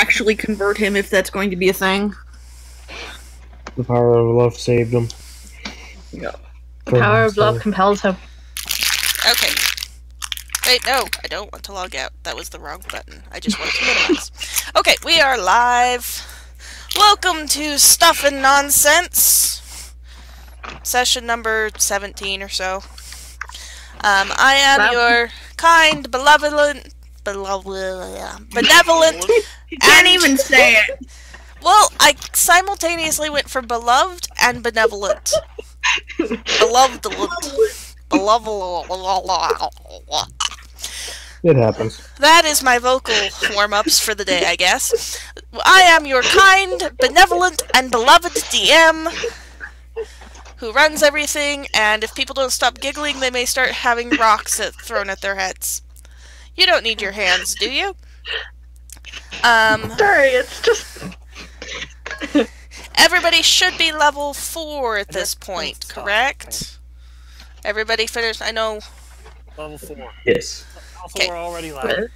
actually convert him if that's going to be a thing. The power of love saved him. Yeah. The power of love compels him. Okay. Wait, no, I don't want to log out. That was the wrong button. I just want to minimize. Okay, we are live. Welcome to Stuff and Nonsense. Session number 17 or so. I am your kind, benevolent... You can't even say it. Well, I simultaneously went for beloved and benevolent. Beloved. It happens. That is my vocal warm-ups for the day, I guess. I am your kind, benevolent, and beloved DM who runs everything, and if people don't stop giggling, they may start having rocks thrown at their heads. You don't need your hands, do you? Sorry, it's just... Everybody should be level 4 at this point, correct? Everybody finished? I know... Level 4. Yes. Also, we're already live.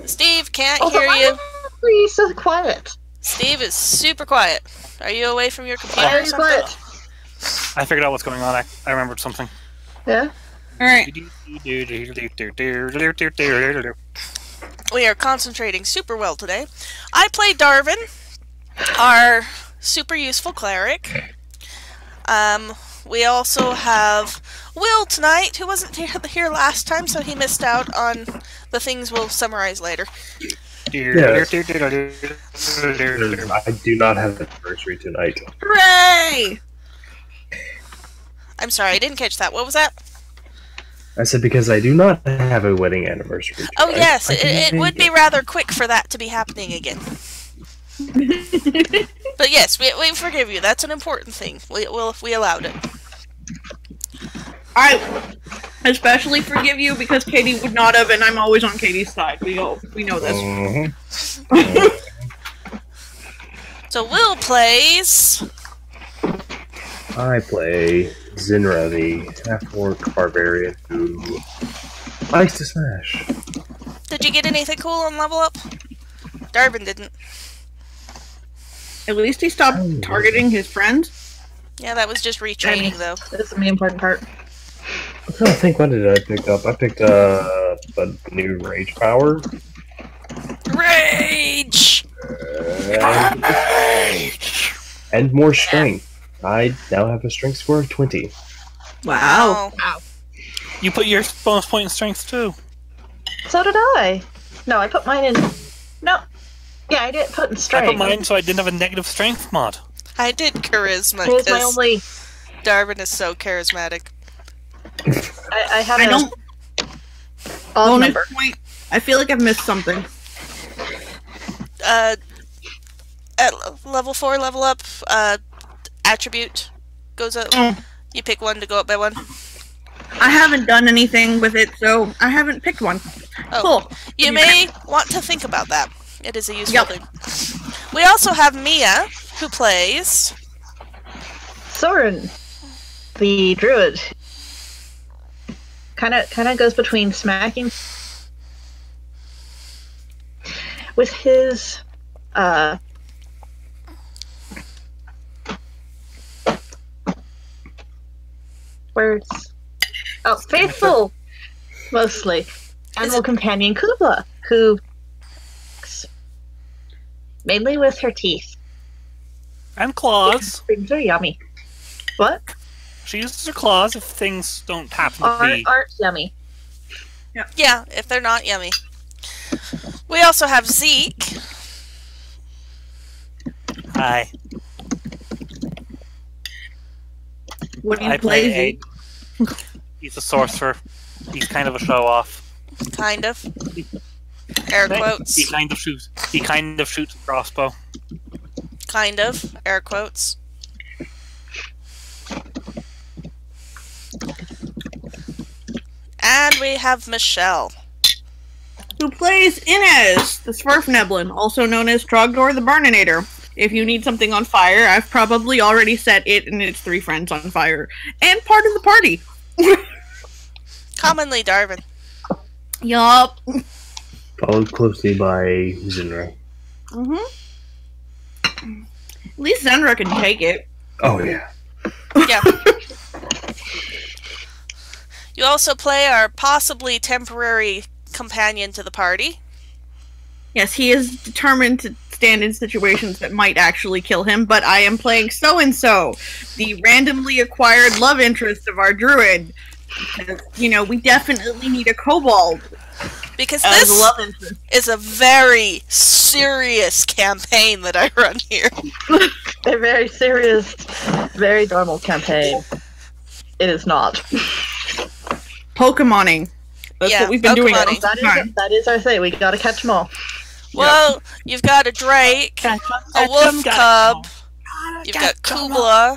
Steve, can't hear you. Please, so quiet. Steve is super quiet. Are you away from your computer or something? Quiet. I figured out what's going on. I remembered something. Yeah? Alright. We are concentrating super well today. I play Darvan, our super useful cleric. We also have Will tonight, who wasn't here last time, so he missed out on the things we'll summarize later. Yes. I do not have an anniversary tonight. Hooray! I'm sorry, I didn't catch that. What was that? I said because I do not have a wedding anniversary tonight. Oh yes, it would be rather quick for that to be happening again. But yes, we forgive you. That's an important thing. We allowed it. I especially forgive you because Katie would not have, and I'm always on Katie's side. We know this. So Will plays. I play Saerenrae, the half-orc barbarian who likes to smash. Did you get anything cool on level up? Darvan didn't. At least he stopped targeting his friends. Yeah, that was just retraining, though. That's the main important part. I'm trying to think, what did I pick up? I picked up a new rage power. Rage! And more strength. I now have a strength score of 20. Wow. You put your bonus point in strength too. So did I. No, I put mine in... No. Yeah, I didn't put in strength. I put mine so I didn't have a negative strength mod. I did charisma, Here's my because only... Darvan is so charismatic. I have I don't... Odd Bonus number. point. I feel like I've missed something. At level 4, level up, attribute goes up. You pick one to go up by 1. I haven't done anything with it, so I haven't picked one. Oh, Cool. you may want to think about that. It is a useful thing. We also have Mia, who plays... Sorin, the druid. Kind of goes between smacking with his words. Oh, faithful, mostly. Animal companion Cubla, who mainly with her teeth. And claws. Things are yummy. What? She uses her claws if things don't happen to be... Aren't yummy. Yeah, if they're not yummy. We also have Zeke. Hi. What do you I play? play Aid. He's a sorcerer. He's kind of a show-off. Kind of. Air quotes. He kind of shoots a crossbow. Kind of. Air quotes. And we have Michelle. Who plays Inez, the svirfneblin, also known as Trogdor the Burninator. If you need something on fire, I've probably already set it and its 3 friends on fire. And part of the party. Commonly Darvan. Yup. Followed closely by Saerenrae. At least Zenra can take it. Oh yeah. Yeah. You also play our possibly temporary companion to the party. Yes, he is determined to stand in situations that might actually kill him, but I am playing so-and-so, the randomly acquired love interest of our druid. Because, you know, we definitely need a kobold. Because as this love interest. is a very serious campaign that I run here. A very serious, very normal campaign. It is not. Pokemoning. That's Yeah, what we've been doing all Pokemoning. the time. That is our thing. We gotta catch them all. Well, you've got a drake, a wolf cub, you've got Cubla,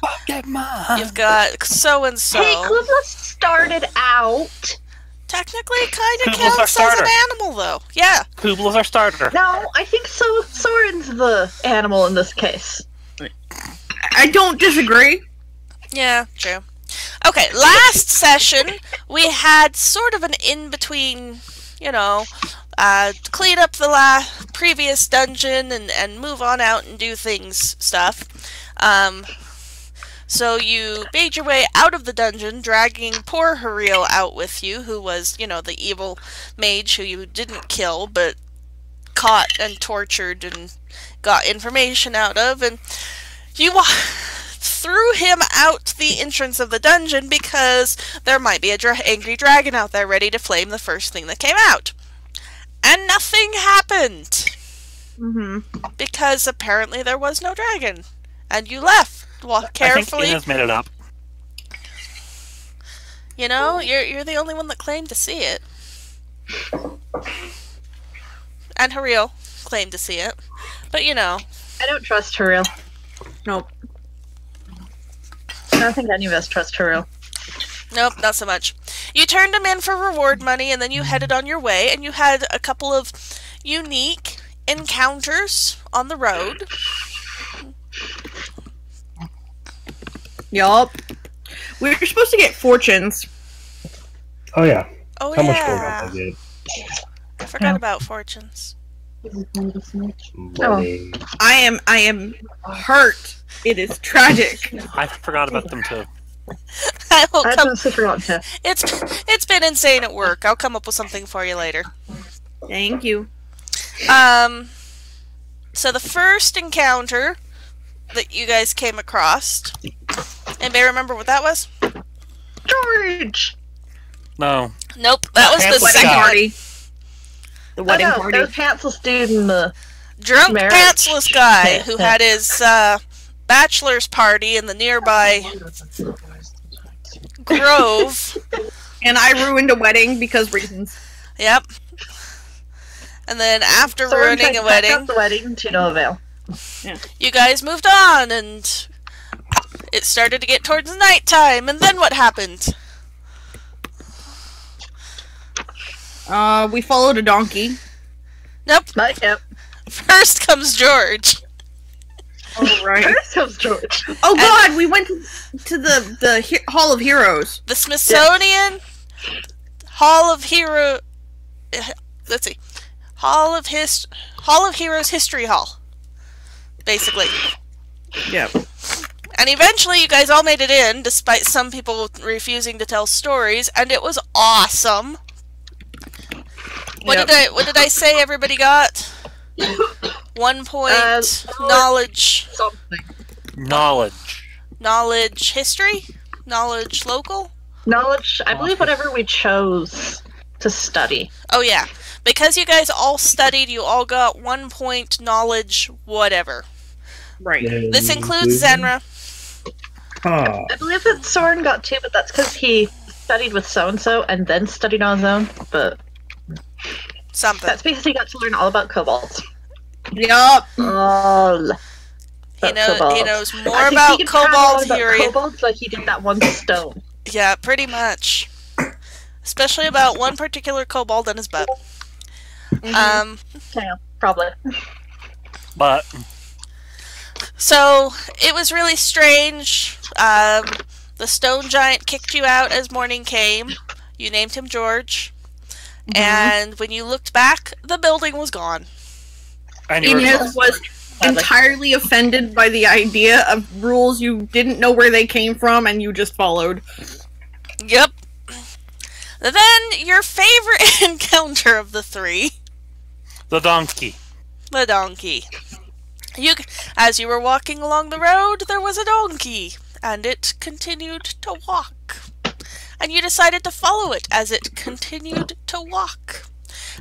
you've got so-and-so. Hey, Cubla started out. Technically, it kind of Kubla's our counts as an starter. animal, though. Yeah. Kubla's our starter. No, I think Sorin's the animal in this case. I don't disagree. Yeah, true. Okay, last session, we had sort of an in-between, you know, clean up the previous dungeon and move on out and do things stuff. So you made your way out of the dungeon, dragging poor Hariel out with you, who was, you know, the evil mage who you didn't kill, but caught and tortured and got information out of, and you threw him out the entrance of the dungeon because there might be a angry dragon out there ready to flame the first thing that came out. And nothing happened. Because apparently there was no dragon. And you left. Walk carefully. I think Inez made it up. You know, you're the only one that claimed to see it. And Hariel claimed to see it. But you know. I don't trust Hariel. Nope. I don't think any of us trust Hariel. Nope, not so much. You turned him in for reward money, and then you headed on your way, and you had a couple of unique encounters on the road. Yup. We were supposed to get fortunes. Oh yeah. Oh, How much yeah. more I did? I forgot about fortunes. Money. I am hurt. It is tragic. I forgot about them too. I will I come. don't super want to. It's been insane at work. I'll come up with something for you later. Thank you. So the first encounter that you guys came across, anybody remember what that was? George! No. Nope, that was the Pantsless Wedding second guy. party. The wedding That party. was Pantsless dude in the... drunk Marriage. pantsless guy who had his bachelor's party in the nearby grove. And I ruined a wedding because reasons. Yep. And then after Sorin tried ruining to a pack wedding, up the wedding to no avail. you guys moved on, and it started to get towards nighttime. And then what happened? We followed a donkey. Nope. Not yet. First comes George. Oh, right. First comes George. Oh god, we went to the Hall of Heroes. The Smithsonian Hall of Hero. Let's see. Hall of Heroes History Hall. Basically. Yep. And eventually you guys all made it in, despite some people refusing to tell stories, and it was awesome. What did I say everybody got? 1 point knowledge. Something. Knowledge. History? Knowledge local? Knowledge, I believe whatever we chose to study. Oh yeah. Because you guys all studied, you all got 1 point knowledge whatever. Right. This includes Zenra. Ah. I believe that Sorin got 2, but that's because he studied with so-and-so and then studied on his own, but Something. that's because he got to learn all about kobolds. Yup. All. He knows more I think about he can kobold about theory. kobolds like he did that one stone. Yeah, pretty much. Especially about one particular kobold and his butt. Yeah, probably. But So, it was really strange. The stone giant kicked you out as morning came. You named him George. And when you looked back, the building was gone. Inez was entirely offended by the idea of rules you didn't know where they came from and you just followed. Yep. Then, your favorite encounter of the three. The donkey. The donkey. As you were walking along the road, there was a donkey, and it continued to walk. And you decided to follow it as it continued to walk.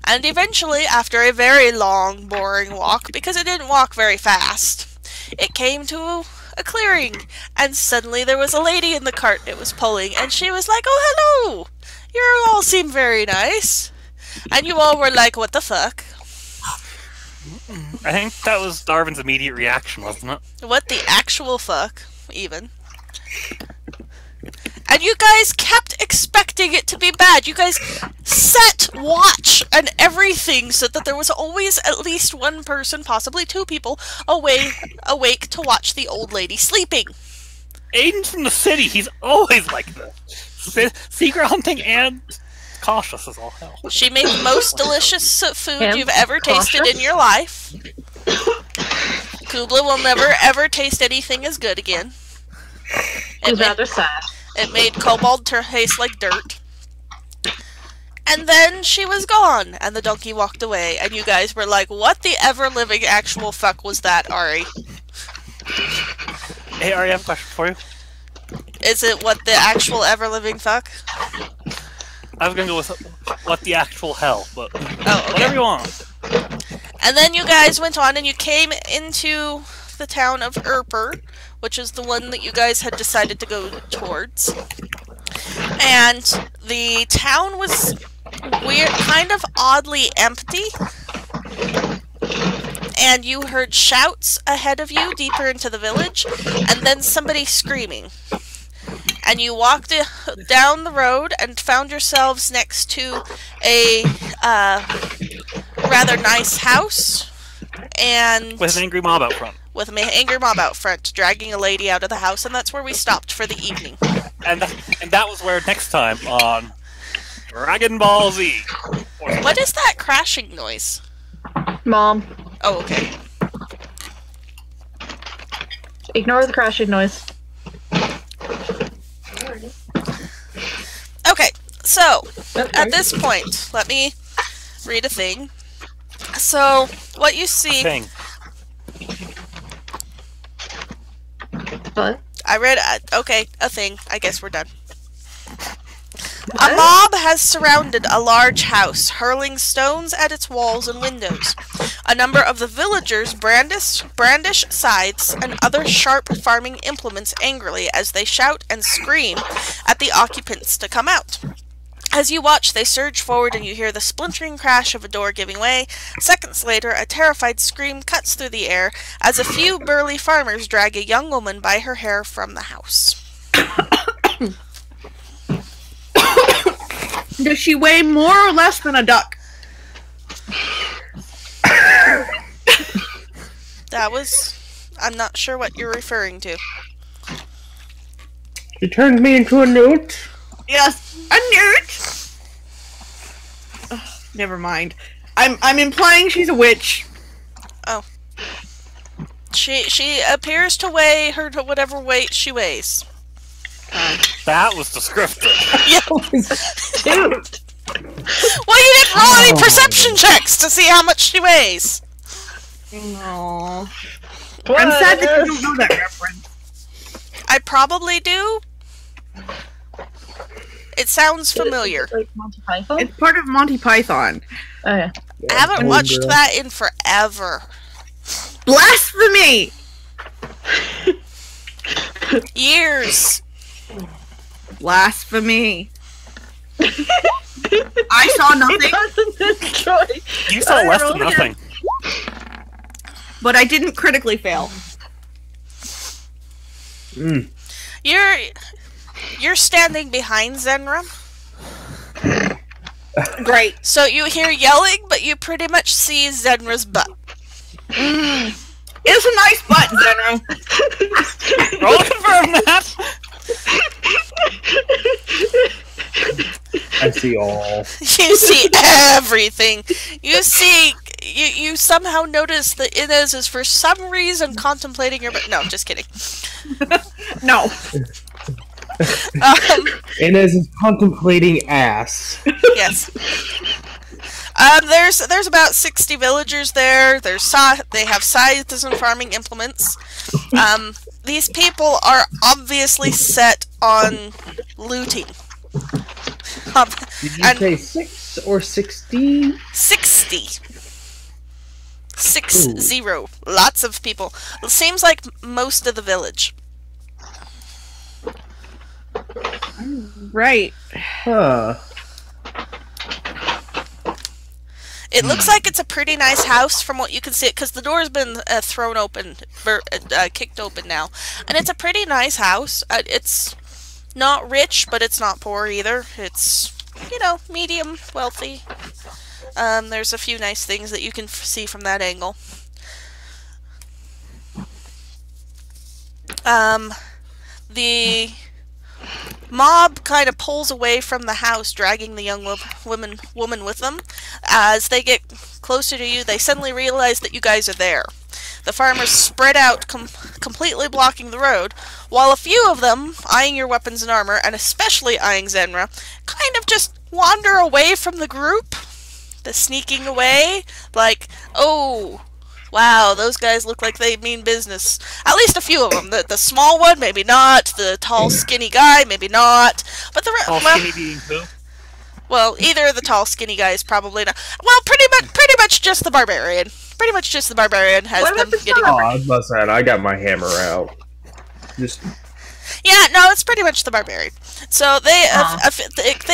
And eventually, after a very long, boring walk, because it didn't walk very fast, it came to a clearing, and suddenly there was a lady in the cart it was pulling, and she was like, "Oh, hello! You all seem very nice." And you all were like, "What the fuck?" I think that was Darvan's immediate reaction, wasn't it? What the actual fuck, even? And you guys kept expecting it to be bad. You guys set watch and everything so that there was always at least one person, possibly two people, awake to watch the old lady sleeping. Aiden's from the city. He's always like this. Secret hunting and cautious as all hell. She made the most delicious food you've ever tasted in your life. Cubla will never ever taste anything as good again. It's rather sad. It made kobold taste like dirt. And then she was gone, and the donkey walked away, and you guys were like, "What the ever-living actual fuck was that, Ari?" Hey, Ari, I have a question for you. Is it what the actual ever-living fuck? I was gonna go with what the actual hell, but Oh, okay. whatever you want. And then you guys went on, and you came into the town of Erper, which is the one that you guys had decided to go towards. And the town was weird, kind of oddly empty. And you heard shouts ahead of you, deeper into the village, and then somebody screaming. And you walked down the road and found yourselves next to a rather nice house. And With an angry mob out front. With an angry mob out front, dragging a lady out of the house, and that's where we stopped for the evening. And that was where next time on Dragon Ball Z. What is that crashing noise? Mom, Oh, okay. ignore the crashing noise. Okay, so, at this point, let me read a thing. So, what you see... Thing. What? I read... okay, a thing. I guess we're done. A mob has surrounded a large house, hurling stones at its walls and windows. A number of the villagers brandish scythes and other sharp farming implements angrily as they shout and scream at the occupants to come out. As you watch, they surge forward and you hear the splintering crash of a door giving way. Seconds later, a terrified scream cuts through the air as a few burly farmers drag a young woman by her hair from the house. Does she weigh more or less than a duck? That was... I'm not sure what you're referring to. You turned me into a newt. Yes, a newt. Ugh, never mind. I'm implying she's a witch. Oh. She appears to weigh her to whatever weight she weighs. That was descriptive. Yeah. Dude! Well, you didn't roll any perception checks to see how much she weighs. No. I'm sad that you don't know that reference. I probably do. It sounds familiar. Like Monty Python? It's part of Monty Python. Oh, yeah. I haven't watched that in forever. Blasphemy! Years. Blasphemy. I saw nothing, You saw less than nothing. but I didn't critically fail. Mm. You're standing behind Zenra. Great. So you hear yelling, but you pretty much see Zenra's butt. It's a nice butt, Zenra. Roll to confirm that. I see all. You see everything. You see you somehow notice that Inez is for some reason contemplating your... No, just kidding. No. Inez is contemplating ass. Yes. There's about 60 villagers there. They have scythes and farming implements. These people are obviously set on looting. Did you say 6 or 60? 60. 60. Lots of people. It seems like most of the village. Right. Huh. It looks like it's a pretty nice house from what you can see, because the door's been kicked open now. And it's a pretty nice house. It's not rich, but it's not poor either. It's, you know, medium wealthy. There's a few nice things that you can see from that angle. The mob kind of pulls away from the house, dragging the young woman with them. As they get closer to you, they suddenly realize that you guys are there. The farmers spread out, completely blocking the road, while a few of them, eyeing your weapons and armor, and especially eyeing Saerenrae, kind of just wander away from the group. The sneaking away, like, oh, wow, those guys look like they mean business. At least a few of them. The small one, maybe not. The tall, skinny guy, maybe not. But the Tall, skinny being who? well, either the tall, skinny guy is probably not. Well, pretty much just the barbarian. Pretty much just the barbarian has What them about the getting. Oh, I was about to say, I got my hammer out. Just Yeah, no, it's pretty much the barbarian. So they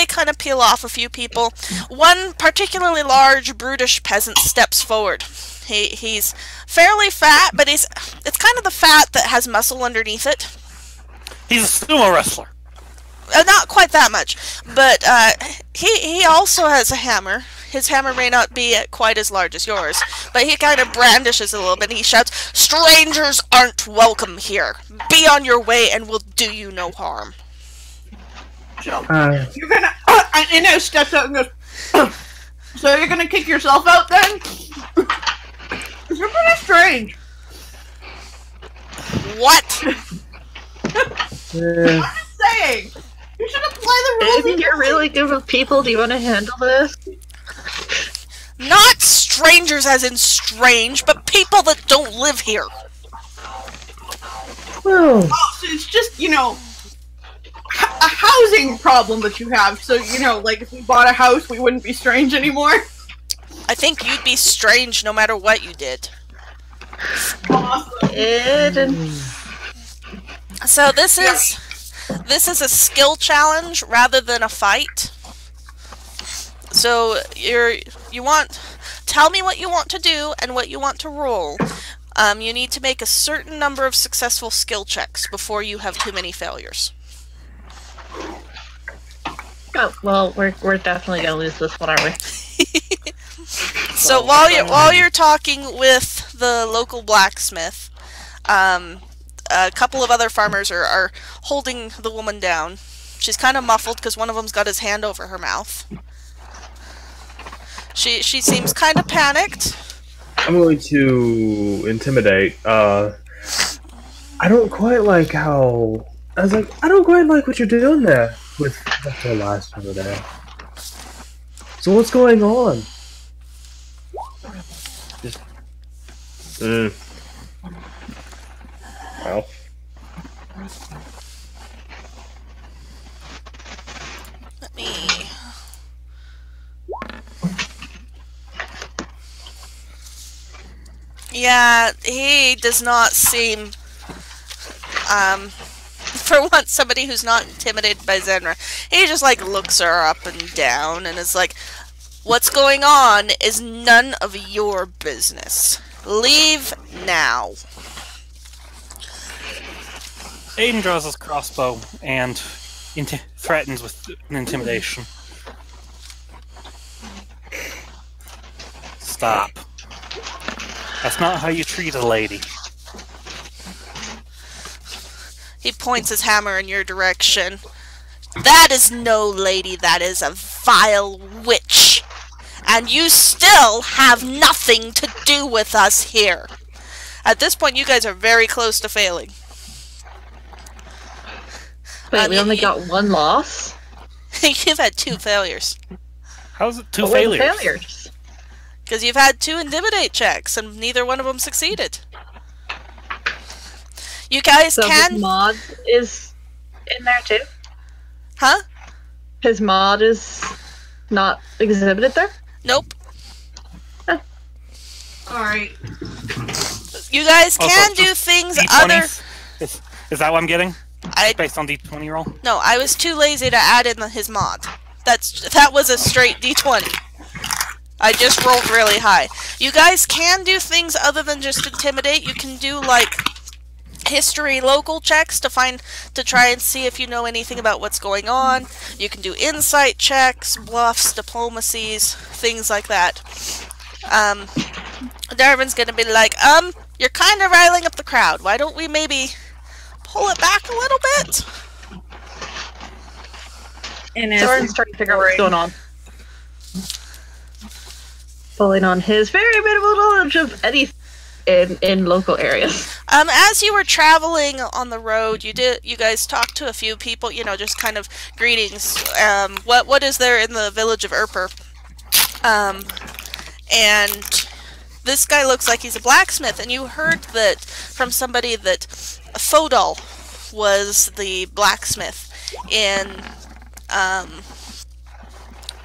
kind of peel off a few people. One particularly large, brutish peasant steps forward. He's fairly fat, but it's kind of the fat that has muscle underneath it. He's a sumo wrestler. Not quite that much, but he also has a hammer. His hammer may not be quite as large as yours, but he kind of brandishes a little bit. And he shouts, "Strangers aren't welcome here. Be on your way, and we'll do you no harm." You're gonna. And Inez steps out and goes. So you're gonna kick yourself out then? You're pretty strange. What? I'm just saying. You should apply the rules. If you're really good with people, do you want to handle this? Not strangers as in strange, but people that don't live here. well, Oh, so it's just, you know, a housing problem that you have. So, you know, like if we bought a house, we wouldn't be strange anymore. I think you'd be strange no matter what you did. Awesome. So this is a skill challenge rather than a fight. So tell me what you want to do and what you want to roll. You need to make a certain number of successful skill checks before you have too many failures. Oh, well, we're definitely gonna lose this one, aren't we? So while you're talking with the local blacksmith, a couple of other farmers are holding the woman down. She's kind of muffled because one of them's got his hand over her mouth. She seems kind of panicked. I'm going to intimidate. I don't quite like how. I was like, I don't quite like what you're doing there with the last over there. So what's going on? Just. Well. Let me. Yeah, he does not seem, for once, somebody who's not intimidated by Saerenrae. He just, like, looks her up and down and is like, "What's going on is none of your business. Leave now." Adin draws his crossbow and threatens with an intimidation. Stop. That's not how you treat a lady. He points his hammer in your direction. "That is no lady, that is a vile witch. And you still have nothing to do with us here. At this point, you guys are very close to failing. Wait, we only got one loss? You've had 2 failures. How's it 2 failures? failures? Because you've had 2 intimidate checks, and neither one of them succeeded. You guys can... his mod is in there too? Huh? His mod is not exhibited there? Nope. Huh. Alright. You guys can Also, do things D20s? other... Is that what I'm getting? Based on D20 roll? No, I was too lazy to add in his mod. That was a straight D20. I just rolled really high. You guys can do things other than just intimidate. You can do, like, history local checks to try and see if you know anything about what's going on. You can do insight checks, bluffs, diplomacies, things like that. Darvan's gonna be like, you're kind of riling up the crowd. Why don't we maybe pull it back a little bit? Sorin's trying to figure out what's going on. Pulling on his very minimal knowledge of anything in local areas. As you were traveling on the road, you guys talked to a few people, you know, just kind of greetings. What is there in the village of Erper? And this guy looks like he's a blacksmith, and you heard that from somebody that Fodal was the blacksmith in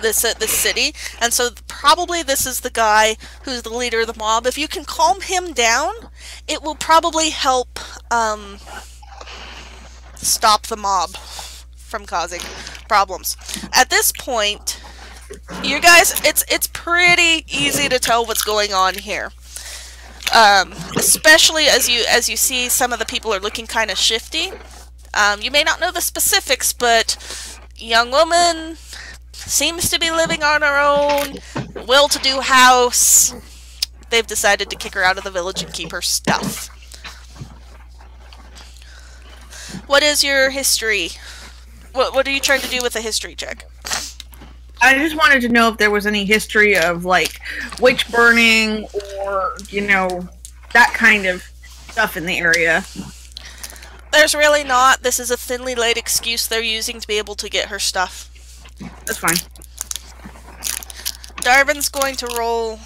this city, and so probably this is the guy who's the leader of the mob. If you can calm him down, it will probably help stop the mob from causing problems. At this point, you guys, it's pretty easy to tell what's going on here. Especially as you see some of the people are looking kind of shifty. You may not know the specifics, but young woman seems to be living on her own, well-to-do house. They've decided to kick her out of the village and keep her stuff. What is your history? What are you trying to do with a history check? I just wanted to know if there was any history of, like, witch burning or, you know, that kind of stuff in the area. There's really not. This is a thinly laid excuse they're using to be able to get her stuff. That's fine. Darvan's going to roll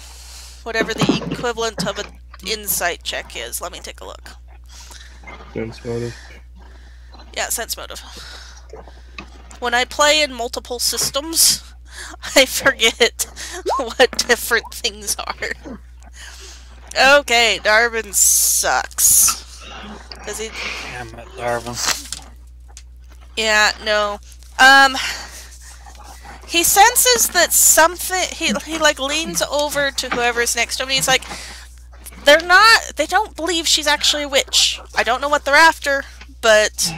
whatever the equivalent of an insight check is. Let me take a look. Sense motive. Yeah, sense motive. When I play in multiple systems, I forget what different things are. Okay, Darvan sucks. Does he? Damn it, Darvan. Yeah, no. He senses that something. He like leans over to whoever's next to him. And he's like, they don't believe she's actually a witch. I don't know what they're after, but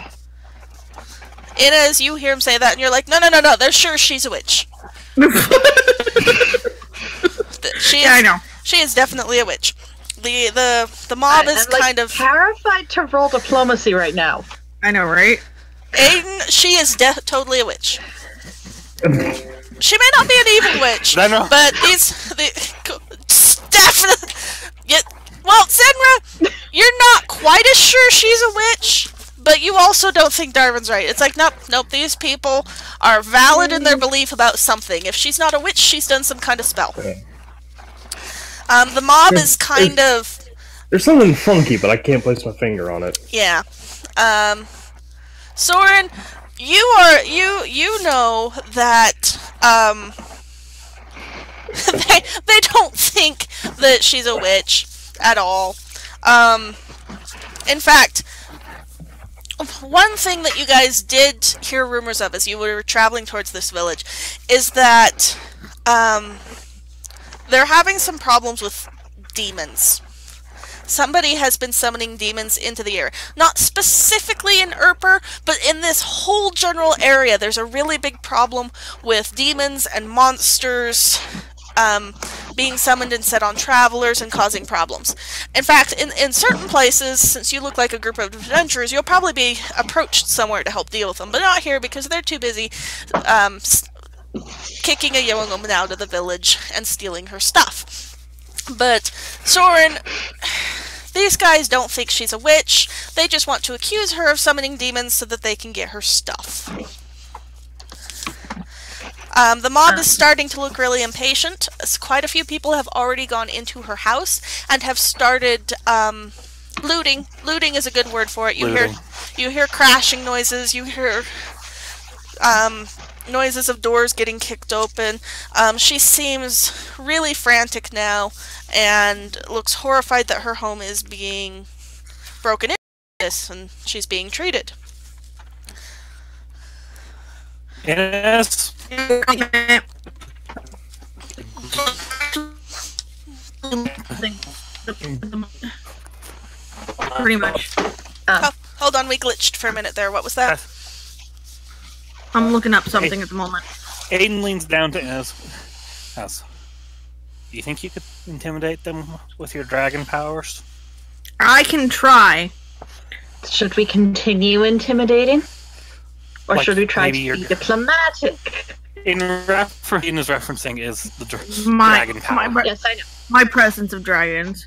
Inez, you hear him say that, and you're like, no, they're sure she's a witch. I know. She is definitely a witch. The mob is kind of terrified to roll diplomacy right now. I know, right? Aiden, she is totally a witch. She may not be an evil witch, but definitely. Well, Saerenrae, you're not quite as sure she's a witch, but you also don't think Darvan's right. It's like, nope, these people are valid in their belief about something. If she's not a witch, she's done some kind of spell. The mob is kind of... There's something funky, but I can't place my finger on it. Yeah. Sorin, you know that, they don't think that she's a witch at all. In fact, one thing that you guys did hear rumors of as you were traveling towards this village is that they're having some problems with demons. Somebody has been summoning demons into the area. Not specifically in Erper, but in this whole general area, there's a really big problem with demons and monsters being summoned and set on travelers and causing problems. In fact, in certain places, since you look like a group of adventurers, you'll probably be approached somewhere to help deal with them, but not here because they're too busy kicking a young woman out of the village and stealing her stuff. But Sorin, these guys don't think she's a witch. They just want to accuse her of summoning demons so that they can get her stuff. The mob is starting to look really impatient. Quite a few people have already gone into her house and have started looting. Looting is a good word for it. You hear crashing noises. You hear noises of doors getting kicked open. She seems really frantic now and looks horrified that her home is being broken into and she's being treated. Inez? Pretty much. Oh, hold on, we glitched for a minute there. What was that? I'm looking up something at the moment. Adin leans down to Inez. Yes. Do you think you could intimidate them with your dragon powers? I can try. Should we continue intimidating? Or Like, should we try to maybe be diplomatic? Inez referencing is the dragon power. Yes, I know. My presence of dragons.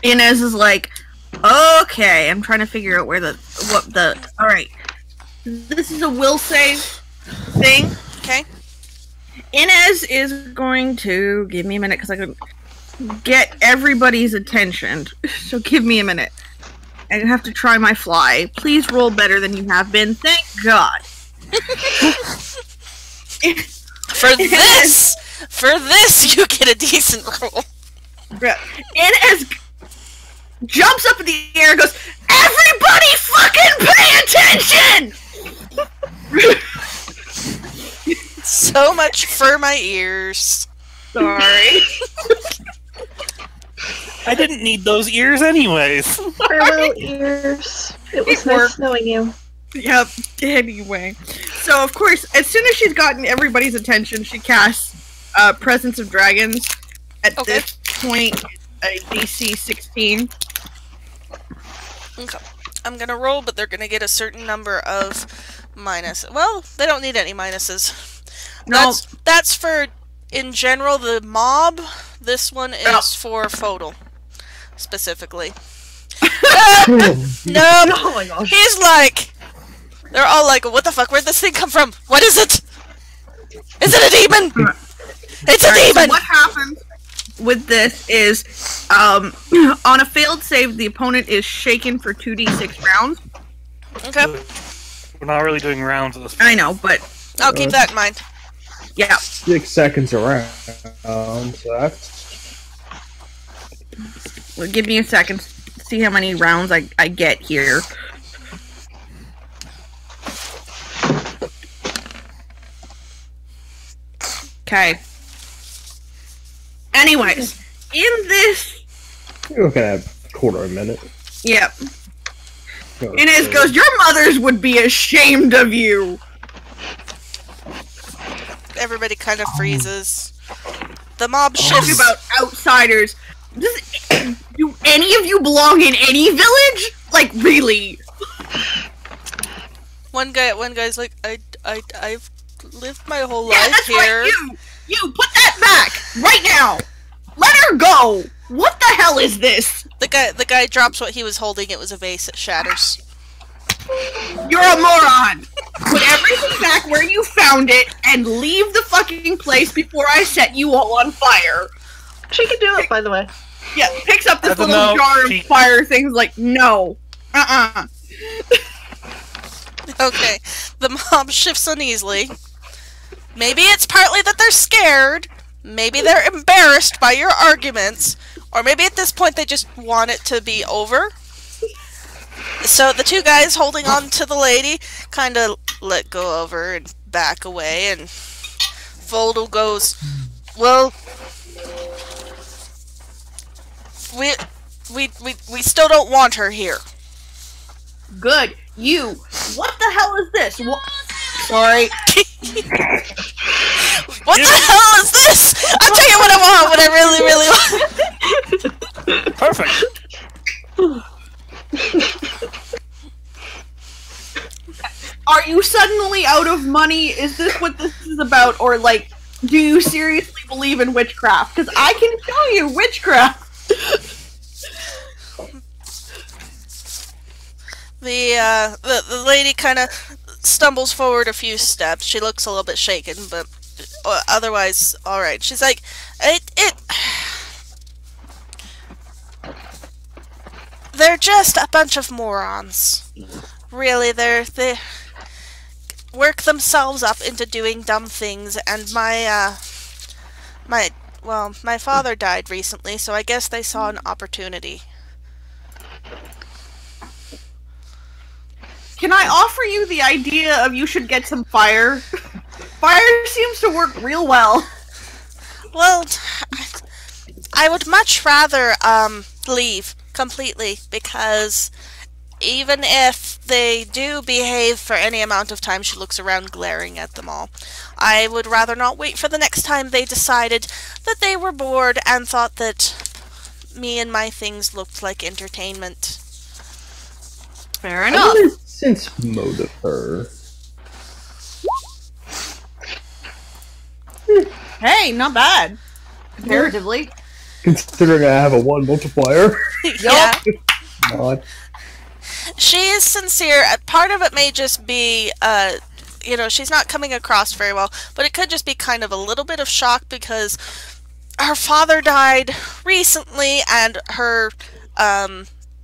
Inez is like, okay, I'm trying to figure out alright. This is a will save thing. Okay. Inez is going to give me a minute because I can get everybody's attention. So give me a minute. I have to try my fly. Please roll better than you have been. Thank God. For this, you get a decent roll. Inez jumps up in the air and goes, "Everybody fucking pay attention!" So much for my ears. Sorry. I didn't need those ears anyways. Farewell, ears. It was nice knowing you. Yep. Anyway. So, of course, as soon as she's gotten everybody's attention, she casts Presence of Dragons. At this point, a DC 16. Okay. I'm gonna roll, but they're gonna get a certain number of minuses. Well, they don't need any minuses. No. That's for, in general, the mob. This one is for Fodal, specifically. No, Oh my gosh. he's like... They're all like, what the fuck? Where'd this thing come from? What is it? Is it a demon? It's a demon! So what happens with this is, on a failed save, the opponent is shaken for 2d6 rounds. Okay. We're not really doing rounds at this point. I know, but I'll keep that in mind. yeah. 6 seconds around. So that's Well, give me a second to see how many rounds I get here. Okay. Anyways, in this... you're looking at a quarter of a minute. Yep. Inez goes, "Your mothers would be ashamed of you!" Everybody kind of freezes. The mob Talk shifts. about outsiders. Do any of you belong in any village? Like, really? One guy's like, I've lived my whole Yeah, life that's here. right, you put that back! Right now! Let her go! What the hell is this? The guy drops what he was holding. It was a vase. It shatters. You're a moron! Put everything back where you found it, and leave the fucking place before I set you all on fire. She can do it, by the way. Yeah, picks up this I don't little know, jar of she- fire things like, no. Okay. The mob shifts uneasily. Maybe it's partly that they're scared. Maybe they're embarrassed by your arguments. Or maybe at this point they just want it to be over. So the two guys holding on to the lady kind of let go of her and back away, and Vodal goes, well, we still don't want her here. Good. You. What the hell is this? Sorry. What the hell is this? I'll tell you what I want, what I really, really want. Perfect. Are you suddenly out of money? Is this what this is about? Or, like, do you seriously believe in witchcraft? Because I can show you witchcraft! The lady kind of stumbles forward a few steps. She looks a little bit shaken, but otherwise, alright. She's like, they're just a bunch of morons. Really, they work themselves up into doing dumb things, and my father died recently, so I guess they saw an opportunity. Can I offer you the idea of you should get some fire? Fire seems to work real well. Well, I would much rather leave completely, because even if they do behave for any amount of time, she looks around glaring at them all, I would rather not wait for the next time they decided that they were bored and thought that me and my things looked like entertainment. Fair enough. Since mode of her. Hey, not bad. Comparatively. Considering I have a 1 multiplier. Yeah. God. She is sincere. Part of it may just be, you know, she's not coming across very well, but it could just be kind of a little bit of shock because her father died recently and her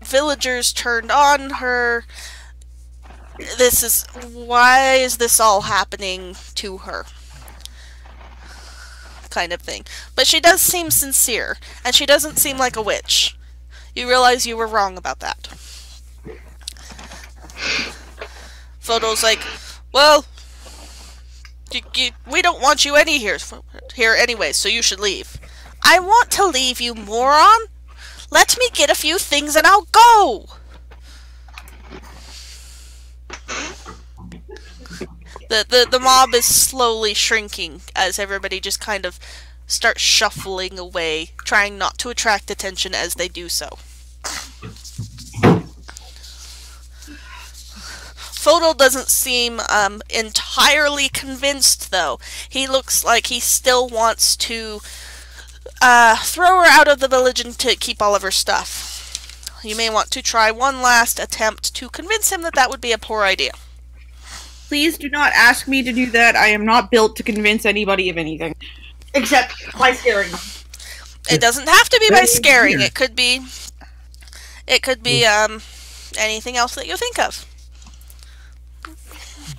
villagers turned on her. Why is this all happening to her? Kind of thing. But she does seem sincere, and she doesn't seem like a witch. You realize you were wrong about that. Photo's like, well, we don't want you here anyway, so you should leave. I want to leave, you moron! Let me get a few things and I'll go! The mob is slowly shrinking as everybody just kind of starts shuffling away, trying not to attract attention as they do so. Photo doesn't seem entirely convinced, though. He looks like he still wants to throw her out of the village and to keep all of her stuff. You may want to try one last attempt to convince him that that would be a poor idea. Please do not ask me to do that. I am not built to convince anybody of anything. Except by scaring them. It doesn't have to be by scaring. It could be anything else that you think of.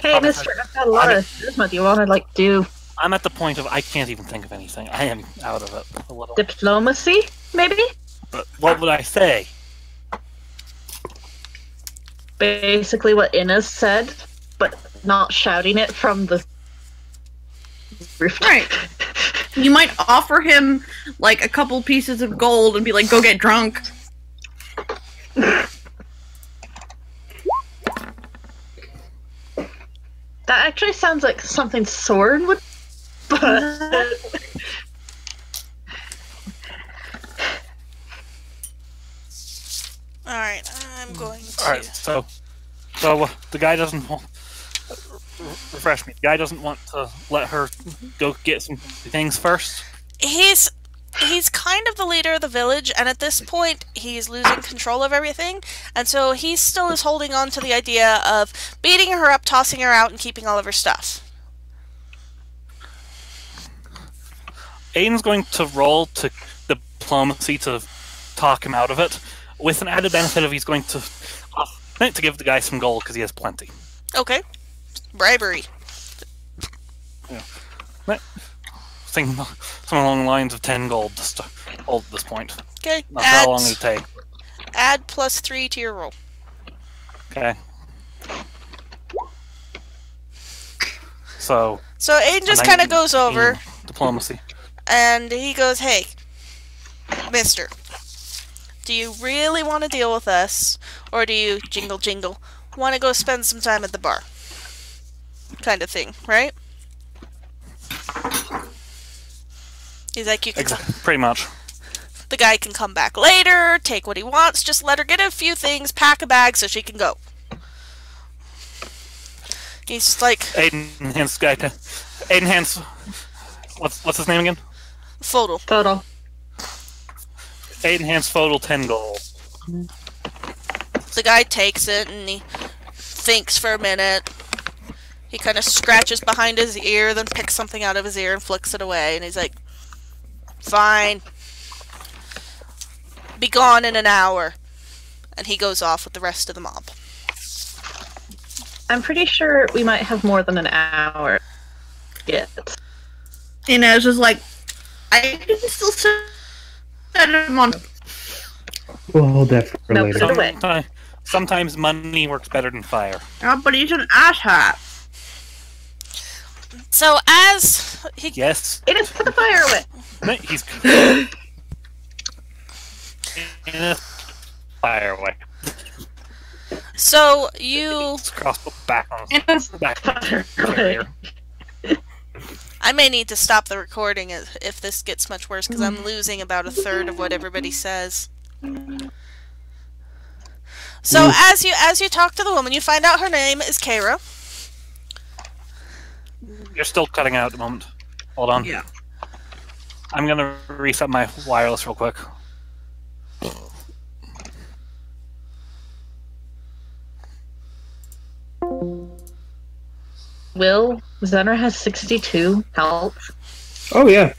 Hey, mister, I've got a lot of charisma. Do you want to, like, do... I'm at the point of I can't even think of anything. I am out of it a little. Diplomacy, maybe? But what would I say? Basically what Inez said, but not shouting it from the roof. Right. You might offer him, like, a couple pieces of gold and be like, go get drunk. That actually sounds like something Sorin would... But... Alright, I'm going to... Alright, so the guy doesn't want... Refresh me. The guy doesn't want to let her go get some things first? He's kind of the leader of the village, and at this point, he's losing control of everything, and so he still is holding on to the idea of beating her up, tossing her out, and keeping all of her stuff. Aiden's going to roll to diplomacy to talk him out of it, with an added benefit of he's going to give the guy some gold, because he has plenty. Okay. Bribery. Yeah. Something along the lines of 10 gold to hold at this point. Okay. Not how long it'll take. Add +3 to your roll. Okay. So Aiden just kind of goes over. Diplomacy. And he goes, hey, mister, do you really want to deal with us? Or do you, jingle jingle, want to go spend some time at the bar? Kind of thing, right? He's like, you can pretty much. The guy can come back later, take what he wants, just let her get a few things, pack a bag so she can go. He's like Aiden hands guy to Aiden hands. What's his name again? Fodal. Total. Aiden hands Fodal 10 gold. The guy takes it and he thinks for a minute. He kind of scratches behind his ear, then picks something out of his ear and flicks it away. And he's like, "Fine. Be gone in an hour." And he goes off with the rest of the mob. I'm pretty sure we might have more than an hour yet. Inez is like, I can still set him on. We'll hold that for No, later. put it away. Sometimes money works better than fire. Oh, but he's an asshat. So as he Yes. It is put the fire away. No, he's in a fire away. So you It's crossbow back on Inez, back. Fire away. I may need to stop the recording if this gets much worse because I'm losing about a third of what everybody says. So as you talk to the woman, you find out her name is Kara. You're still cutting out at the moment. Hold on. yeah. I'm gonna reset my wireless real quick. Will, Zenra has 62 health. Oh yeah.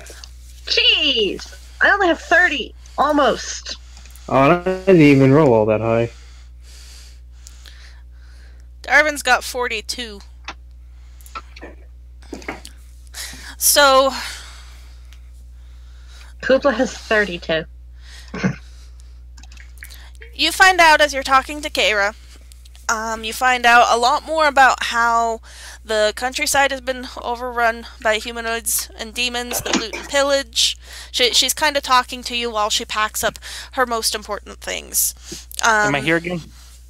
Jeez! I only have 30. Almost. Oh, I didn't even roll all that high. Darvan's got 42. So Cubla has 32. you find out as you're talking to Kara, you find out a lot more about how the countryside has been overrun by humanoids and demons that loot and pillage. She's kind of talking to you while she packs up her most important things. Am I here again?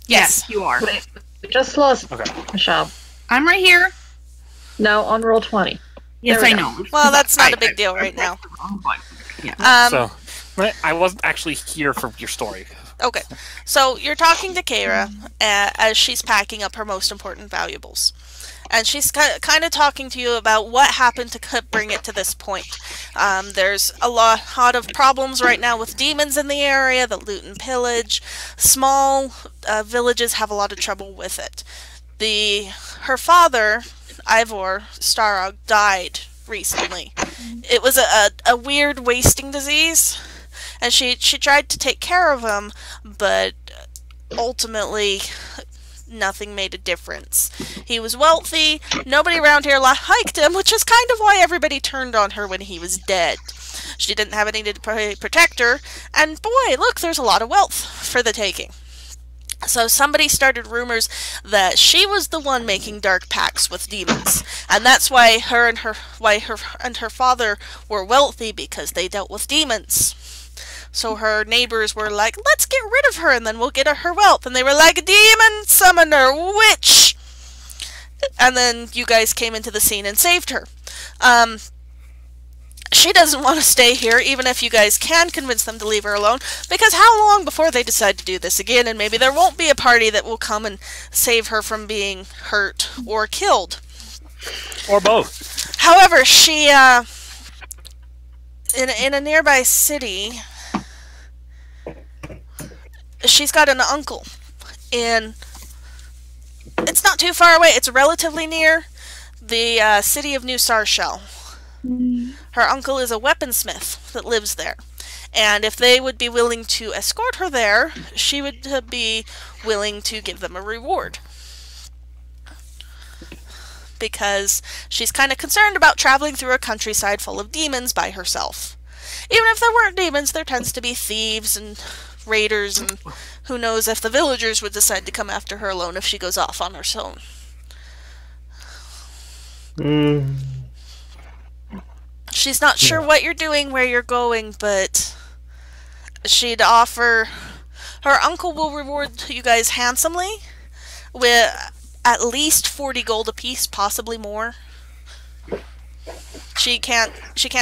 Yes. You are. Wait, we just lost Okay. Michelle. I'm right here. No, on roll 20. Yes, There we I go. know. Well, that's not a big deal right now. Yeah. So, I wasn't actually here for your story. Okay, so you're talking to Kara as she's packing up her most important valuables. And she's kind of talking to you about what happened to bring it to this point. There's a lot of problems right now with demons in the area, the loot and pillage. Small villages have a lot of trouble with it. Her father, Ivor Starog, died recently. It was a weird wasting disease. And she tried to take care of him, but ultimately nothing made a difference. He was wealthy, nobody around here liked him, which is kind of why everybody turned on her when he was dead. She didn't have anything to protect her, and boy, look, there's a lot of wealth for the taking. So somebody started rumors that she was the one making dark pacts with demons, and that's why her and her father were wealthy, because they dealt with demons. So her neighbors were like, "Let's get rid of her and then we'll get her wealth." And they were like, "Demon summoner, witch!" And then you guys came into the scene and saved her. She doesn't want to stay here, even if you guys can convince them to leave her alone, because how long before they decide to do this again, and maybe there won't be a party that will come and save her from being hurt or killed. Or both. However, she, in a nearby city, she's got an uncle, and it's not too far away. It's relatively near the city of New Sarshell. Her uncle is a weaponsmith that lives there, and if they would be willing to escort her there, she would be willing to give them a reward. Because she's kind of concerned about traveling through a countryside full of demons by herself. Even if there weren't demons, there tends to be thieves and raiders, and who knows if the villagers would decide to come after her alone if she goes off on her own. She's not sure what you're doing, where you're going, but she'd offer... Her uncle will reward you guys handsomely with at least 40 gold apiece, possibly more. She can't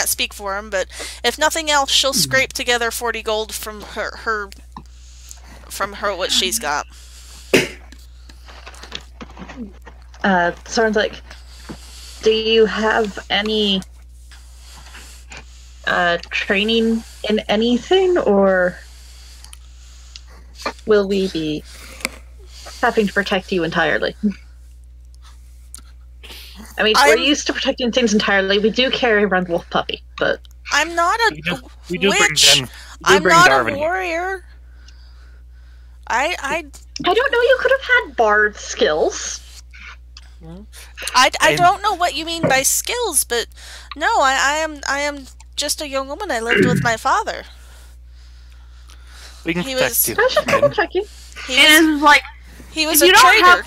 speak for him, but if nothing else, she'll scrape together 40 gold from her what she's got. Soren's like, do you have any training in anything, or will we be having to protect you entirely? I mean, we're used to protecting things entirely. We do carry around wolf puppy, but I'm not a we do witch. I'm not Darvan a warrior. I don't know. You could have had bard skills. I don't know what you mean by skills, but no, I am just a young woman. I lived with my father. We can He protect was- you. I should double check you. Inez is like, He was If a you don't trader.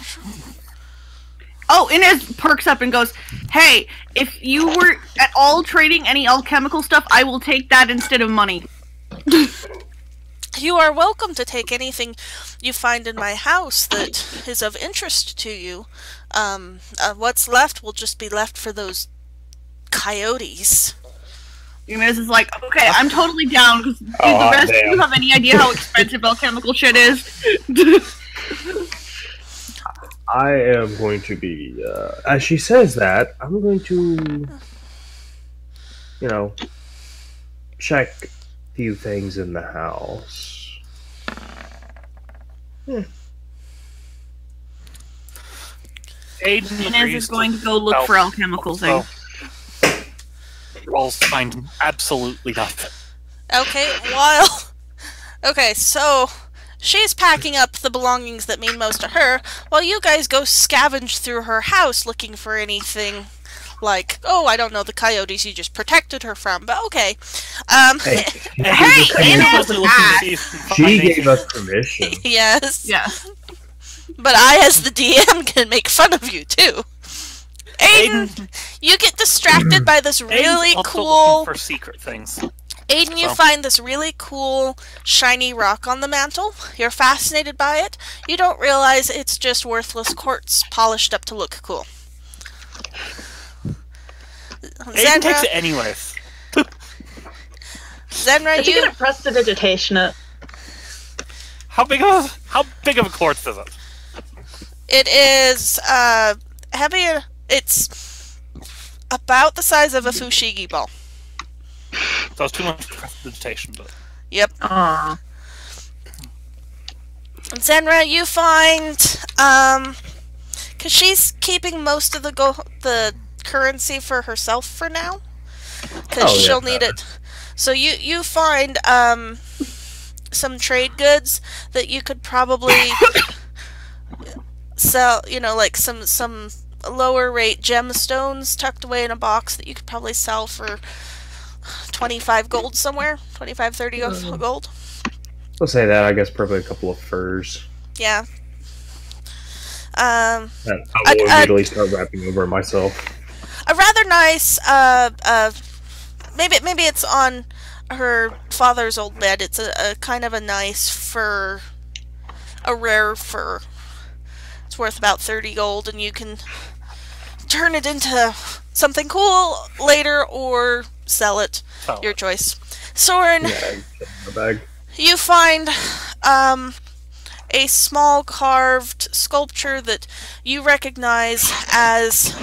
oh, Inez perks up and goes, hey, if you were at all trading any alchemical stuff, I will take that instead of money. You are welcome to take anything you find in my house that is of interest to you. What's left will just be left for those coyotes. Inez is like, okay, I'm totally down, because the Oh, rest of damn. you have any idea how expensive alchemical shit is? I am going to be, as she says that, I'm going to, check a few things in the house. Aiden Inez agrees is going to go look for alchemical things. Rolls find absolutely nothing. Okay, okay, so she's packing up the belongings that mean most to her, while you guys go scavenge through her house looking for anything like, oh, I don't know, the coyotes you just protected her from, but okay. Hey, Hey, Inez! she gave us permission. Yes. Yeah. But I, as the DM, can make fun of you, too. Aiden, you get distracted by this really Aiden's also cool... looking for secret things. Aiden, you find this really cool, shiny rock on the mantle. You're fascinated by it. You don't realize it's just worthless quartz polished up to look cool. Aiden takes it anyways. Zenra, Did you get a prestidigitation it? How big of a quartz is it? It is, heavy. It's about the size of a fushigi ball. So it's too much prestidigitation, but Yep. Aww. Zenra, you find, because she's keeping most of the currency for herself for now, because she'll need it. So you find, some trade goods that you could probably sell, like some lower rate gemstones tucked away in a box that you could probably sell for 25 gold somewhere, 25, 30 gold. I'll say that, I guess probably a couple of furs. Yeah. I will immediately start wrapping over myself. A rather nice, maybe it's on her father's old bed. It's a kind of a nice fur, a rare fur. It's worth about 30 gold, and you can turn it into something cool later or sell it. Oh. Your choice. Sorin, Yeah, my bag. you find a small carved sculpture that you recognize as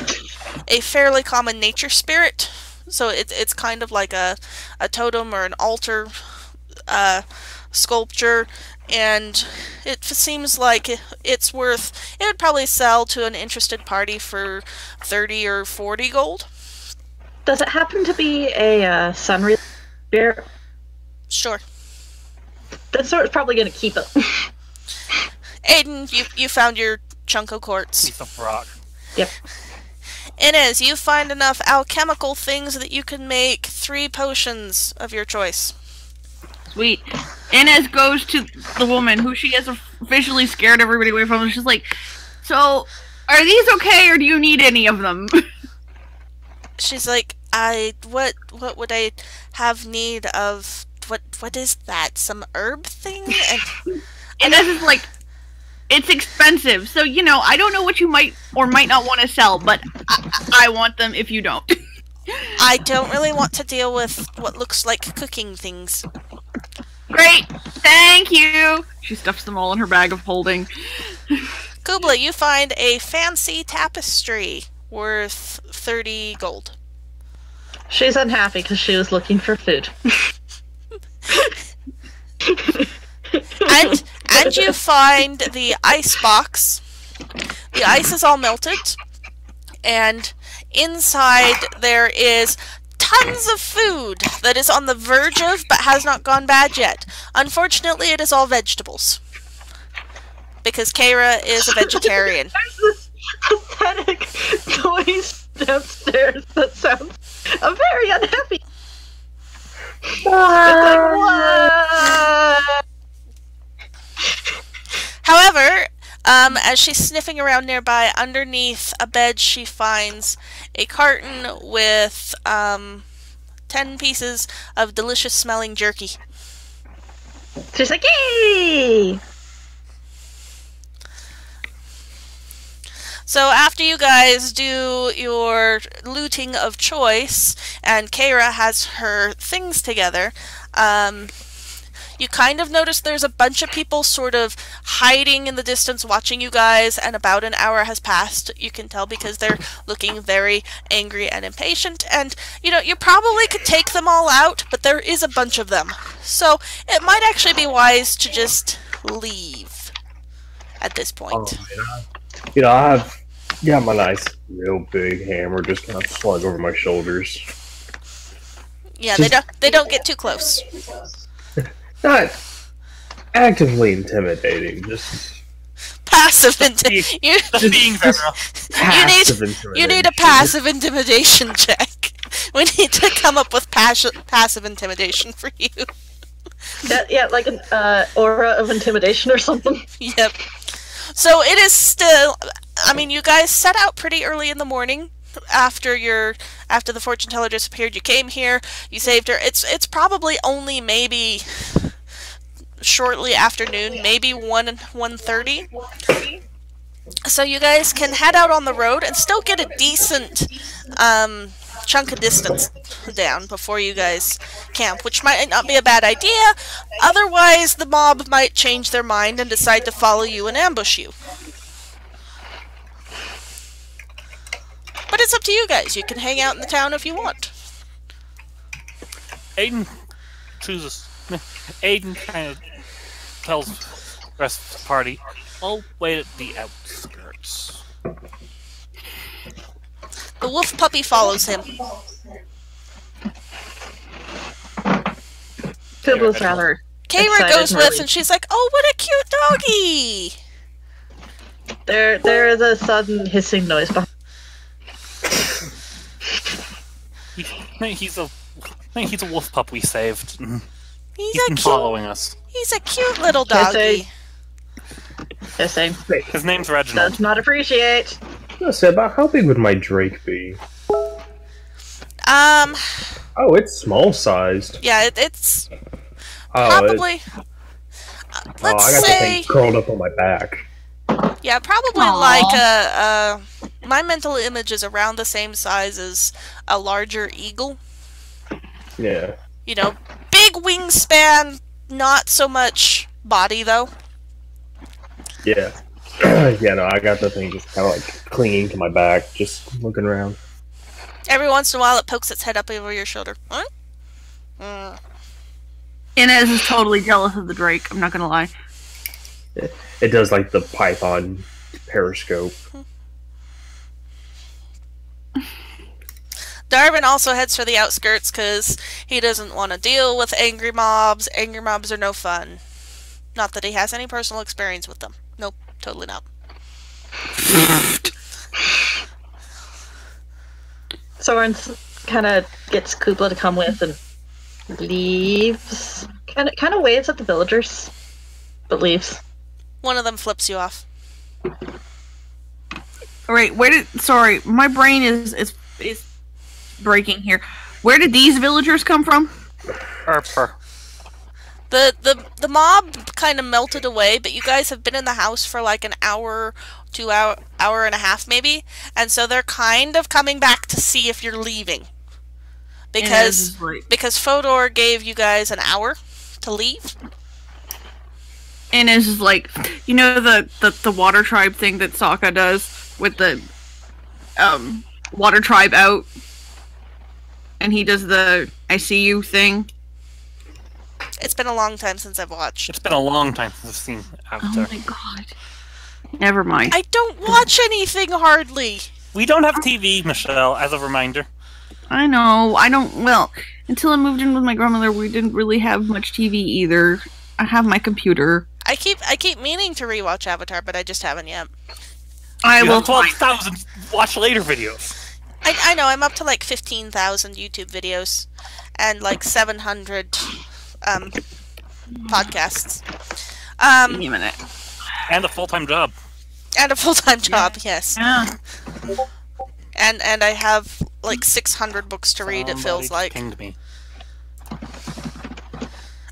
a fairly common nature spirit. So it's kind of like a totem or an altar sculpture, and it seems like it would probably sell to an interested party for 30 or 40 gold. Does it happen to be a sun spirit? Sure. Then Soren's probably going to keep it. Aiden, you found your chunk of quartz. Piece of rock. Yep. Inez, you find enough alchemical things that you can make 3 potions of your choice. Sweet. Inez goes to the woman who she has officially scared everybody away from. She's like, so, are these okay, or do you need any of them? She's like, what would I have need of? What is that? Some herb thing? And Inez is like, it's expensive, so, I don't know what you might or might not want to sell, but I want them if you don't. I don't really want to deal with what looks like cooking things. Great, thank you! She stuffs them all in her bag of holding. Cubla, you find a fancy tapestry worth 30 gold. She's unhappy because she was looking for food. And you find the ice box. The ice is all melted, and inside there is tons of food that is on the verge of but has not gone bad yet. Unfortunately, it is all vegetables. Because Kara is a vegetarian. There's this pathetic noise downstairs that sounds very unhappy. It's like, what? However, as she's sniffing around nearby, underneath a bed she finds a carton with 10 pieces of delicious smelling jerky. She's like, yay! So after you guys do your looting of choice, and Kara has her things together, you kind of notice there's a bunch of people sort of hiding in the distance watching you guys, and about an hour has passed. You can tell because they're looking very angry and impatient, and, you know, you probably could take them all out, but there is a bunch of them. So it might actually be wise to just leave at this point. Oh, you know, I've got my nice, real big hammer just kind of slung over my shoulders. Yeah, they don't get too close. Not actively intimidating, just passive intimidation. You need a passive intimidation check. We need to come up with passive intimidation for you. Yeah, like an aura of intimidation or something. Yep. So it is still. I mean, you guys set out pretty early in the morning. After the fortune teller disappeared, you came here. You saved her. It's probably only maybe shortly afternoon, maybe 1:30. So you guys can head out on the road and still get a decent chunk of distance down before you guys camp, which might not be a bad idea. Otherwise, the mob might change their mind and decide to follow you and ambush you. But it's up to you guys. You can hang out in the town if you want. Aiden chooses. Aiden kind of tells the rest of the party, I'll wait at the outskirts. The wolf puppy follows him. Cubla's rather Kara goes with, and she's like, "Oh, what a cute doggy!" There is a sudden hissing noise behind. He's a wolf pup we saved. He's been following us. He's a cute little doggy. Hissing. His name's Reginald. Does not appreciate. So about how big would my drake be? Oh, it's small sized. Yeah, it's probably. Let's I got say the thing curled up on my back. Yeah, probably like a. My mental image is around the same size as a larger eagle. Yeah. You know, big wingspan, not so much body though. Yeah. Yeah, no, I got the thing just kind of like clinging to my back, just looking around. Every once in a while it pokes its head up over your shoulder. Huh? Inez is totally jealous of the drake, I'm not gonna lie. It does like the python periscope. Darvan also heads for the outskirts because he doesn't want to deal with angry mobs. Angry mobs are no fun. Not that he has any personal experience with them. Nope, totally not. Sorin kind of gets Cubla to come with and leaves. Kind of waves at the villagers, but leaves. One of them flips you off. Alright, sorry, my brain is breaking here. Where did these villagers come from? The mob kind of melted away, but you guys have been in the house for like an hour, hour and a half maybe, and so they're kind of coming back to see if you're leaving. Because Fodor gave you guys an hour to leave. Ines is like, you know the water tribe thing that Sokka does with the water tribe out, and he does the I see you thing. It's been a long time since I've watched. It's been a long time since I've seen Avatar. Oh my god. Never mind. I don't watch anything hardly. We don't have TV, Michelle, as a reminder. I know. I don't. Well, until I moved in with my grandmother, we didn't really have much TV either. I have my computer. I keep meaning to rewatch Avatar, but I just haven't yet. I will. 12,000 watch later videos. I know. I'm up to like 15,000 YouTube videos and like 700 podcasts. Give me a minute. And a full-time job. And a full-time job, yes. Yeah. And I have like 600 books to read. It feels like. Pinged me.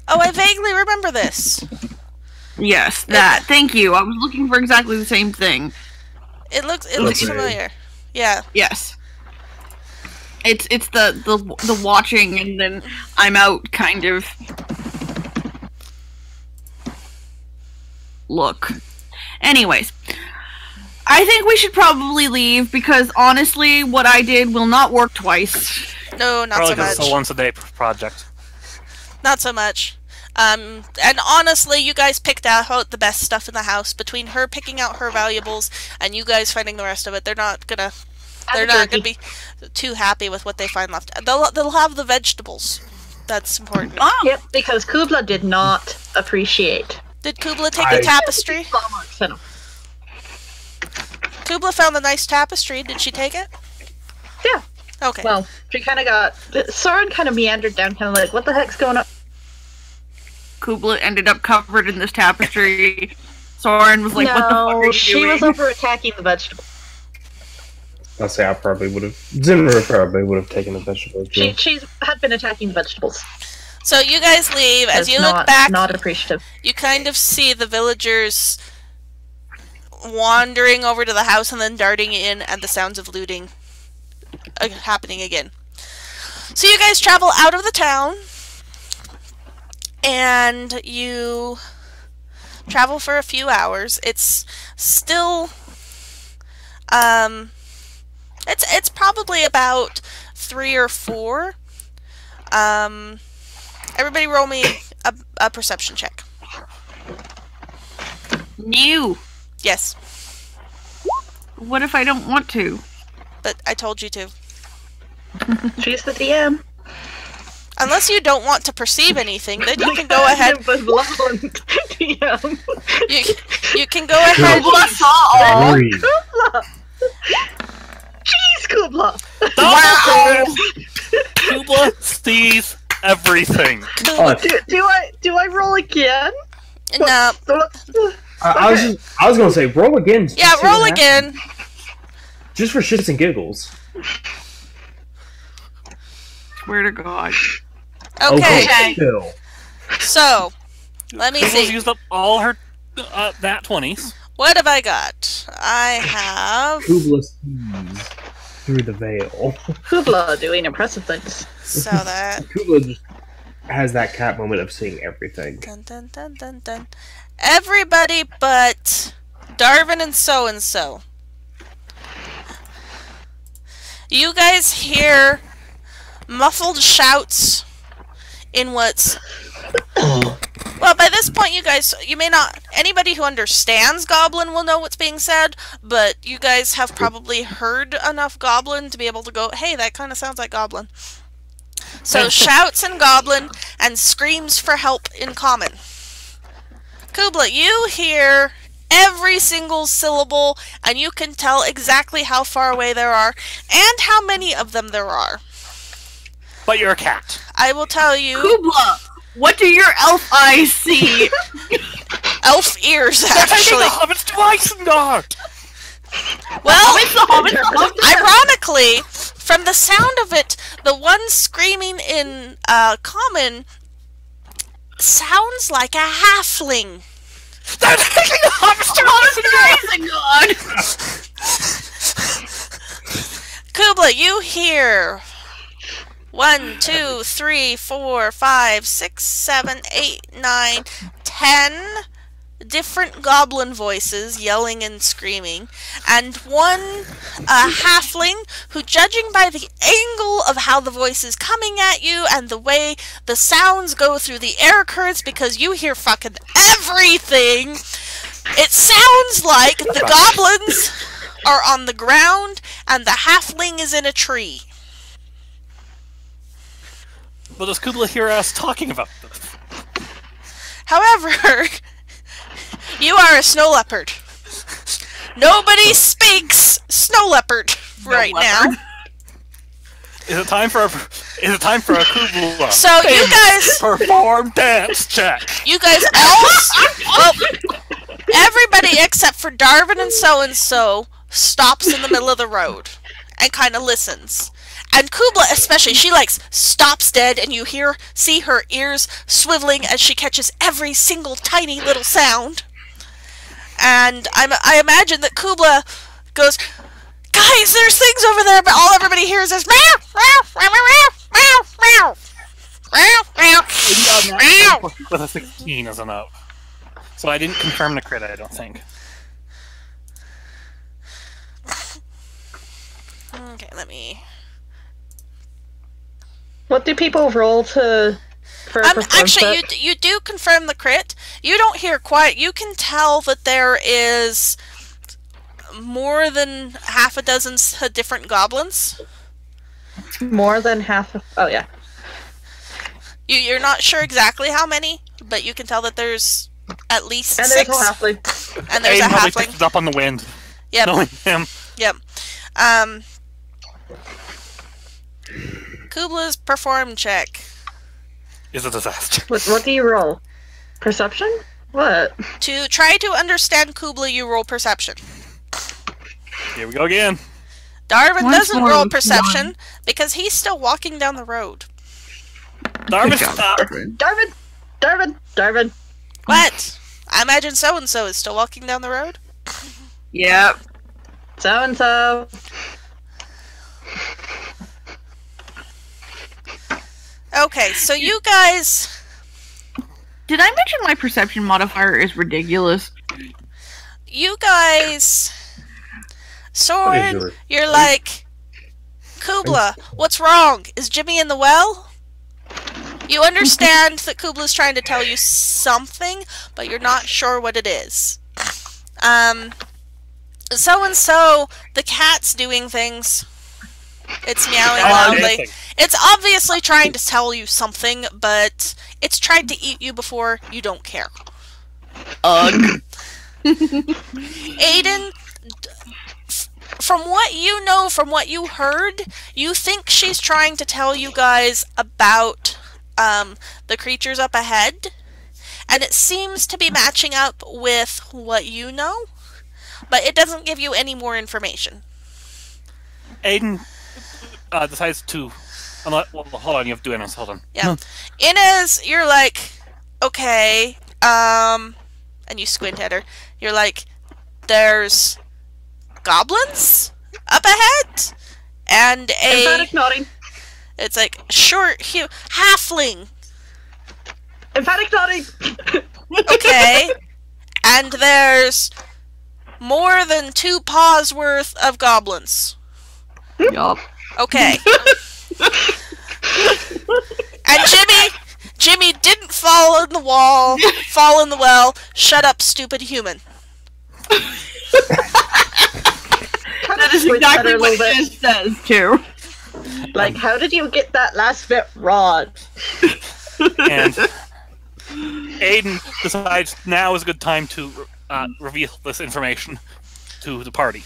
Oh, I vaguely remember this. Yes, that. Thank you. I was looking for exactly the same thing. It looks familiar. Yeah. Yes. It's the watching and then I'm out kind of look. Anyways, I think we should probably leave because honestly, what I did will not work twice. No, not Probably so much. It's a once-a-day project. Not so much. And honestly, you guys picked out the best stuff in the house. Between her picking out her valuables and you guys finding the rest of it, they're not gonna be too happy with what they find left. They'll have the vegetables. That's important. Oh, Yep, because Cubla did not appreciate. Did Cubla take the tapestry? Cubla found the nice tapestry. Did she take it? Yeah. Okay. Well, she kind of got... Sorin kind of meandered down, kind of like, what the heck's going on? Cubla ended up covered in this tapestry. Sorin was like, what the fuck are you she doing? was over attacking the vegetables. I'll say I probably would have. Zimmer probably would have taken the vegetables. She had been attacking the vegetables. So you guys leave. As you Not- look back, Not appreciative. you kind of see the villagers wandering over to the house and then darting in, and the sounds of looting happening again. So you guys travel out of the town, and you travel for a few hours. It's still, it's probably about 3 or 4. Everybody roll me a perception check. New. Yes, What if I don't want to? but I told you to. She's the DM. Unless you don't want to perceive anything, then you can go ahead. Benevolent DM. You can go ahead. Cubla saw all. Three. Kubla! Jeez, Kubla! Wow. Cubla sees everything. Oh, Do I roll again? No. I was gonna say roll again. just to Yeah, see roll what happens. again. Just for shits and giggles. Swear to God. Okay, Still. so let me Cubla's see. used up all her nat 20s. What have I got? I have. Kubla sees through the veil. Kubla doing impressive things. So that. Kubla just has that cat moment of seeing everything. Dun, dun, dun, dun, dun. Everybody but Darvan and so. You guys hear muffled shouts in what's... Well, by this point, you may not... Anybody who understands Goblin will know what's being said, but you guys have probably heard enough Goblin to be able to go, hey, that kind of sounds like Goblin. So, shouts in Goblin and screams for help in Common. Cubla, you hear every single syllable, and you can tell exactly how far away there are, and how many of them there are. But you're a cat. I will tell you... Cubla, what do your elf eyes see? Elf ears, They're taking actually. the hobbits to Isengard! Well, ironically, from the sound of it, the one screaming in Common sounds like a halfling. They're taking the hobbits to God. Cubla, you hear 1, 2, 3, 4, 5, 6, 7, 8, 9, 10 different goblin voices yelling and screaming, and one halfling who, judging by the angle of how the voice is coming at you and the way the sounds go through the air currents, because you hear fucking everything, it sounds like the goblins are on the ground and the halfling is in a tree. But does Cubla hear us talking about this? However, you are a snow leopard. Nobody speaks snow leopard right now. Is it time for a Cubla? So you guys perform dance check. You guys all well, everybody except for Darvan and so stops in the middle of the road and kind of listens. And Cubla especially, she stops dead, and you see her ears swiveling as she catches every single tiny little sound. And I imagine that Cubla goes, "Guys, there's things over there," but all everybody hears is meow, meow, meow, meow, meow, meow, meow, meow. With a 16 as an up. So I didn't confirm the crit, I don't think. Okay, let me... What do people roll for actually, you do confirm the crit. You don't hear quite... You can tell that there is more than half a dozen different goblins. More than half of... Oh, yeah. You're not sure exactly how many, but you can tell that there's at least and 6. There's a halfling. And there's a halfling. Picked it up on the wind. Yep. Knowing him. Yep. Cubla's perform check. Is a disaster. What do you roll? Perception? What? To try to understand Cubla, you roll perception. Here we go again. Darvan Once doesn't more, roll one. perception because he's still walking down the road. Darvan, Good job, stop. Darvan! What? I imagine so-and-so is still walking down the road. Yep. So-and-so. Okay, so you guys... Did I mention my perception modifier is ridiculous? You guys... Sorin, Ridiculous. you're like... Cubla, what's wrong? Is Jimmy in the well? You understand that Kubla's trying to tell you something, but you're not sure what it is. So-and-so, the cat's doing things. It's meowing loudly. It's obviously trying to tell you something, but it's tried to eat you before. You don't care. Ugh. Adin, from what you know, from what you heard, you think she's trying to tell you guys about the creatures up ahead, and it seems to be matching up with what you know, but it doesn't give you any more information. Aiden decides to... well, hold on, you have to do Ines, hold on. Yeah. Inez, you're like, okay, and you squint at her. You're like, there's goblins up ahead? And Emphatic nodding. it's like, short, halfling. Emphatic nodding. Okay. And there's more than 2 paws worth of goblins. Yup. Okay. And Jimmy didn't fall in the wall, fall in the well. Shut up, stupid human. That is exactly what it says, too. Like, how did you get that last bit wrong? And Aiden decides now is a good time to reveal this information to the party.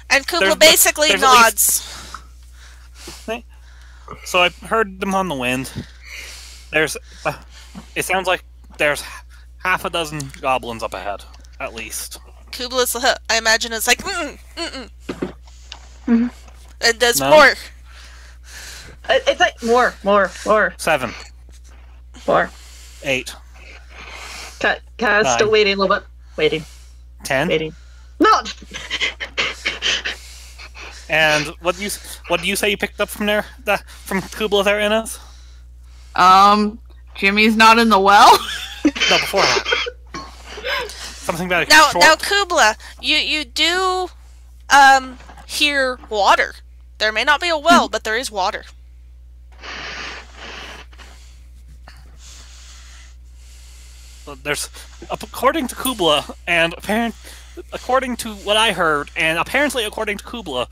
And Cubla basically there's nods. So I heard them on the wind. There's, it sounds like there's half a dozen goblins up ahead, at least. Cubla's, I imagine, it's like, Mhm. And does No. more. It's like more. 7, 4. 8, Still waiting a little bit. Waiting. 10. No! And what do you say you picked up from there? From Cubla there, Inez? Jimmy's not in the well? No, before that. Something about a Now, short... Cubla, you do hear water. There may not be a well, but there is water. There's, according to Cubla, and according to what I heard, and apparently according to Cubla,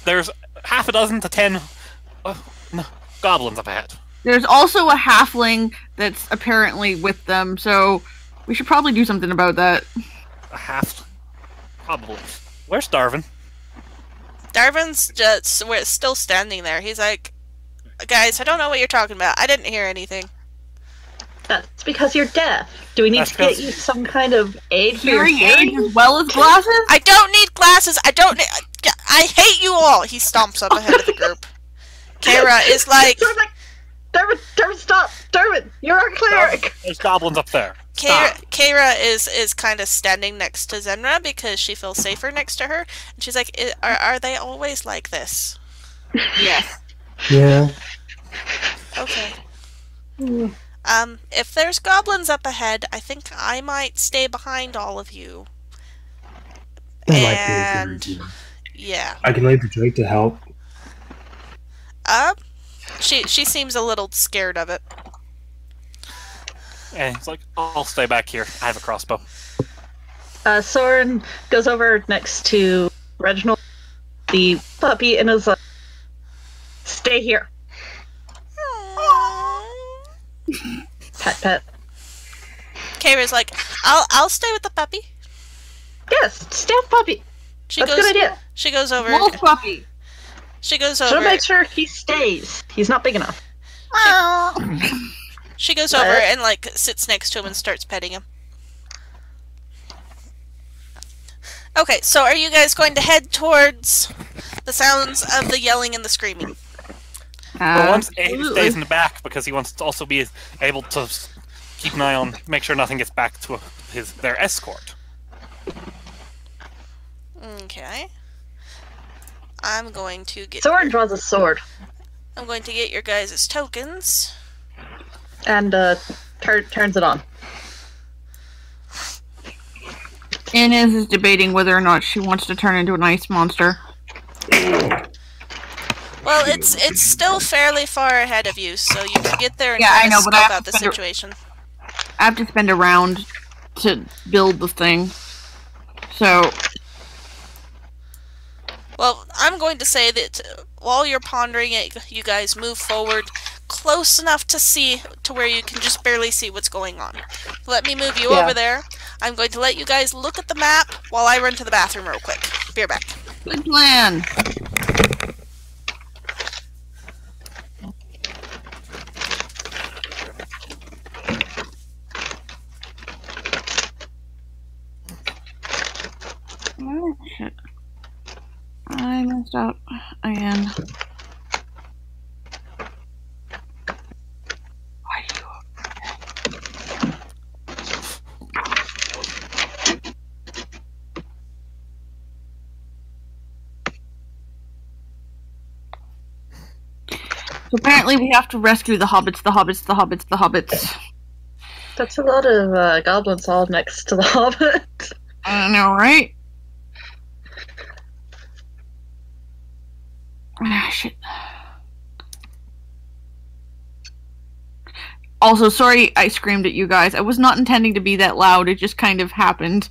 there's half a dozen to 10 goblins up ahead. There's also a halfling that's apparently with them, so we should probably do something about that. A half? Probably. Where's Darvan? Darvan's just still standing there. He's like, guys, I don't know what you're talking about. I didn't hear anything. That's because you're deaf. Do we need to get you some kind of aid for your Hearing aid as well as glasses? I don't need glasses. I hate you all. He stomps up ahead of the group. Kara is like... Darvan, stop! Darvan, you're our cleric! There's goblins up there. Kara is kind of standing next to Saerenrae because she feels safer next to her. And she's like, are they always like this? Yes. Yeah. Okay. If there's goblins up ahead, I think I might stay behind all of you. And yeah, I can lead the drake to help. She seems a little scared of it. And he's like, I'll stay back here. I have a crossbow. Sorin goes over next to Reginald, the puppy, and is like, stay here. Pet. Kara's like, I'll stay with the puppy. Yes, stay with puppy. That's a good idea. She goes over. Wolf puppy. She goes over. She'll make sure he stays. He's not big enough. She goes over and like sits next to him and starts petting him. Okay, so are you guys going to head towards the sounds of the yelling and the screaming? Well, once Abe stays in the back because he wants to also be able to keep an eye on, make sure nothing gets back to their escort. Okay. I'm going to get... Sorin draws a sword. I'm going to get your guys' tokens. And turns it on. Inez is debating whether or not she wants to turn into an ice monster. Well, it's still fairly far ahead of you, so you can get there and I know, scope but out the situation. I have to spend a round to build the thing. So... Well, I'm going to say that while you're pondering it, you guys move forward close enough to where you can just barely see what's going on. Let me move you over there. I'm going to let you guys look at the map while I run to the bathroom real quick. Be right back. Good plan. Oh, shit. I messed up again. Why do So apparently we have to rescue the hobbits, the hobbits, the hobbits, the hobbits. That's a lot of goblins all next to the hobbit. I know, right? Ah, shit. Also, sorry I screamed at you guys. I was not intending to be that loud. It just kind of happened.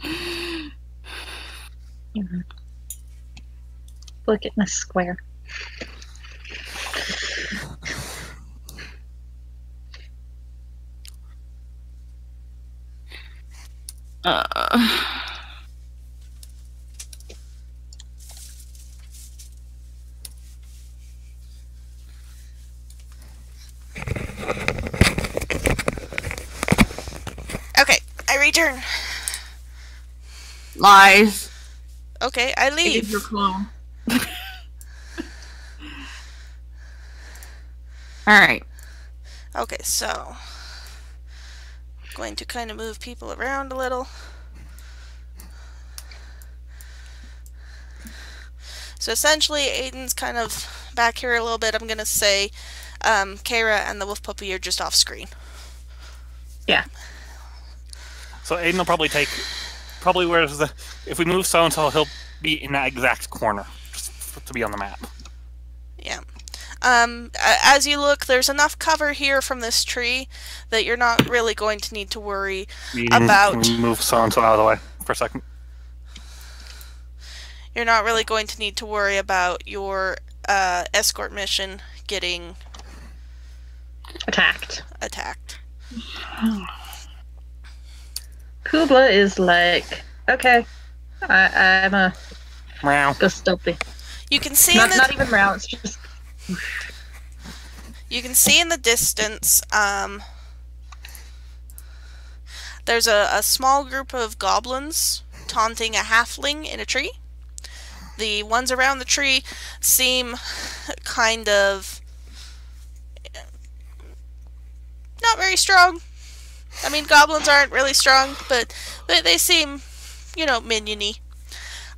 Look at this square. Okay, I return. Lies. Okay, I It is leave. your clone. Alright. Okay, so... going to kind of move people around a little. So essentially, Aiden's kind of back here a little bit. I'm going to say Kara and the wolf puppy are just off screen. Yeah. So Adin will probably take... Probably where's the... If we move so-and-so, he'll be in that exact corner. Just to be on the map. Yeah. As you look, there's enough cover here from this tree that you're not really going to need to worry about... Can we move so-and-so out of the way for a second? You're not really going to need to worry about your escort mission getting... Attacked. Cubla is like, okay, I'm a Meow. go stealthy. You can see Not even round. It's just you can see in the distance. There's a small group of goblins taunting a halfling in a tree. The ones around the tree seem kind of not very strong. I mean, goblins aren't really strong, but they seem, you know, minion-y.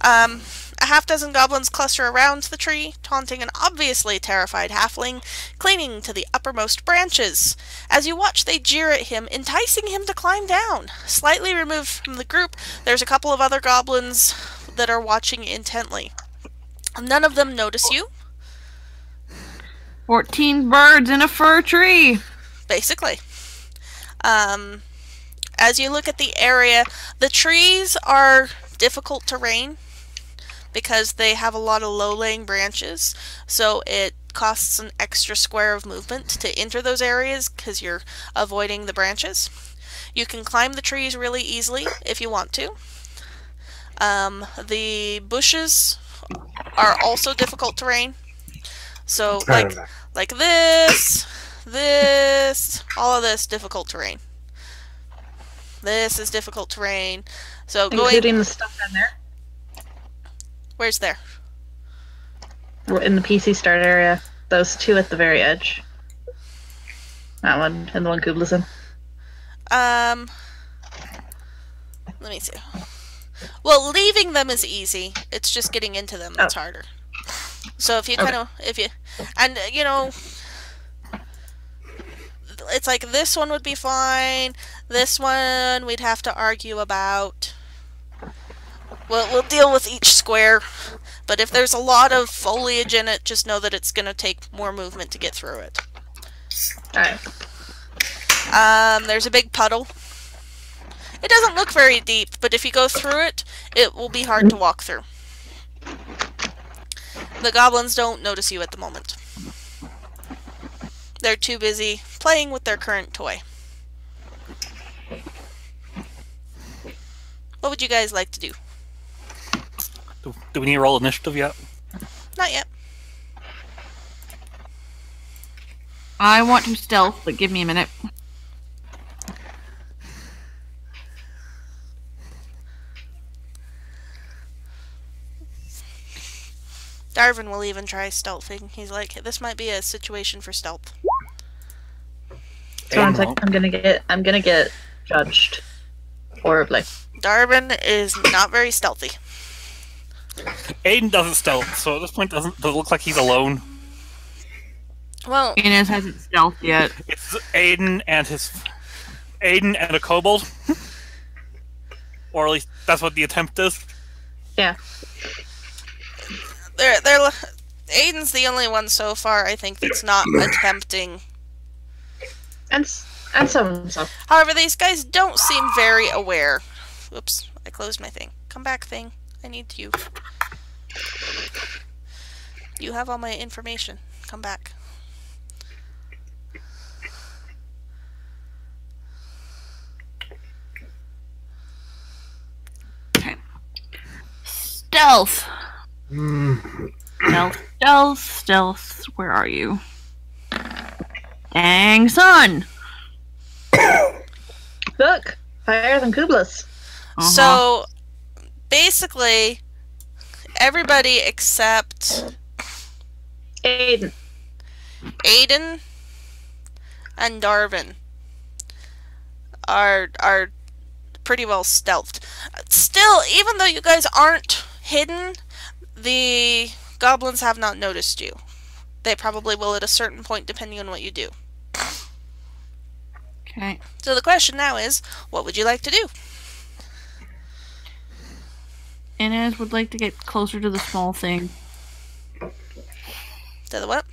A half-dozen goblins cluster around the tree, taunting an obviously terrified halfling, clinging to the uppermost branches. As you watch, they jeer at him, enticing him to climb down. Slightly removed from the group, there's a couple of other goblins that are watching intently. None of them notice you. 14 birds in a fir tree! Basically. As you look at the area, the trees are difficult terrain because they have a lot of low-laying branches, so it costs an extra square of movement to enter those areas because you're avoiding the branches. You can climb the trees really easily if you want to. The bushes are also difficult terrain, so like this, all of this difficult terrain. This is difficult terrain. So including the stuff in there. Where's there? We're in the PC start area. Those two at the very edge. That one and the one Cubla's in. Let me see. Well, leaving them is easy. It's just getting into them that's harder. So if you and you know, it's like this one would be fine. This one we'd have to argue about. Well, we'll deal with each square. But if there's a lot of foliage in it, just know that it's going to take more movement to get through it. Alright. There's a big puddle. It doesn't look very deep, but if you go through it, it will be hard to walk through. The goblins don't notice you at the moment. They're too busy playing with their current toy. What would you guys like to do? Do we need to roll initiative yet? Not yet. I want to stealth, but give me a minute. Darvan will even try stealthing. He's like, this might be a situation for stealth. So I'm gonna get judged horribly. Darvan is not very stealthy. Adin doesn't stealth, so at this point does it look like he's alone? Well, Inez hasn't stealthed yet. It's Adin and a kobold. Or at least that's what the attempt is. Yeah. Aiden's the only one so far, I think, that's not attempting. And so. However, these guys don't seem very aware. Oops, I closed my thing. Come back, thing. I need you. You have all my information. Come back. Okay. Stealth. Stealth. Where are you? Dang son! Look! Higher than Cubla's. So, basically, everybody except Adin and Darvan are pretty well stealthed. Still, even though you guys aren't hidden, the goblins have not noticed you. They probably will at a certain point, depending on what you do. Okay. So the question now is, what would you like to do? Inez would like to get closer to the small thing. To the what?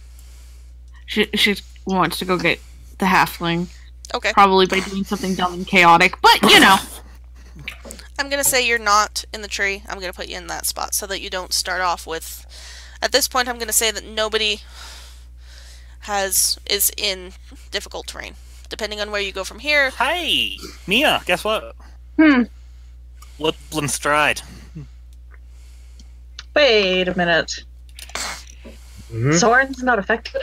She wants to go get the halfling. Okay. Probably by doing something dumb and chaotic, but you know. I'm gonna say you're not in the tree. I'm gonna put you in that spot so that you don't start off with... At this point, I'm gonna say that nobody is in difficult terrain. Depending on where you go from here... Hey! Mia, guess what? Woodland Stride. Wait a minute. Sorin's not affected?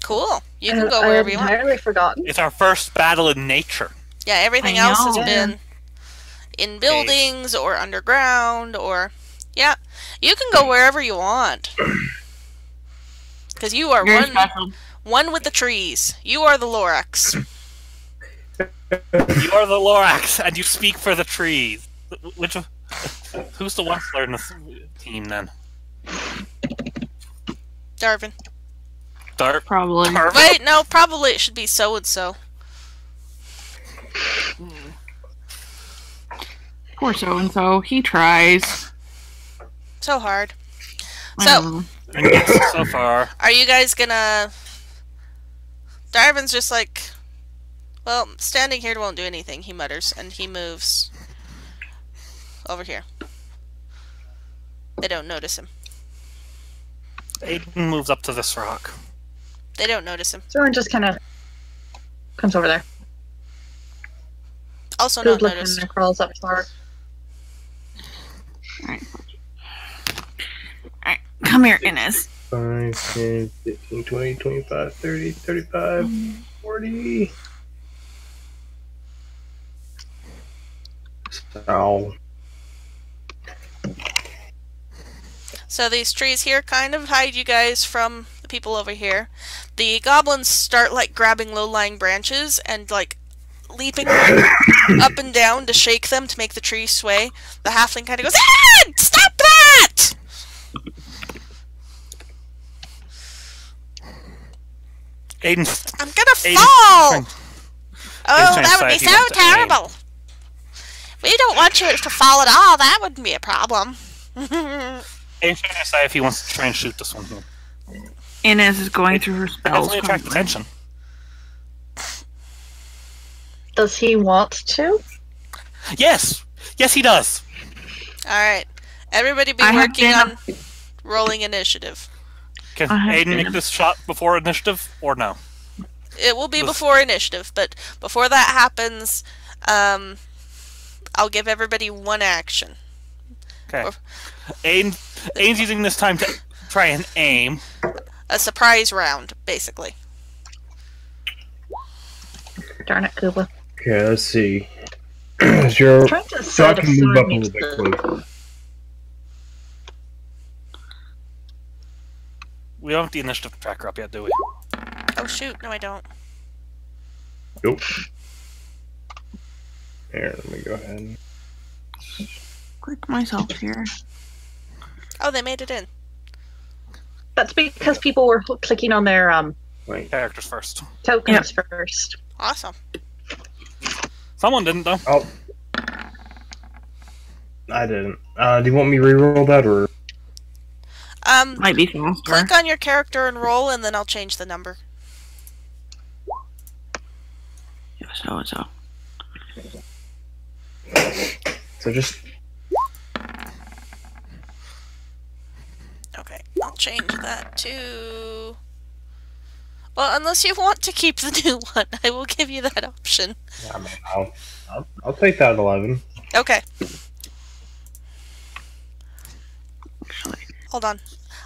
Cool. You can go wherever you want. I had entirely forgotten. It's our first battle in nature. Yeah, everything else has been in buildings or underground or... Yeah, you can go wherever you want. Because you are one with the trees. You are the Lorax. You are the Lorax, and you speak for the trees. Who's the Wrestler in the team, then? Darvan. Probably. Darvan? Wait, no, probably it should be so-and-so. Poor so-and-so. He tries. So hard. So, And gets so far. Are you guys gonna... Darvan's just like... Well, standing here won't do anything, he mutters, and he moves over here. They don't notice him. Adin moves up to this rock. They don't notice him. Sorin just kind of comes over there. Also not Cubla noticed. kind of crawls up forward. Alright. Alright, come here, Inez. 5, 10, 15, 20, 25, 30, 35, 40. So... So these trees here kind of hide you guys from the people over here. The goblins start like grabbing low-lying branches and like leaping up and down to shake them to make the tree sway. The halfling kind of goes, "Ah! Stop that!" Adin. I'm gonna fall! Oh, trying to that would be decide if he so wants to aim. terrible. We don't want you to fall at all. That wouldn't be a problem. Adin's trying to decide if he wants to try and shoot this one here. Inez is going through her spells. Definitely attract attention. Does he want to? Yes! Yes, he does! Alright. Everybody be I have working been on rolling initiative. Can I have Adin been- make this shot before initiative, or no? It will be before initiative, but before that happens, I'll give everybody one action. Okay. Adin's using this time to try and aim. A surprise round, basically. Darn it, Cubla. Okay, let's see. Your Trying to so I decide if can move Sorin up a needs little bit to... closer. We don't have the initiative tracker up yet, do we? Oh shoot, no I don't. Nope. Here, let me go ahead. Click myself here. Oh, they made it in. That's because people were clicking on their Wait. Characters first. tokens first. Awesome. Someone didn't, though. Oh. I didn't. Do you want me to reroll that, or...? Might be faster. Click on your character and roll, and then I'll change the number. So. So just... Okay, I'll change that to... Well, unless you want to keep the new one, I will give you that option. I mean, I'll take that 11. Okay, Actually, hold on.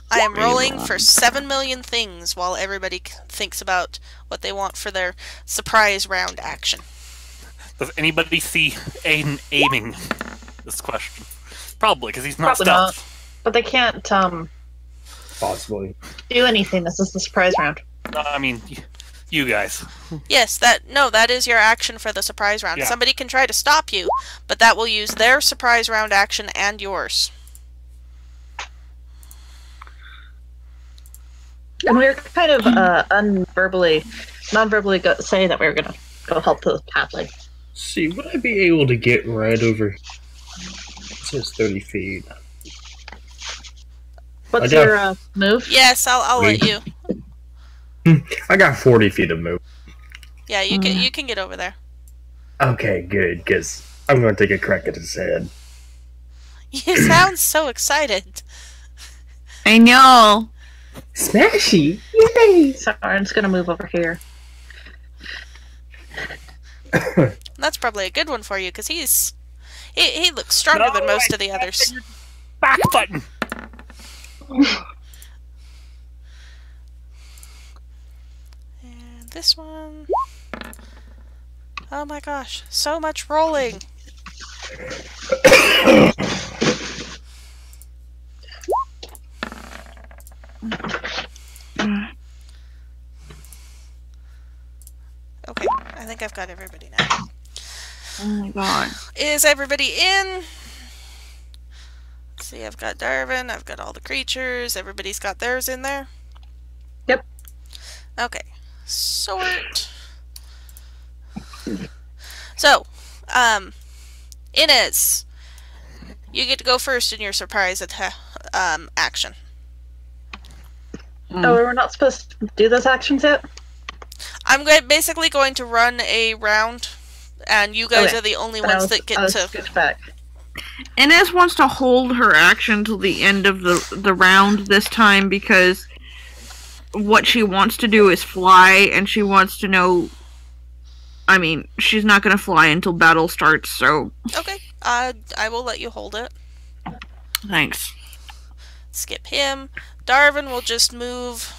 I am rolling for 7 million things while everybody thinks about what they want for their surprise round action. Does anybody see Adin aiming this question? Probably, because he's not Probably stealth. But they can't Possibly. do anything. This is the surprise round. No, I mean, you guys. Yes, that is your action for the surprise round. Yeah. Somebody can try to stop you, but that will use their surprise round action and yours. And we were kind of non-verbally saying that we were going to go help the pathling. See, would I be able to get right over... It's 30 feet. What's your move? Yes, I'll let you. I got 40 feet of move. Yeah, you can get over there. Okay, good, because I'm going to take a crack at his head. You sound so excited. I know. Smashy! Yay! Sorin's gonna move over here. That's probably a good one for you, because he looks stronger than most of the others. Back button! And this one... Oh my gosh, so much rolling! Okay, I think I've got everybody now. Oh my god. Is everybody in? Let's see, I've got Darvan, I've got all the creatures, everybody's got theirs in there? Yep. Okay. Sort. So, Inez, you get to go first in your surprise action. Oh, we're not supposed to do those actions yet? I'm basically going to run a round, and you guys are the only ones that get to... Switch back. Inez wants to hold her action till the end of the round this time because what she wants to do is fly, and she wants to know... I mean, she's not going to fly until battle starts, so... Okay, I will let you hold it. Thanks. Skip him. Darvan will just move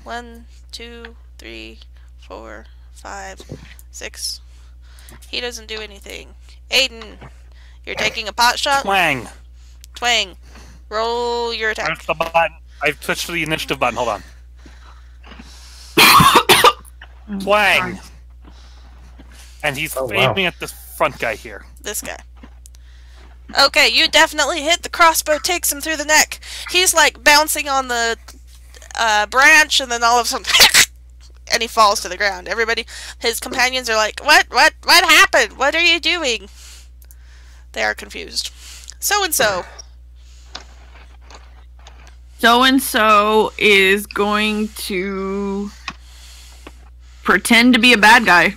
1, 2, 3, 4, 5, 6. He doesn't do anything. Adin, you're taking a pot shot. Twang! Twang. Roll your attack. Press the button. I've switched to the initiative button. Hold on. Twang! And he's aiming at this front guy here. This guy. Okay, you definitely hit. The crossbow takes him through the neck. He's like bouncing on the branch, and then all of a sudden, and he falls to the ground. Everybody, his companions are like, What happened? What are you doing? They are confused. So-and-so. So-and-so is going to pretend to be a bad guy.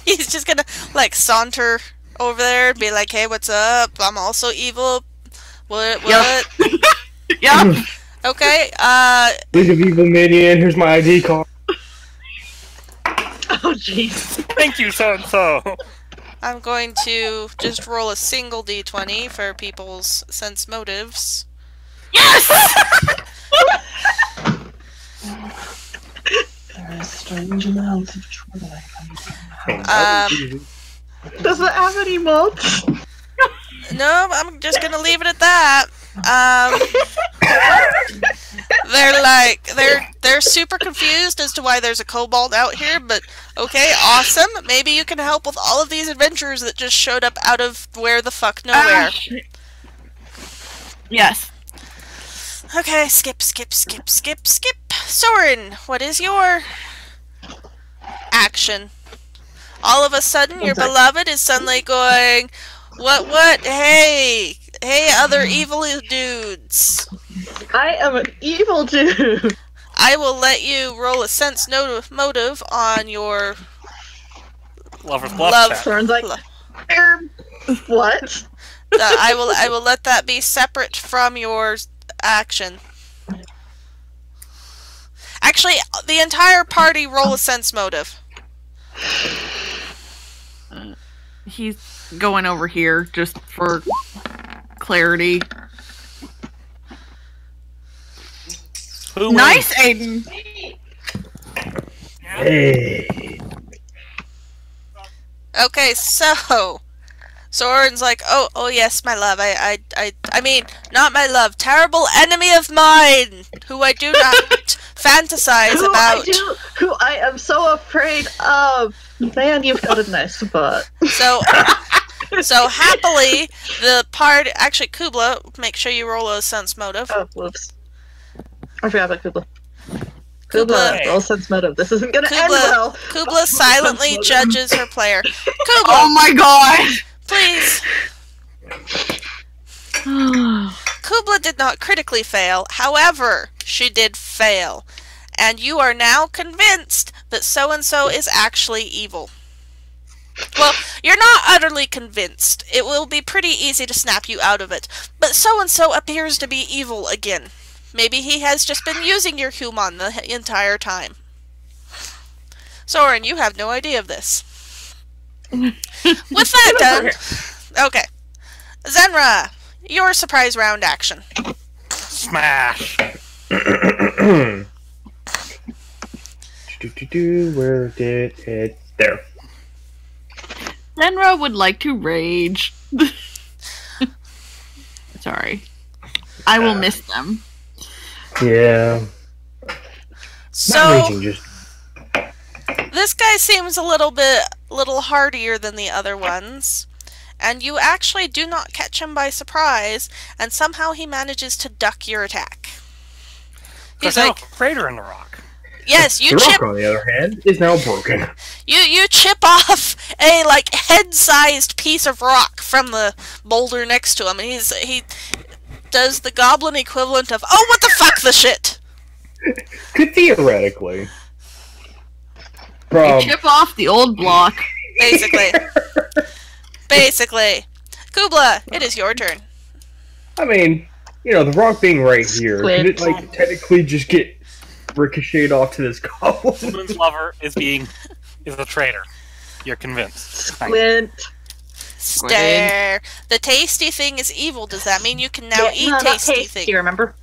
He's just gonna, like, saunter over there and be like, hey, what's up? I'm also evil. What? Yep. Yep. Okay, League of Evil Minion, here's my ID card. Oh, jeez. Thank you, so-and-so. I'm going to just roll a single d20 for people's sense motives. Yes! There is strange amounts of trouble. Does it have any mods? No, I'm just gonna leave it at that. They're super confused as to why there's a kobold out here, but okay, awesome. Maybe you can help with all of these adventurers that just showed up out of where the fuck nowhere. Yes. Okay, skip. Sorin, what is your action? All of a sudden, your beloved is suddenly going, what? Hey, other evil dudes. I am an evil dude. I will let you roll a sense motive on your Lover's bluff love. check. Sorin's like, what? I will let that be separate from your action. Actually, the entire party roll a sense motive. He's going over here just for clarity. Who Nice, Adin! Hey. Okay, so Sorin's like, oh yes, my love. I mean, not my love. Terrible enemy of mine, who I do not fantasize about. Who I am so afraid of. Man, you've got a nice butt. So happily, the party. Actually, Cubla, make sure you roll a sense motive. Oh, whoops. I forgot about Cubla. Cubla, roll sense motive. This isn't gonna end well. Cubla silently judges her player. Cubla, Oh my god! Please. Cubla did not critically fail. However, she did fail. And you are now convinced that so-and-so is actually evil. Well, you're not utterly convinced. It will be pretty easy to snap you out of it. But so-and-so appears to be evil again. Maybe he has just been using your human the entire time. Sorin, you have no idea of this. With that done... Okay. Saerenrae, your surprise round action. Smash! Where did it... There. Saerenrae would like to rage. Sorry. I will miss them. Yeah. So, Not raging, just... this guy seems a little hardier than the other ones. And you actually do not catch him by surprise, and somehow he manages to duck your attack. He's There's like, a crater in the rock. yes, you The chip... rock, on the other hand, is now broken. You chip off a, like, head-sized piece of rock from the boulder next to him, and he does the goblin equivalent of, oh, what the fuck the shit! Could theoretically. You chip off the old block. Basically. Basically. Cubla, it is your turn. I mean, you know, the rock being right here, could it, like, technically just get ricocheted off to this goblin? Woman's lover is a traitor. You're convinced. Squint. Stare. The tasty thing is evil. Does that mean you can now eat no, tasty tasty, thing? you remember?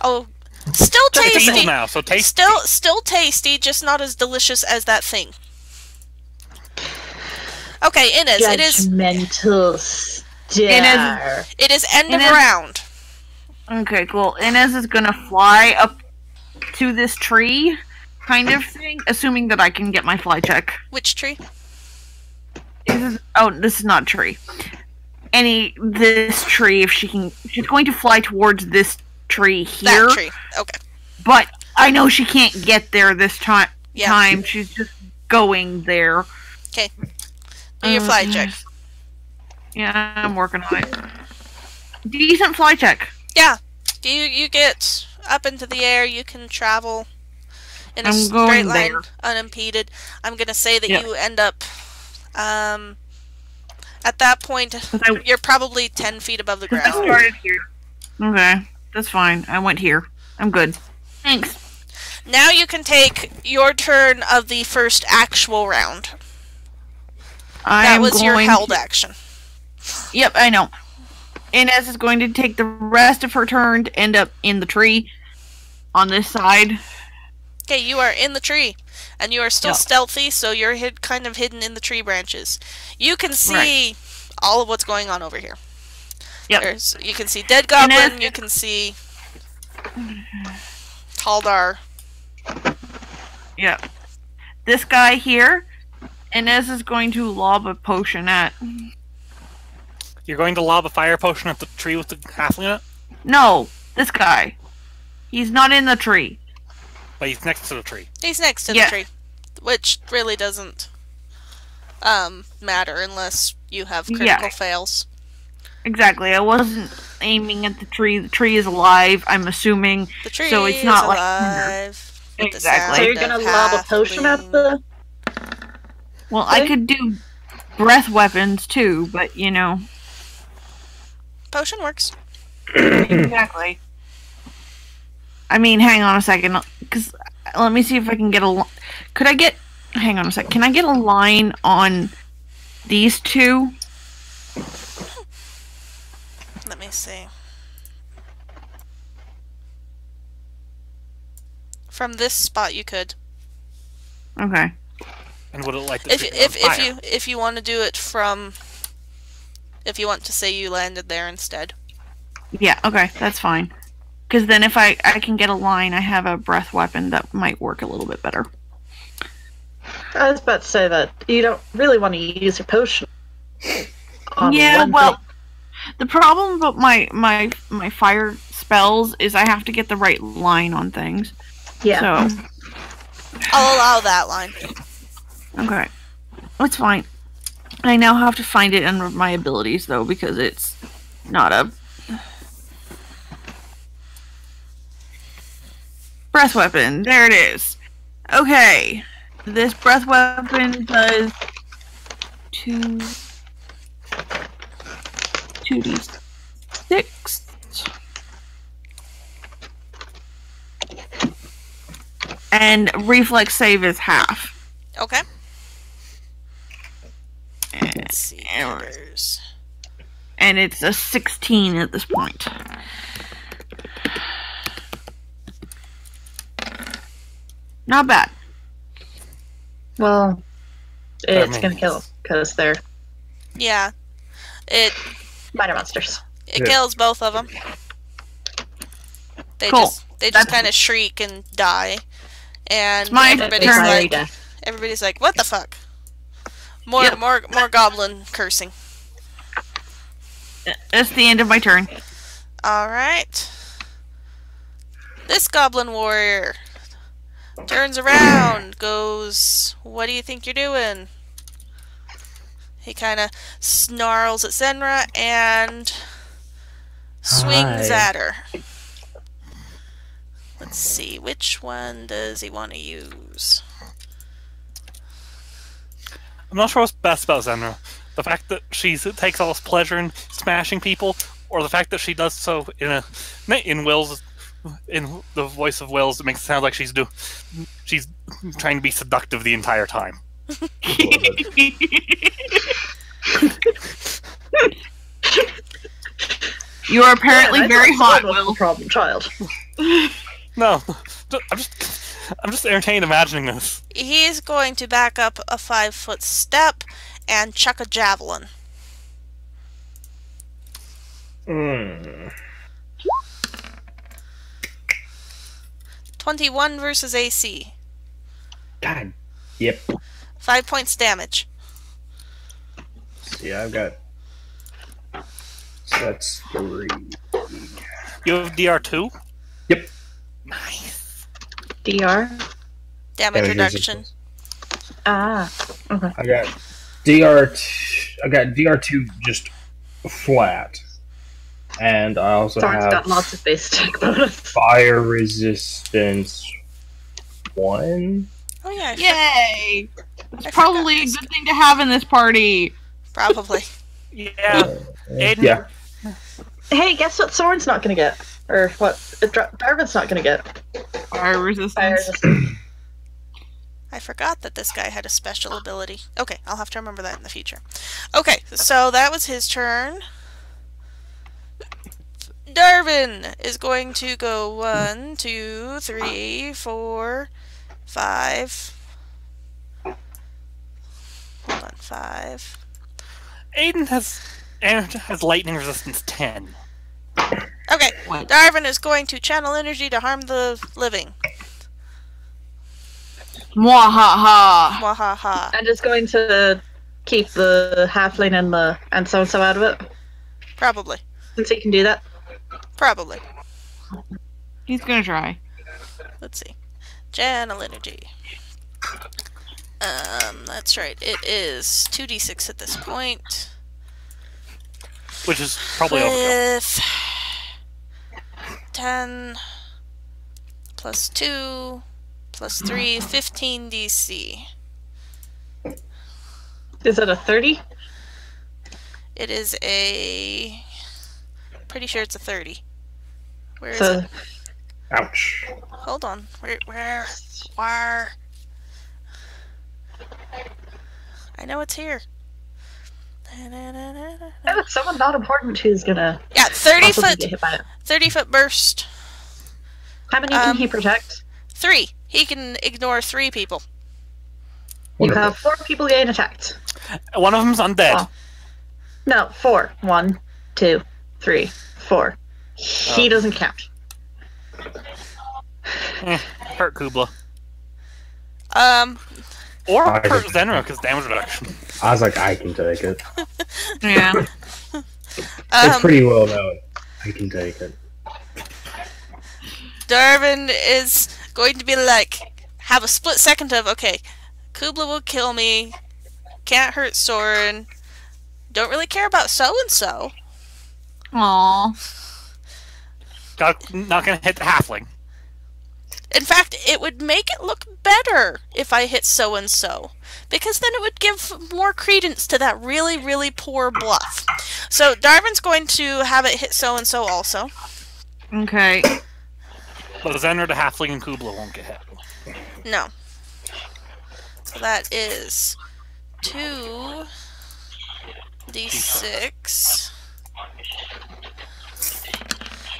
Oh, still It's tasty. evil now, so tasty. Still tasty, just not as delicious as that thing. Okay, Inez, Judgmental stare. it is end of Inez- round. Okay, cool. Inez is gonna fly up to this tree, kind of thing, assuming that I can get my fly check. Which tree? This is not a tree. This tree, if she can, she's going to fly towards this tree here. That tree. Okay. But I know she can't get there this time. Yeah. She's just going there. Okay. Do your fly check. Yeah, I'm working on it. Decent fly check. Yeah. You get up into the air, you can travel in a I'm straight going line, there. unimpeded. I'm gonna say that Yeah. you end up at that point you're probably 10 feet above the I ground. started here. Okay, that's fine. I went here. I'm good. Thanks. Now you can take your turn of the first actual round. That was your held action. Yep, I know. Inez is going to take the rest of her turn to end up in the tree on this side. Okay, you are in the tree, and you are still stealthy, so you're kind of hidden in the tree branches. You can see all of what's going on over here. Yep. You can see Dead Goblin, Inez, you can see Haldar. Yep. This guy here, Inez is going to lob a potion at. You're going to lob a fire potion at the tree with the halfling in it? No, this guy. He's not in the tree. But he's next to the tree. He's next to the tree, which really doesn't matter unless you have critical fails. Exactly. I wasn't aiming at the tree. The tree is alive, I'm assuming. The tree so it's not is alive. Like exactly. So you're gonna lob a potion at the... Well, I could do breath weapons too, but you know. Potion works. Exactly. I mean, hang on a second, because let me see if I can get a. Could I get? Hang on a sec. Can I get a line on these two? Let me see. From this spot, you could. Okay. And would it like the tree on fire? If you want to do it from, if you want to say you landed there instead. Yeah. Okay, that's fine. Because then if I can get a line, I have a breath weapon that might work a little bit better. I was about to say that you don't really want to use your potion. Yeah, well, the problem about my fire spells is I have to get the right line on things. Yeah. So I'll allow that line. okay, that's fine. I now have to find it under my abilities, though, because it's not a... Breath weapon. There it is. Okay. This breath weapon does 2d6. And reflex save is half. Okay. Let's see. Others. And it's a 16 at this point. Not bad. Well, it's gonna kill because they're Yeah. It minor monsters. kills both of them. They Cool. just kind of shriek and die, and It's my everybody's like, what the fuck? More goblin cursing. That's the end of my turn. All right. This goblin warrior turns around, goes, what do you think you're doing? He kind of snarls at Saerenrae and swings at her. Let's see, which one does he want to use? I'm not sure what's best about Saerenrae. The fact that she takes all this pleasure in smashing people, or the fact that she does so in the voice of Wills, it makes it sound like she's trying to be seductive the entire time. You are apparently very hot, Will. Problem child. No, I'm just entertained imagining this. He's going to back up a 5-foot step and chuck a javelin. 21 versus AC. God. Yep. 5 points damage. Yeah, I've got. So that's 3. You have DR2? Yep. Nice. DR. Damage reduction. Ah. Okay. I got DR2 just flat, and I also Sorin's have got lots of base attack bonus. fire resistance 1. Oh yeah. Yay! It's probably a good thing to have in this party. Probably. Yeah. Aiden? Yeah. Hey, guess what Sorin's not gonna get? Or what Darvan's not gonna get? Fire resistance. Fire resistance. I forgot that this guy had a special ability. Okay, I'll have to remember that in the future. Okay, so that was his turn. Darvan is going to go 1, 2, 3, 4, 5. Hold on, 5. Aiden has lightning resistance 10. Okay, Darvan is going to channel energy to harm the living. Mwahaha. Wahaha. And is going to keep the halfling and so-and-so out of it. Probably. Since he can do that. Probably. He's gonna try. Let's see. Channel energy. That's right. It is 2d6 at this point. Which is probably overkill. With 10 plus 2 plus 3, 15 DC. Is it a 30? It is a... Pretty sure it's a 30. Where is So, it? Ouch. Hold on. Where? I know it's here. oh, someone not important who's gonna Yeah, 30 possibly foot. get hit by it. 30-foot burst. How many can he protect? 3. He can ignore 3 people. You have 4 people getting attacked. One of them's undead. Oh. No, 4. 1, 2, 3, 4. He doesn't count. Hurt Cubla. Or I hurt just- Saerenrae because damage reduction. I was like, I can take it. Yeah. It's pretty well known. I can take it. Darvan is going to be like, have a split second of, okay, Cubla will kill me, can't hurt Sorin. Don't really care about so-and-so. Aww. Not gonna hit the halfling. In fact, it would make it look better if I hit so-and-so. Because then it would give more credence to that really, really poor bluff. So Darvan's going to have it hit so-and-so also. Okay. But Saerenrae, the halfling, and Cubla won't get hit. No. So that is 2d6.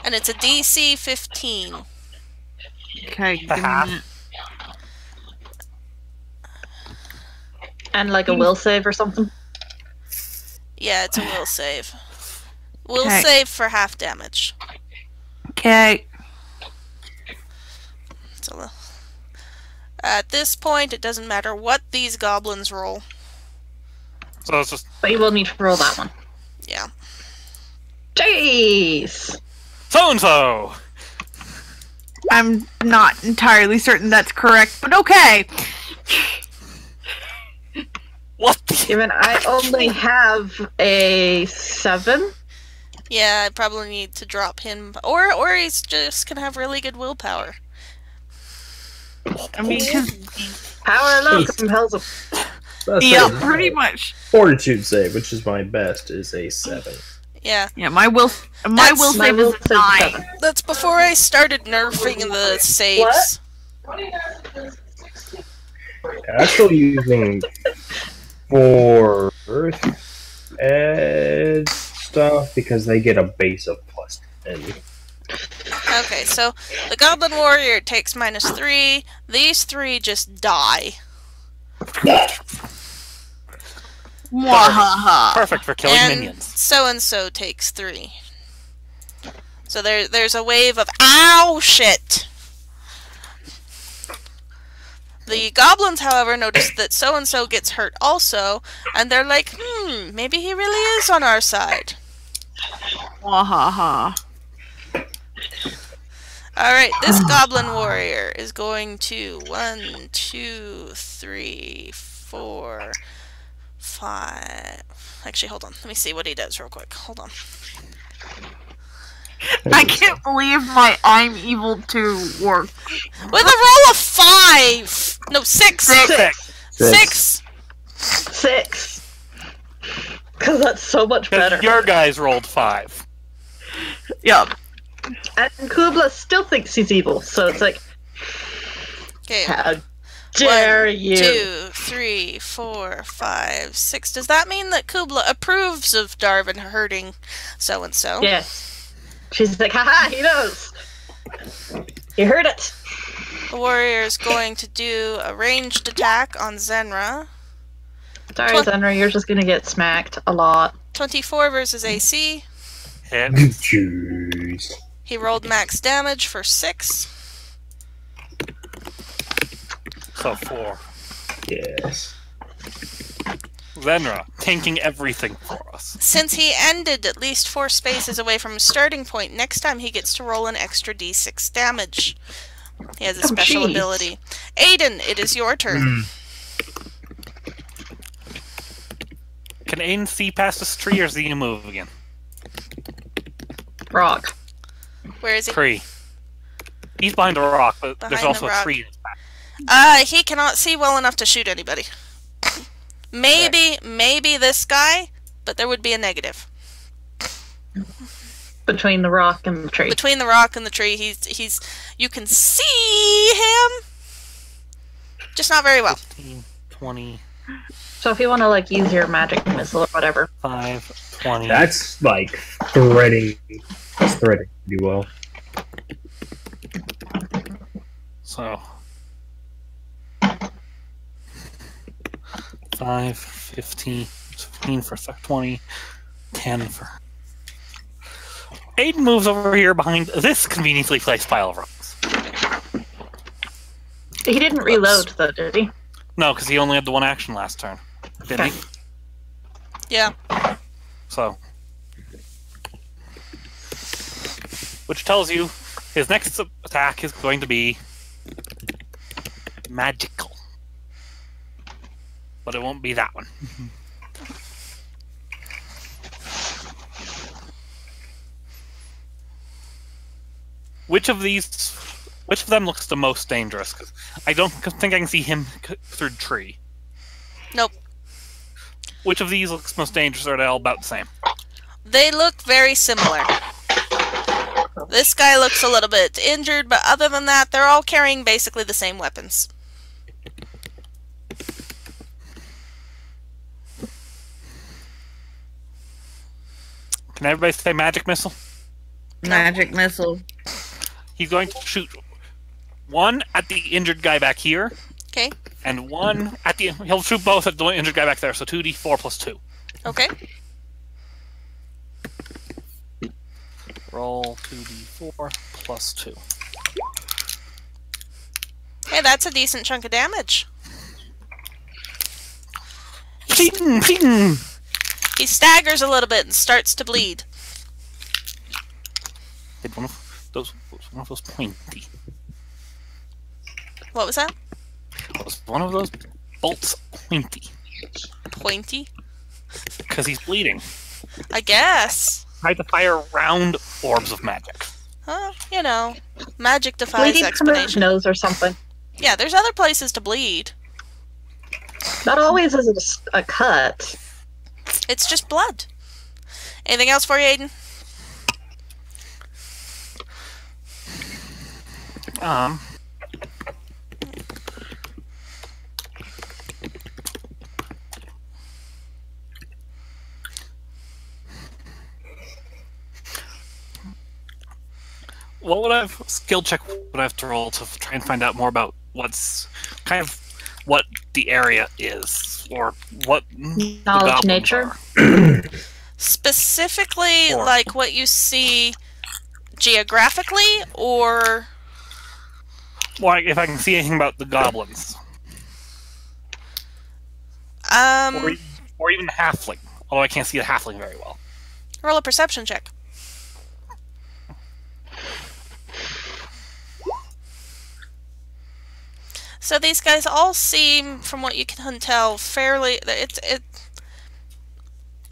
And it's a DC 15. Okay, give me a half. minute. And like a will save or something. Yeah, it's a will save. Will Okay. save for half damage. Okay. So, at this point, it doesn't matter what these goblins roll. So it's just But you will need to roll that one. Yeah. Jeez! so-and-so! I'm not entirely certain that's correct, but okay. What the... Given I only have a 7. Yeah, I probably need to drop him. Or he's just gonna have really good willpower. I mean, 'cause Power low compels a... That's yeah, a pretty much. Fortitude save, which is my best, is a 7. Yeah. Yeah, my will That's- will My save will is save 9. 7. That's before I started nerfing the saves. Yeah, I'm still using 4th ed stuff because they get a base of +10. Okay, so the Goblin Warrior takes -3. These 3 just die. Mwahaha. Perfect for killing And minions. so-and-so takes 3. So there's a wave of ow shit. The goblins, however, notice that so-and-so gets hurt also, and they're like, maybe he really is on our side. Mwahaha. Alright, this Goblin Warrior is going to 1, 2, 3, 4, 5... Actually, hold on. Let me see what he does real quick. Hold on. I can't believe my I'm evil 2 worked. With a roll of 5! No, 6! 6! 6! Because that's so much better. Your guys rolled 5. Yup. And Cubla still thinks he's evil, so it's like, Okay. how dare 1, you? 2, 3, 4, 5, 6. Does that mean that Cubla approves of Darvan hurting so-and-so? Yes. She's like, haha, he knows! You heard it! The warrior is going to do a ranged attack on Saerenrae. Sorry, Saerenrae, you're just gonna get smacked a lot. 24 versus AC. Hit. Jeez. He rolled max damage for 6. So 4. Yes. Saerenrae, tanking everything for us. Since he ended at least 4 spaces away from his starting point, next time he gets to roll an extra d6 damage. He has a special jeez. ability. Adin, it is your turn. Can Aiden see past this tree, or is he gonna move again? Rock. Where is he? Tree. He's behind a rock, but there's Behind also the a rock. tree in his back. He cannot see well enough to shoot anybody. Maybe this guy, but there would be a negative. Between the rock and the tree. Between the rock and the tree, he's you can see him, just not very well. 15, 20, So if you want to, like, use your magic missile or whatever. 5, 20. That's like threading. That's threading pretty well. So 5, 15, 15 for 20, 10 for... Aiden moves over here behind this conveniently placed pile of rocks. He didn't reload, though, did he? No, because he only had the one action last turn. Didn't he? Yeah. So. Which tells you his next attack is going to be magical. but it won't be that one. Which of them looks the most dangerous? 'Cause I don't think I can see him through the tree. Nope. Which of these looks most dangerous, or are they all about the same? They look very similar. This guy looks a little bit injured, but other than that, they're all carrying basically the same weapons. Can everybody say magic missile? Magic missile. He's going to shoot one at the injured guy back here, Okay. and one at the... He'll shoot both at the injured guy back there, so 2d4 plus 2. Okay. Roll 2d4 plus 2. Hey, that's a decent chunk of damage. Ping, ping. He staggers a little bit and starts to bleed. Did one of those pointy? What was that? Was one of those bolts pointy? Pointy? Because he's bleeding. I guess. Tried to fire round orbs of magic. Huh? You know, magic defies Bleeding from his explanation. nose or something. Yeah, there's other places to bleed. Not always is it a cut. It's just blood. Anything else for you, Adin? What would I have skill check? Would I have to roll to try and find out more about what's kind of what the area is, or what the Knowledge goblins nature? are? Specifically, Or- like what you see geographically, or... Well, if I can see anything about the goblins, or even halfling. Although I can't see the halfling very well. Roll a perception check. So these guys all seem, from what you can tell, fairly...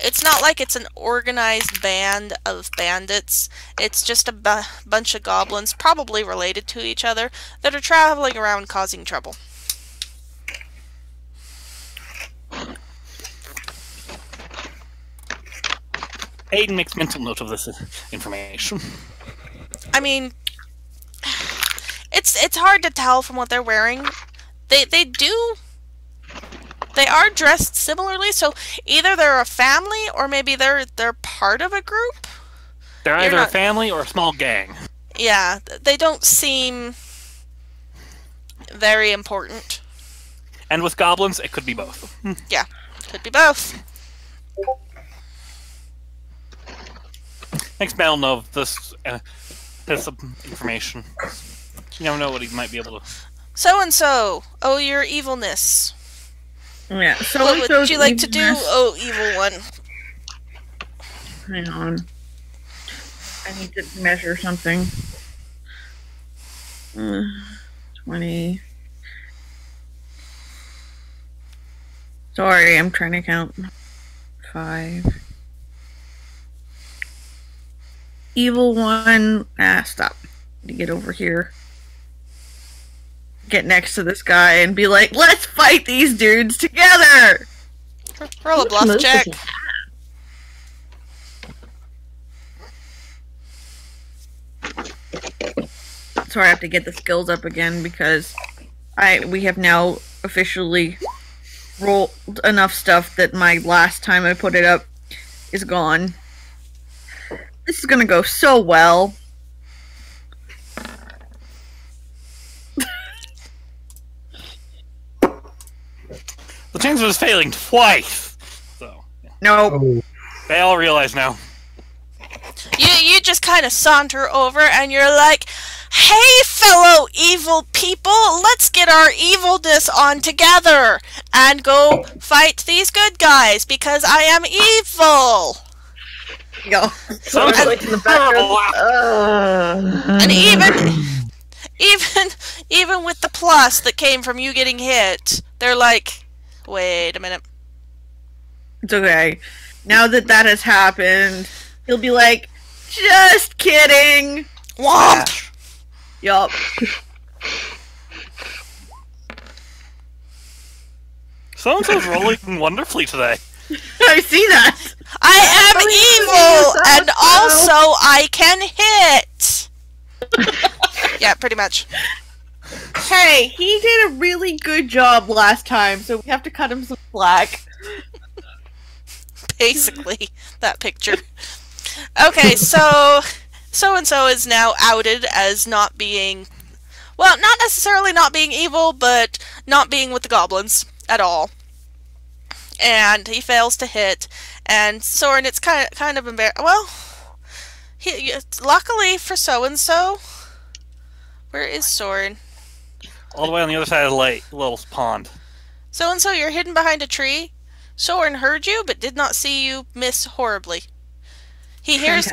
It's not like it's an organized band of bandits. It's just a bunch of goblins, probably related to each other, that are traveling around causing trouble. Aiden makes mental note of this information. I mean, it's hard to tell from what they're wearing. They are dressed similarly, so either they're a family or maybe they're part of a group. They're either not- a family or a small gang. Yeah, they don't seem very important. And with goblins, it could be both. Yeah, could be both. Makes Mel know of this information. You never know what he might be able to... So and so, oh your evilness. Yeah. So What would you like to do, oh evil one? Hang on. I need to measure something. 20. Sorry, I'm trying to count. 5. Evil one. Stop. To get over here. Get next to this guy and be like, let's fight these dudes together! Roll a Which bluff move check. does he So I have to get the skills up again because we have now officially rolled enough stuff that my last time I put it up is gone. This is gonna go so well. The chance of us failing twice! So, yeah. No. Oh, They all realize now. You just kind of saunter over and you're like, hey fellow evil people, let's get our evilness on together and go fight these good guys because I am evil. Go. So It's like in the background. And even with the plus that came from you getting hit, they're like, Wait a minute. It's okay. Now that that has happened, he'll be like, just kidding. Womp! Yup. So-and-so's rolling wonderfully today. I see that. I am evil, and also I can hit. Yeah, pretty much. Hey, he did a really good job last time, so we have to cut him some slack. Basically, that picture. Okay, so so-and-so is now outed as not being, well, not necessarily not being evil, but not being with the goblins at all. And he fails to hit, and Sorin, it's kind of embarrassing. Well, luckily for so-and-so, where is Sorin? All the way on the other side of the lake, little pond. So-and-so, you're hidden behind a tree. Sorin heard you, but did not see you miss horribly. He hears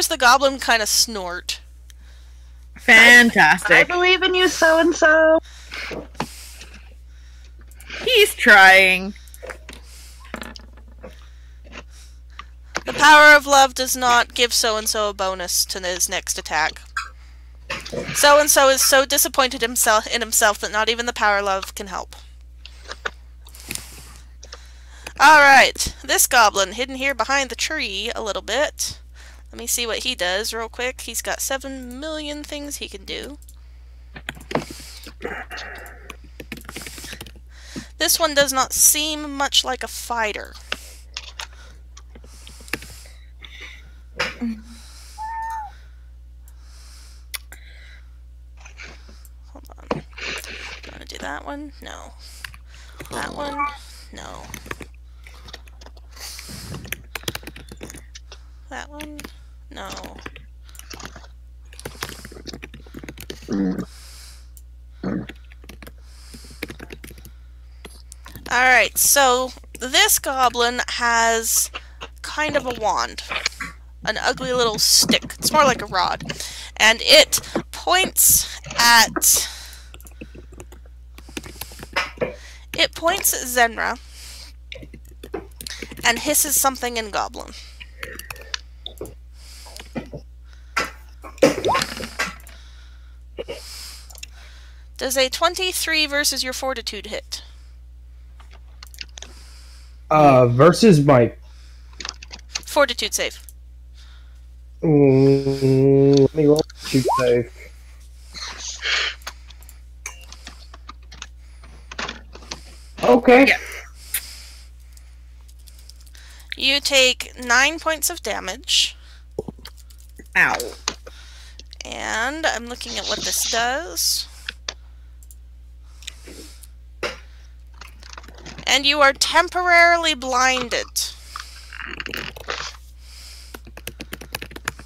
the goblin kind of snort. Fantastic. I believe in you, so-and-so. He's trying. The power of love does not give so-and-so a bonus to his next attack. So-and-so is so disappointed in himself that not even the power of love can help. Alright, this goblin hidden here behind the tree a little bit. Let me see what he does real quick. He's got 7 million things he can do. This one does not seem much like a fighter. Hold on. Do you want to do that one? No. That one? No. That one? No. Alright, so this goblin has kind of a wand. An ugly little stick. It's more like a rod. And it points at... It points at Saerenrae and hisses something in goblin. Does a 23 versus your fortitude hit? Versus my... Fortitude save. Let me roll shoot save. Okay. Yeah. You take 9 points of damage. Ow. And I'm looking at what this does. And you are temporarily blinded.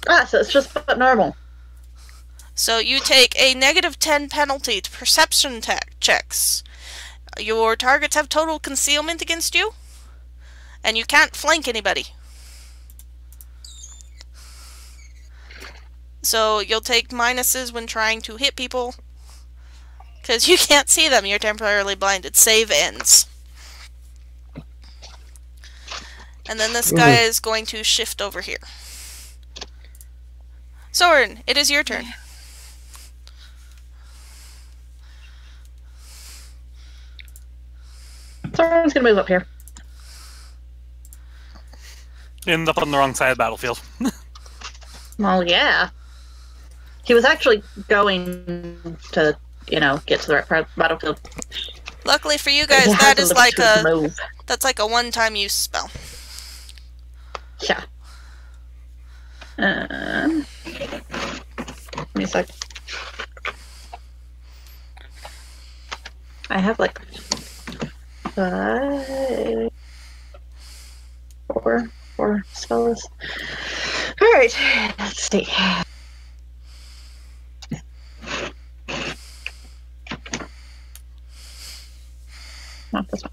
Ah, so it's just about normal. So you take a -10 penalty to perception checks. Your targets have total concealment against you, and you can't flank anybody. So you'll take minuses when trying to hit people, because you can't see them, you're temporarily blinded. Save ends. And then this guy is going to shift over here. Sorin, it is your turn. Someone's gonna move up here. End up on the wrong side of the battlefield. Well, yeah. He was actually going to, you know, get to the right part of the battlefield. Luckily for you guys, He that has is like to a move. that's like a one-time use spell. Yeah. Give me a sec. I have like 5, 4 spells. All right, let's see. Not this one.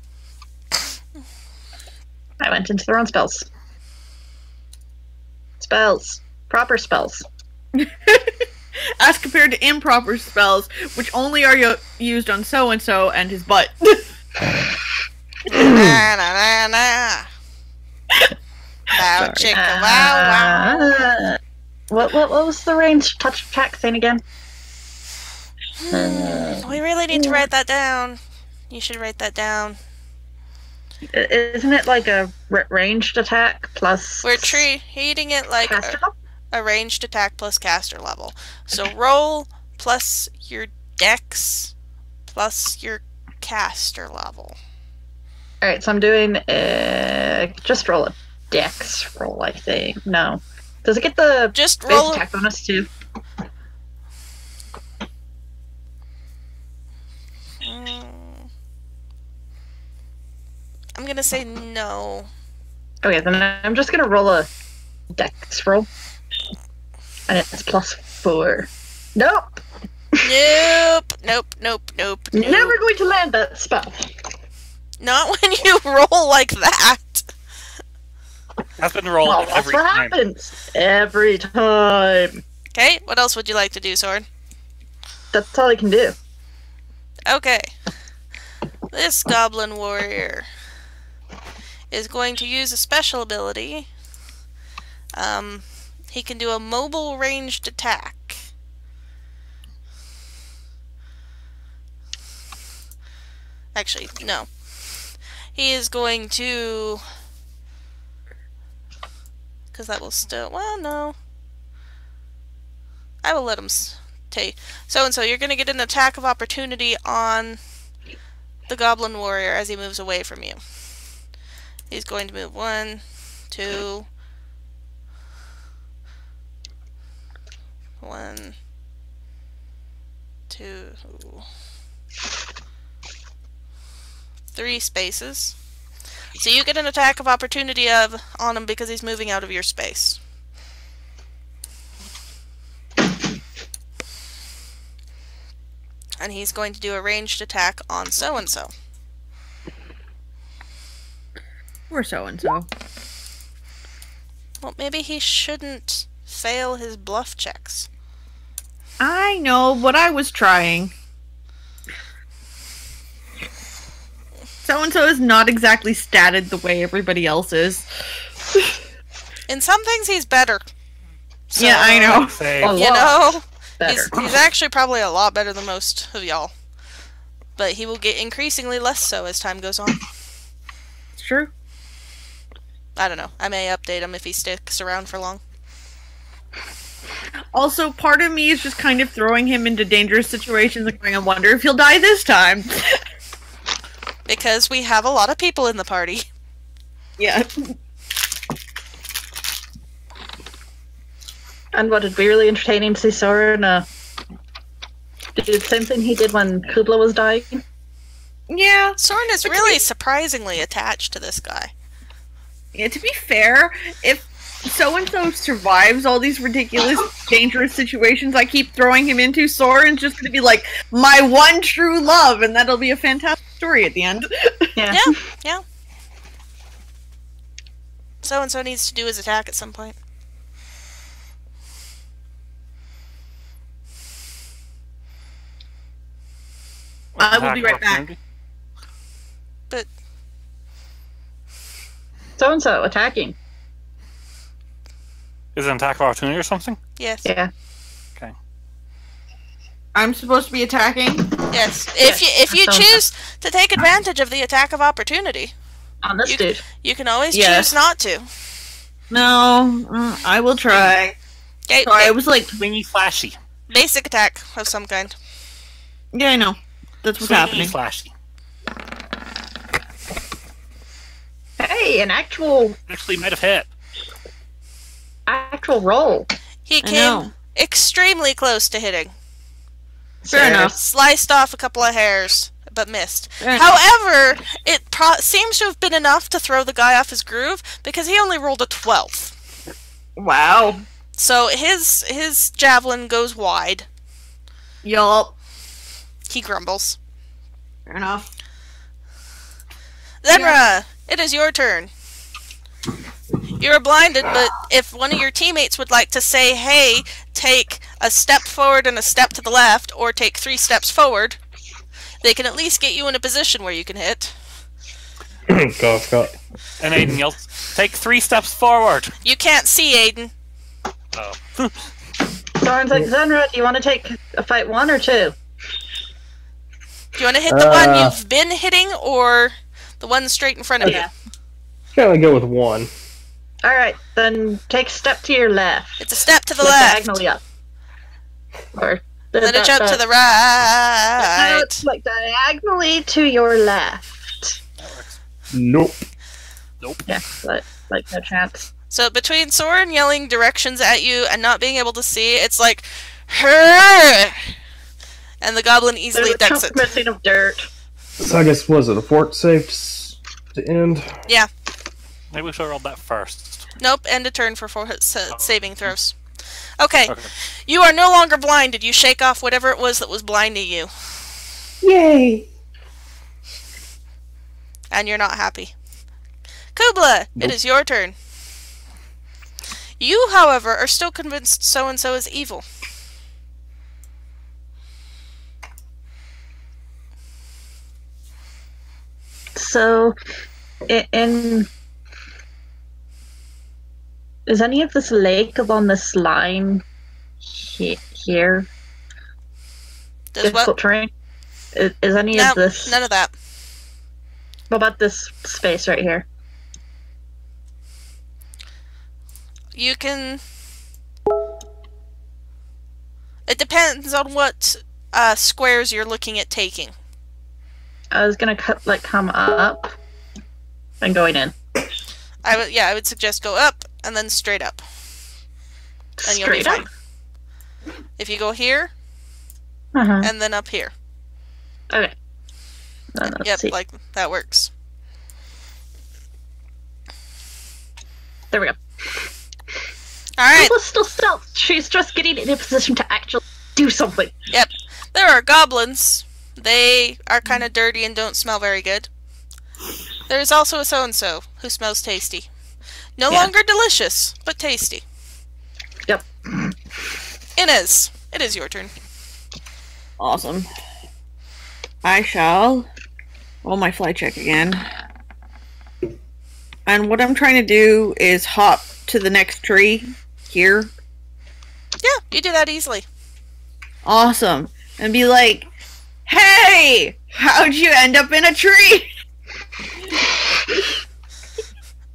I went into the wrong spells. Spells. Proper spells. As compared to improper spells, which only are used on so-and-so and his butt. Na na na na. Bow chicka wow wow. What was the range touch attack thing again? We really need to write that down. You should write that down. Isn't it like a ranged attack plus? We're treating it like caster? a ranged attack plus caster level. So roll plus your dex plus your caster level. Alright, so I'm doing just roll a dex roll, I think. No. Does it get the Just base roll attack bonus too? I'm gonna say no. Okay, then I'm just gonna roll a dex roll. And it's +4. Nope! Nope. Nope. Nope. Nope. Nope. Never going to land that spell. Not when you roll like that. That's been rolled Well, that's every what time. happens. Every time. Okay, what else would you like to do, Sorin? That's all I can do. Okay. This goblin warrior is going to use a special ability. He can do a mobile ranged attack. Actually, no. He is going to... Because that will still... Well, no. I will let him take... So-and-so, you're going to get an attack of opportunity on the goblin warrior as he moves away from you. He's going to move 1, 2... 1, 2... 3 spaces. So you get an attack of opportunity on him because he's moving out of your space. And he's going to do a ranged attack on so-and-so. Or so-and-so. Well, maybe he shouldn't fail his bluff checks. I know, but I was trying. So-and-so is not exactly statted the way everybody else is. In some things, he's better. So, Yeah, I know. Say, A You lot know, better. he's actually probably a lot better than most of y'all. But he will get increasingly less so as time goes on. It's true. I don't know. I may update him if he sticks around for long. Also, part of me is just kind of throwing him into dangerous situations and going, I wonder if he'll die this time. Because we have a lot of people in the party. Yeah. And what it'd be really entertaining to see Sorin do the same thing he did when Cubla was dying. Yeah. Sorin is really surprisingly attached to this guy. Yeah, to be fair, if so-and-so survives all these ridiculous, dangerous situations I keep throwing him into, Sorin's just going to be like, my one true love, and that'll be a fantastic story at the end. Yeah. Yeah. So-and-so needs to do his attack at some point. I will be right back. But So-and-so attacking. Is it an attack of opportunity or something? yes. Yeah. Okay. I'm supposed to be attacking? Yes. If you So-and-so. choose to take advantage of the attack of opportunity, On this You- dude. you can always Yes. choose not to. No, I will try. Okay, Sorry, I was like, Swingy flashy. basic attack of some kind. yeah, I know. That's what's Swingy happening. flashy. Hey, an actual Actually might have hit. roll. He I came know. extremely close to hitting. Fair enough. Sliced off a couple of hairs, but missed. Fair enough. However, it seems to have been enough to throw the guy off his groove because he only rolled a 12. Wow. So his javelin goes wide. Yup. He grumbles. Fair enough. Zenra, it is your turn. You're blinded, but if one of your teammates would like to say, hey, take a step forward and a step to the left, or take 3 steps forward, they can at least get you in a position where you can hit. Go. And Aiden yells, "Take 3 steps forward!" You can't see, Aiden. Oh. Soren's like, Zenra, do you want to take a fight 1 or 2? Do you want to hit the one you've been hitting, or the one straight in front of you? Gotta go with 1. Alright, then take a step to your left. It's a step to the Like left. diagonally up. Or Then a jump to the right. It's like diagonally to your left. Nope. Yeah, like no chance. So between Sorin yelling directions at you and not being able to see, it's like, "Her!" And the goblin easily There's a ducks chunk it. missing of dirt. So I guess, was it a fort save to end? Yeah. Maybe we should have rolled that first. Nope, end a turn for saving throws. Okay. You are no longer blinded. You shake off whatever it was that was blinding you. Yay! And you're not happy. Cubla, Nope. it is your turn. You, however, are still convinced so-and-so is evil. So, is any of this lake along this line here? Does Difficult what? terrain? Is any No, of this? none of that. What about this space right here? You can... It depends on what squares you're looking at taking. I was gonna come up and going in. I would suggest go up and then straight up. And you'll be Straight up. fine. If you go here Uh-huh. and then up here. Okay. Then let's Yep, see. like that works. There we go. Alright, Cubla's still stealth. She's just getting in a position to actually do something. yep. There are goblins. They are kind of dirty and don't smell very good. There's also a so-and-so who smells tasty. No Yeah. longer delicious, but tasty. Yep. Inez, it is your turn. Awesome. I shall roll my fly check again. And what I'm trying to do is hop to the next tree here. Yeah, you do that easily. Awesome. And be like, "Hey! How'd you end up in a tree?"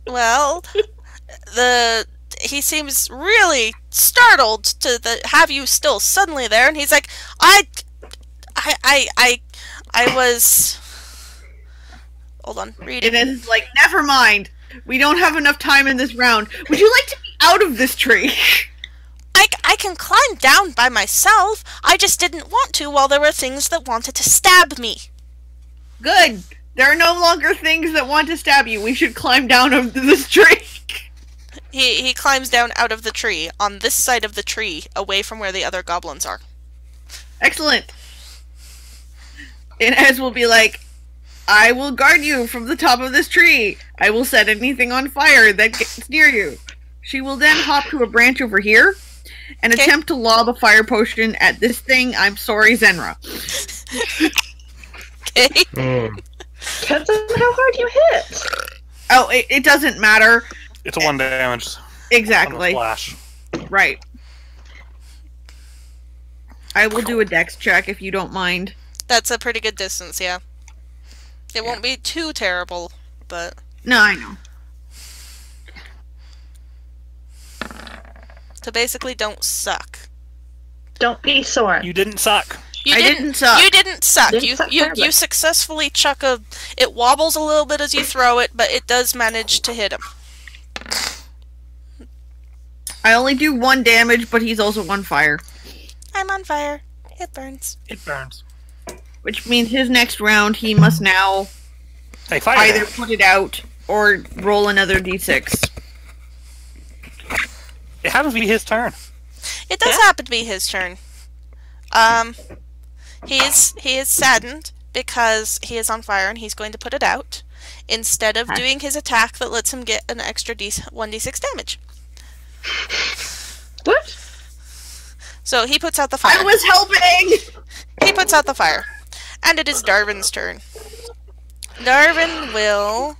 Well, he seems really startled to have you still suddenly there, and he's like, I was. Hold on, read it. And it's like, "Never mind. We don't have enough time in this round. Would you like to be out of this tree?" I can climb down by myself. I just didn't want to while there were things that wanted to stab me. Good. There are no longer things that want to stab you. We should climb down of this tree. He climbs down out of the tree, on this side of the tree, away from where the other goblins are. Excellent. Inez will be like, "I will guard you from the top of this tree. I will set anything on fire that gets near you." She will then hop to a branch over here and Okay. attempt to lob a fire potion at this thing. I'm sorry, Saerenrae. Okay? Depends on how hard you hit. Oh, it doesn't matter. It's a 1 damage. Exactly. Flash. Right. I will do a dex check if you don't mind. That's a pretty good distance, yeah. It won't be too terrible, but... No, I know. So basically, don't suck. Don't be Soren. You didn't suck. I didn't suck. You didn't suck. Didn't You suck you terribly. you successfully chuck a... It wobbles a little bit as you throw it, but it does manage to hit him. I only do 1 damage, but he's also on fire. I'm on fire. It burns. It burns. Which means his next round, he must now Hey, fire either damage. put it out or roll another d6. It happens to be his turn. It does happen to be his turn. He is saddened because he is on fire and he's going to put it out instead of doing his attack that lets him get an extra 1d6 damage. What? So he puts out the fire. I was helping! He puts out the fire. And it is Darvan's turn. Darvan will...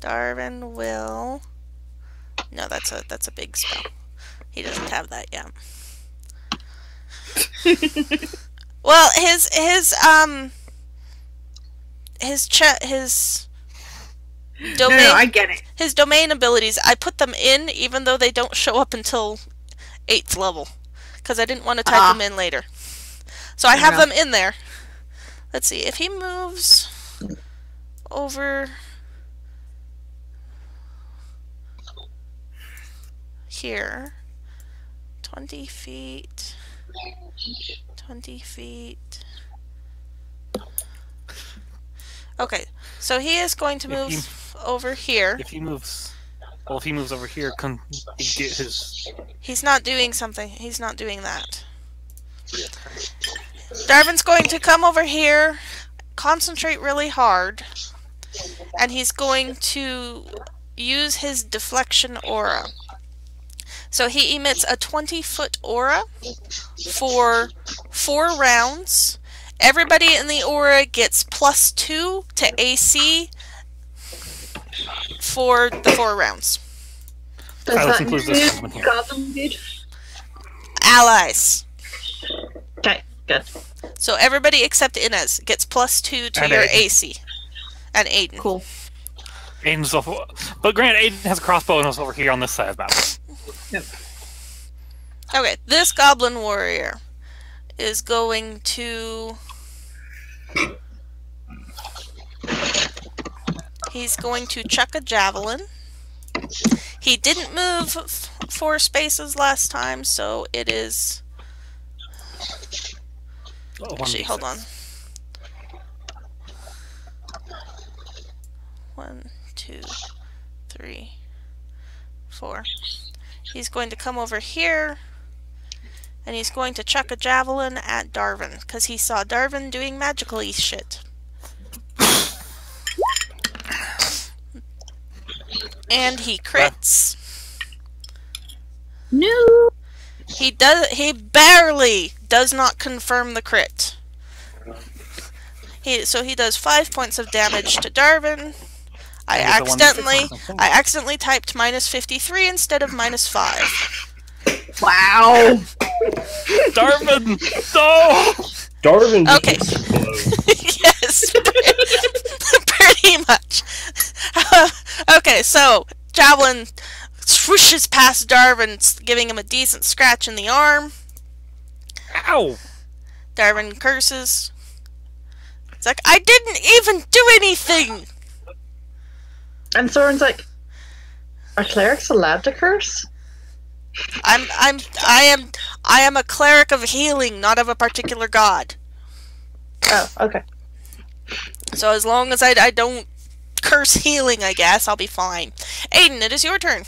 Darvan will... No, that's a big spell. He doesn't have that yet. Well, his domain. No, I get it. His domain abilities, I put them in even though they don't show up until 8th level, because I didn't want to type them in later. So I have them in there. Let's see if he moves over here. 20 feet. 20 feet. Okay, so he is going to move over here. If he moves, well, if he moves over here, can he get his? He's not doing something. He's not doing that. Darvan's going to come over here, concentrate really hard, and he's going to use his deflection aura. So he emits a 20-foot aura for 4 rounds. Everybody in the aura gets +2 to AC for the 4 rounds. Does that include this one here. goblin dude? Allies. Okay, good. So everybody except Inez gets +2 to And your Adin. AC. And Adin. Cool. Aiden's over, but granted, Aiden has a crossbow and is over here on this side of the battle. Yep. Okay, this goblin warrior is going to... He's going to chuck a javelin. He didn't move 4 spaces last time, so it is... Oh, Actually, 1d6. hold on. 1, 2, 3, 4. He's going to come over here, and he's going to chuck a javelin at Darvan, because he saw Darvan doing magical-y shit. And he crits. No. He barely does not confirm the crit. So he does 5 points of damage to Darvan. I And he's the one that accidentally typed -53 instead of -5. Wow. Darvan, no! Darvan just Okay. explodes. Yes, pretty much. Okay, so javelin swooshes past Darvan, giving him a decent scratch in the arm. Ow! Darvan curses. It's like, I didn't even do anything! And Soren's like, are clerics allowed to curse? I am a cleric of healing, not of a particular god. Oh, okay. So as long as I don't curse healing, I guess, I'll be fine. Adin, it is your turn.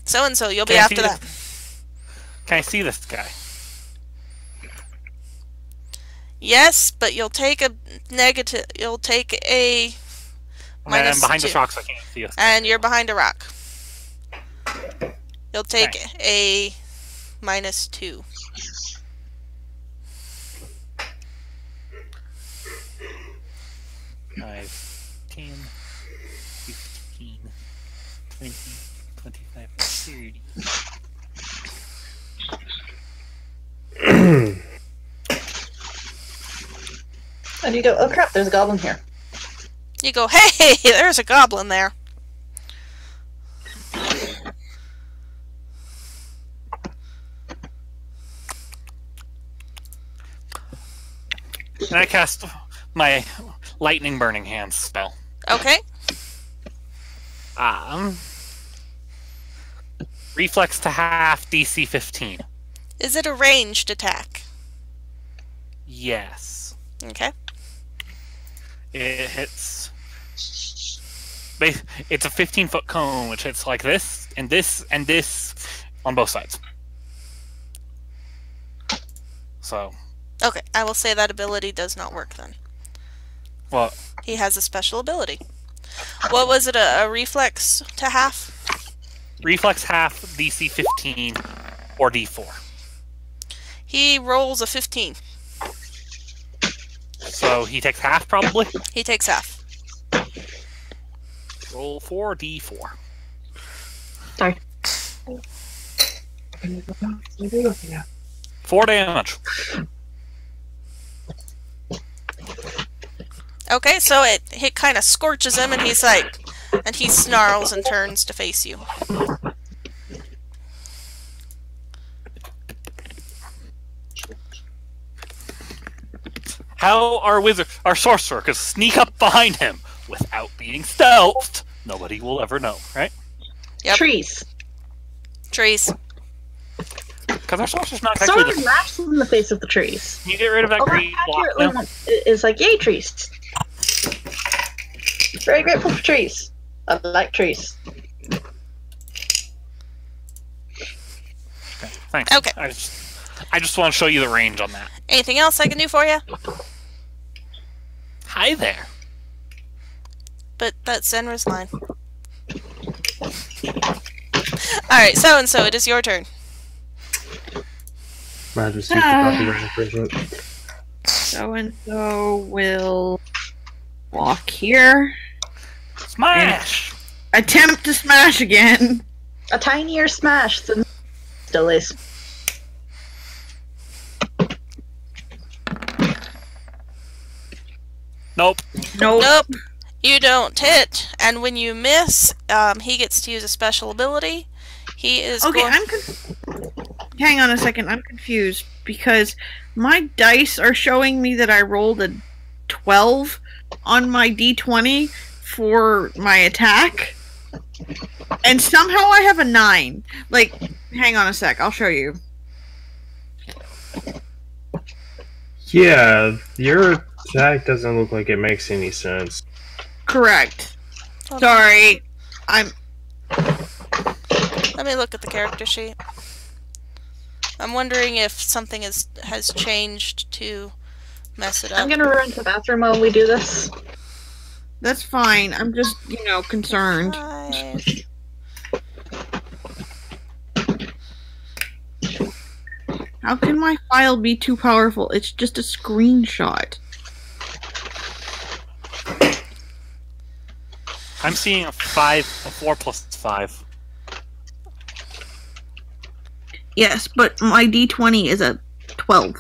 So-and-so, you'll be Can I after see that. Can I see this guy? Yes, but you'll take a negative. You'll take a Man, I'm behind -2. this rock, so I can't see us. And you're behind a rock. You'll take a -2. 5, 10, 15, 20, 25, 30. And you go, oh crap, there's a goblin here. You go, hey, there's a goblin there. And I cast my lightning burning hands spell. Okay. Reflex to half, DC 15. Is it a ranged attack? Yes. Okay. It hits. It's a 15-foot cone, which hits like this, and this, and this on both sides. So. Okay, I will say that ability does not work then. Well. He has a special ability. What was it, a reflex to half? reflex half, DC 15, or D4. He rolls a 15. So he takes half, probably? He takes half. Roll 4d4. Sorry. 4 damage. Okay, so it kind of scorches him, and he's like, and he snarls and turns to face you. How our sorcerer could sneak up behind him without being stealthed? Nobody will ever know, right? Yep. Trees. Trees. Because our sorcerer's not actually Someone laughs in the face of the trees. Can you get rid of that green block now? It's like, yay, trees. Very grateful for trees. I like trees. Okay, thanks. Okay. I just want to show you the range on that. Anything else I can do for you? Hi there. But that's Zenra's line. Alright, so-and-so, it is your turn. Majesty, the copyright present. So-and-so will walk here. Smash! Attempt to smash again. A tinier smash than still is. Nope. Nope. You don't hit, and when you miss, he gets to use a special ability. He is Okay, going... hang on a second. I'm confused because my dice are showing me that I rolled a 12 on my d20 for my attack, and somehow I have a 9. Like, hang on a sec. I'll show you. Yeah, your attack doesn't look like it makes any sense. Correct. Hold on. Sorry. Let me look at the character sheet. I'm wondering if something has changed to mess it up. I'm gonna run to the bathroom while we do this. That's fine. I'm just, concerned. 5. How can my file be too powerful? It's just a screenshot. I'm seeing a 4 plus 5. Yes, but my d20 is a 12.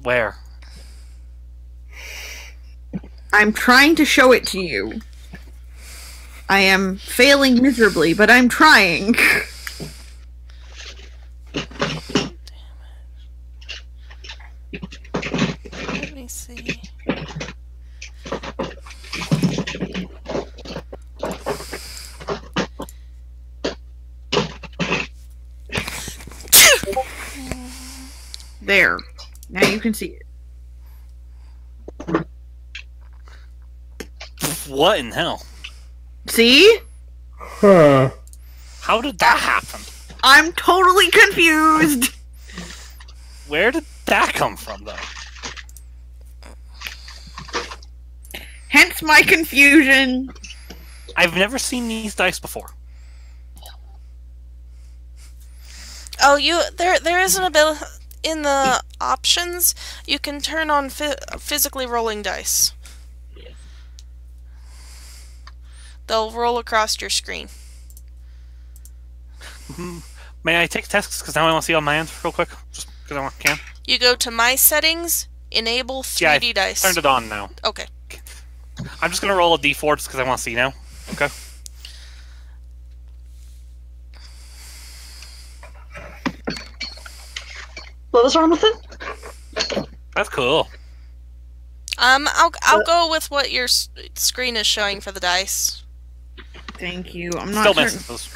Where? I'm trying to show it to you. I am failing miserably, but I'm trying. Let me see. There. Now you can see it. What in hell? See? Huh. How did that happen? I'm totally confused. Where did that come from, though? Hence my confusion. I've never seen these dice before. Oh, there is an ability in the options. You can turn on physically rolling dice. They'll roll across your screen. May I take tests? Because now I want to see on my end real quick. Just because I can. You go to My Settings, Enable 3D dice. Turned it on now. Okay. I'm just going to roll a d4 just because I want to see now. Okay. What was wrong with it? That's cool. I'll go with what your screen is showing for the dice. Thank you. I'm not Still certain. misses.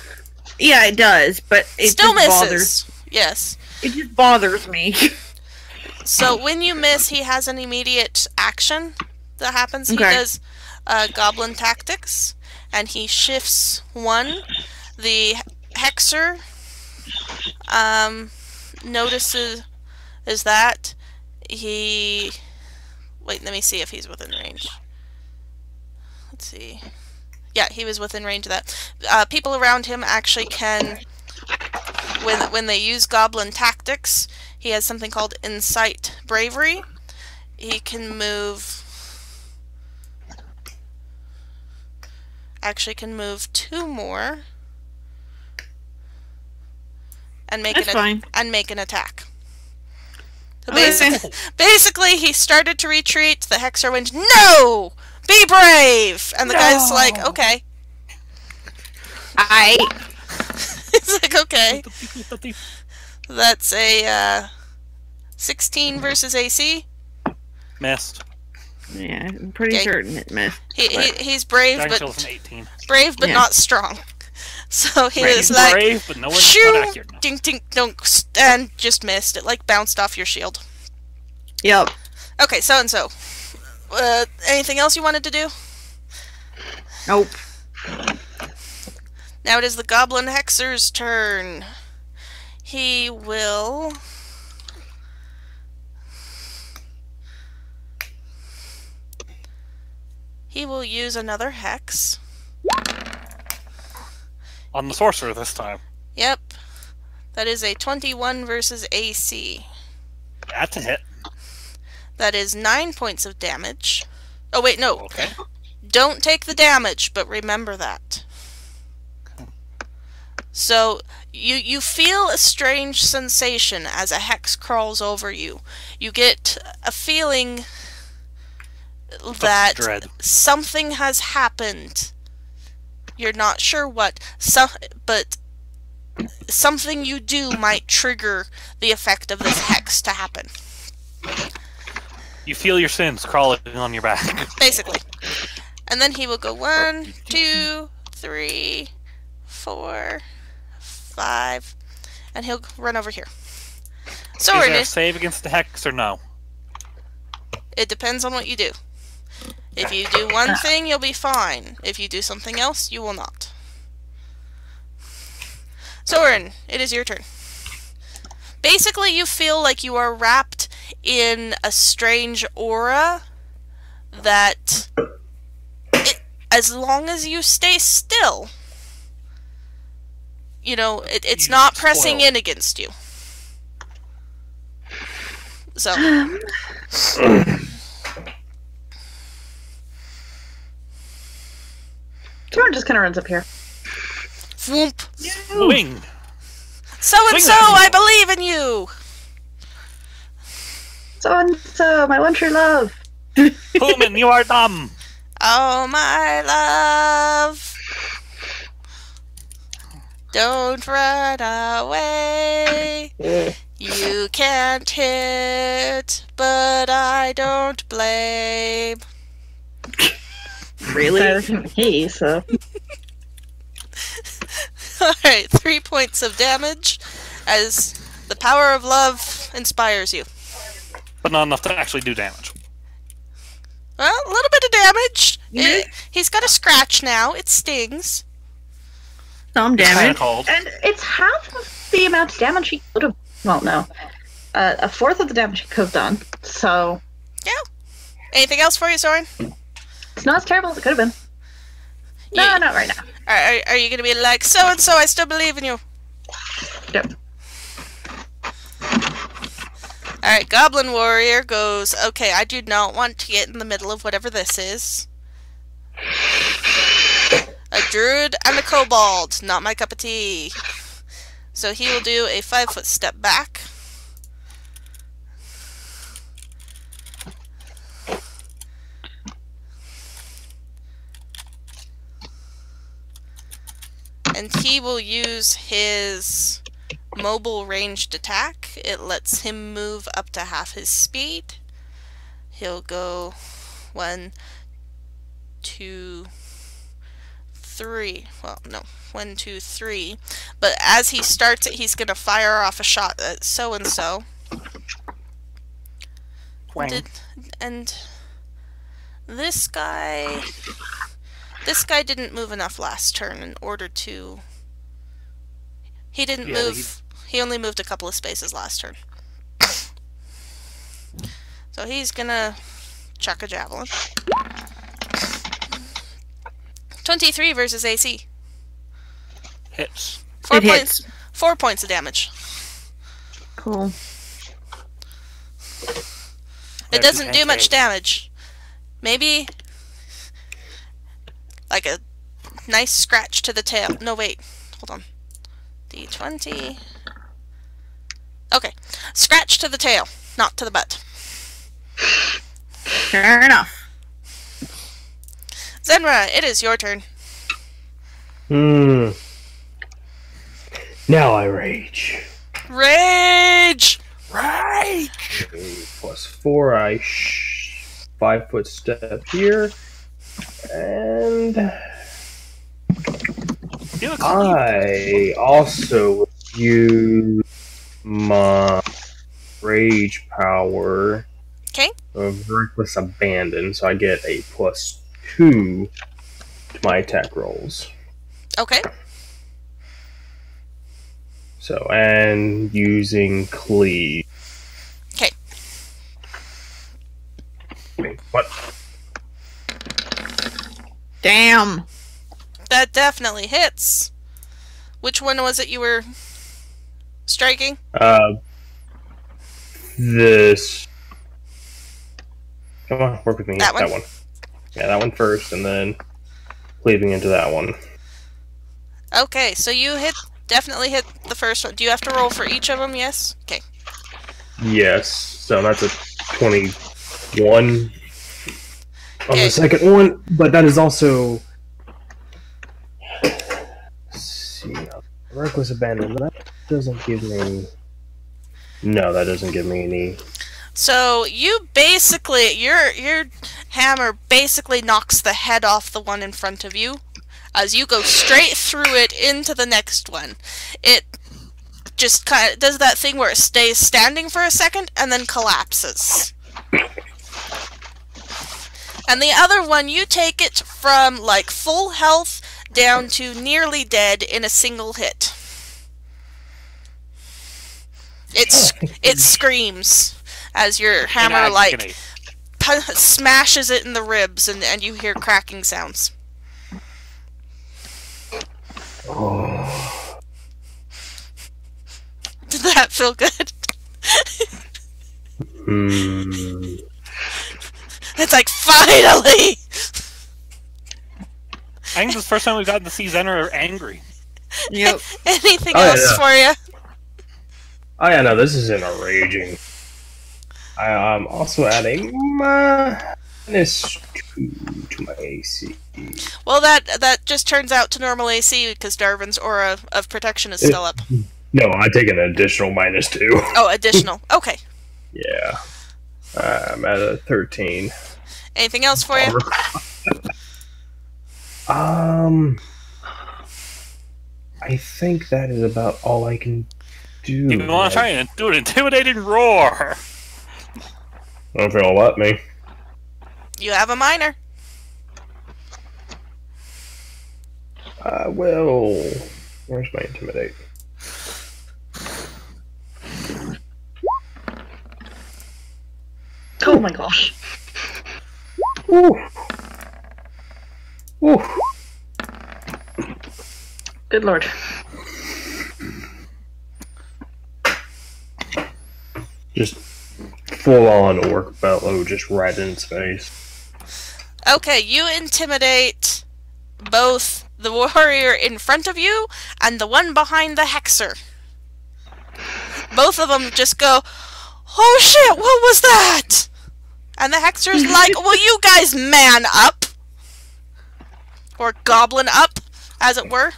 Yeah, it does, but it Still just misses. bothers. Yes. It just bothers me. So when you miss, he has an immediate action that happens. Okay. He does Goblin Tactics, and he shifts 1. The Hexer notices is that he... Wait, let me see if he's within range. Let's see. Yeah, he was within range of that. People around him actually can, when they use goblin tactics, he has something called Insight Bravery. He can move... Actually can move 2 more. And make an attack. So basically, he started to retreat. The Hexer went, "No! Be brave!" And the guy's like, "Okay." He's like, "Okay." That's a 16 versus AC. Missed. Yeah, I'm pretty certain it missed. He's brave, but an 18. Brave, but not strong. So he was He's like, brave, but not accurate. Ding, ding, dunk, and just missed. It like bounced off your shield. Yep. Okay, so and so. Anything else you wanted to do? Nope. Now it is the Goblin Hexer's turn. He will... use another hex. On the sorcerer this time. Yep. That is a 21 versus AC. That's a hit. That is 9 points of damage. Oh wait, no. Okay. Don't take the damage, but remember that. So, you feel a strange sensation as a hex crawls over you. You get a feeling that something has happened. You're not sure what, but something you do might trigger the effect of this hex to happen. You feel your sins crawling on your back. Basically. And then he will go 1, 2, 3, 4, 5, and he'll run over here. Sorin, is there a save against the hex or no? It depends on what you do. If you do one thing, you'll be fine. If you do something else, you will not. Sorin, it is your turn. Basically, you feel like you are wrapped in a strange aura that, as long as you stay still, you know, it's not pressing in against you. So... Sorin just kind of runs up here. Whoop. Swing. So-and-so, I believe in you! So-and-so, my one true love. Human, you are dumb. Oh, my love. Don't run away. You can't hit, but I don't blame. Really? Better than me, so. Alright, 3 points of damage as the power of love inspires you. But not enough to actually do damage. Well, a little bit of damage. He's got a scratch now. It stings. Some damage. And it's half of the amount of damage he could have. Well, no. A fourth of the damage he could have done. So. Yeah. Anything else for you, Sorin? It's not as terrible as it could have been. No, not right now. Are you going to be like, so-and-so, I still believe in you? Yep. Alright, Goblin Warrior goes, okay, I do not want to get in the middle of whatever this is. A druid and a kobold, not my cup of tea. So he will do a 5-foot step back. And he will use his mobile ranged attack. It lets him move up to half his speed. He'll go 1, 2, 3. Well, no, 1, 2, 3. But as he starts it, he's gonna fire off a shot at so-and-so. And this guy didn't move enough last turn in order to... He didn't move... He only moved a couple of spaces last turn. So he's gonna chuck a javelin. 23 versus AC. Hits. 4 It points. hits. 4 points of damage. Cool. It doesn't do much damage. Maybe like a nice scratch to the tail. No, wait. Hold on. D20. Okay. Scratch to the tail, not to the butt. Fair enough. Saerenrae, it is your turn. Now I rage. Rage! Rage! +4, I 5-foot step here. And You look I also use my rage power Okay. of reckless abandon, so I get a +2 to my attack rolls. Okay. So, and using cleave. Okay. Wait, what? Damn. That definitely hits. Which one was it you were striking? This. Come on, work with me. That one? That one. Yeah, that one first, and then cleaving into that one. Okay, so you definitely hit the first one. Do you have to roll for each of them? Yes? Okay. Yes, so that's a 21 on Okay. the second one, but that is also. Let's see, reckless abandon. That doesn't give me. No, that doesn't give me any. So you basically, your hammer basically knocks the head off the one in front of you as you go straight through it into the next one. It just kind of does that thing where it stays standing for a second and then collapses. And the other one, you take it from like full health down to nearly dead in a single hit. It screams as your hammer In like agony. smashes it in the ribs, and you hear cracking sounds. Oh. Did that feel good? It's like, finally! I think this is the first time we've gotten to see Saerenrae angry. Yep. Anything Oh, else yeah. for you? Oh yeah, no, this isn't a raging. I'm also adding -2 to my AC. Well, that just turns out to normal AC because Darvan's aura of protection is still up. No, I take an additional -2. Oh, additional. Okay. Yeah. I'm at a 13. Anything else for you? I think that is about all I can do. You want to try and do an intimidating roar? I don't think it'll let me. You have a minor. Well, where's my intimidate? Oh my gosh. Ooh. Ooh. Good lord. Just full on orc bellow, just right in its face. Okay, you intimidate both the warrior in front of you and the one behind the hexer. Both of them just go, "Oh shit, what was that?" And the hexer's like, "Will you guys man up?" Or goblin up, as it were.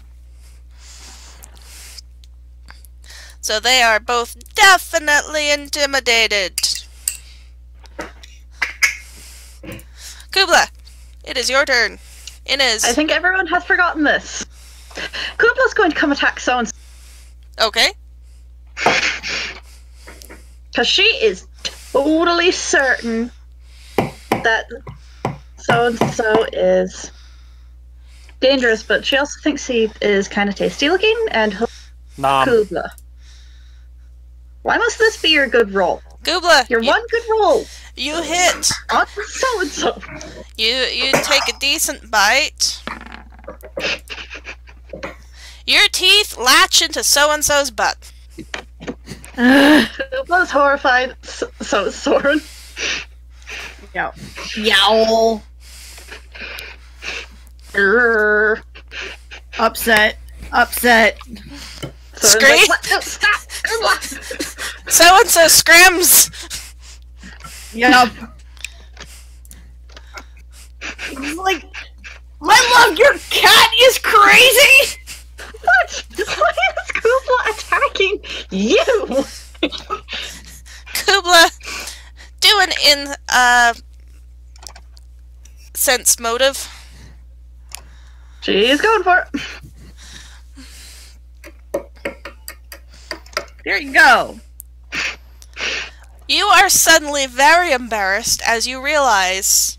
So they are both definitely intimidated. Cubla, it is your turn. Inez. I think everyone has forgotten this. Cubla's going to come attack so-and-so. Okay. Because she is totally certain that so-and-so is dangerous, but she also thinks he is kind of tasty looking, and Cubla. Why must this be your good roll? Cubla, Your one good roll you hit. on so-and-so. You take a decent bite. Your teeth latch into so-and-so's butt. Cubla's horrified. So is Sorin. Yow. Yowl. Upset. Upset. Scream. Like, no, stop! So-and-so scrims. Yup. Like, my love, your cat is crazy! What? Why is Cubla attacking you? Cubla, do an sense motive. She's going for it. There you go. You are suddenly very embarrassed as you realize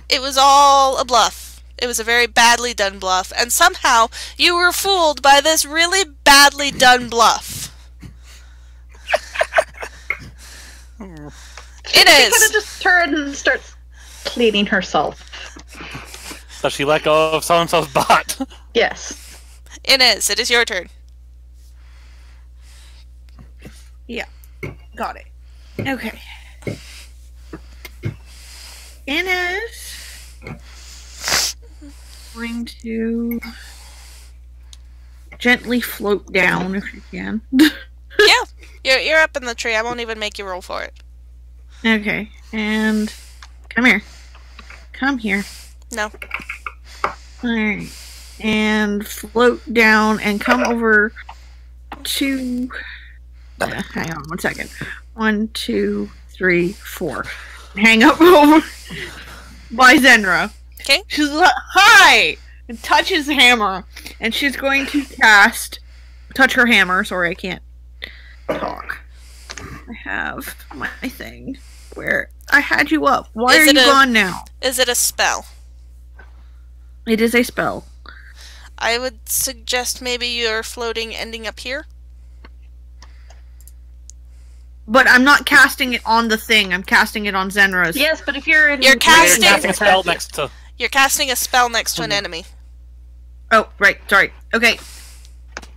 it was all a bluff. It was a very badly done bluff, and somehow you were fooled by this really badly done bluff. It She kind is. of just turns and starts cleaning herself. Does she let go of so-and-so's butt? Yes. Inez, it is your turn. Yeah. Got it. Okay. Inez. Going to gently float down if you can. Yeah, you're up in the tree. I won't even make you roll for it. Okay. And come here. Come here. No. Alright. And float down and come over to... hang on 1 second. 1, 2, 3, 4. Hang up over by Zenra. Okay. She's like, hi! And touches the hammer. And she's going to cast... Touch her hammer. Sorry, I can't talk. I have my thing where I had you up. Why Is are it you a- gone now? Is it a spell? It is a spell. I would suggest maybe you're floating ending up here. But I'm not casting it on the thing. I'm casting it on Zenra's. Yes, but if you're in... You're You're casting- casting a spell next to... You're casting a spell next to an enemy. Oh, right. Sorry. Okay.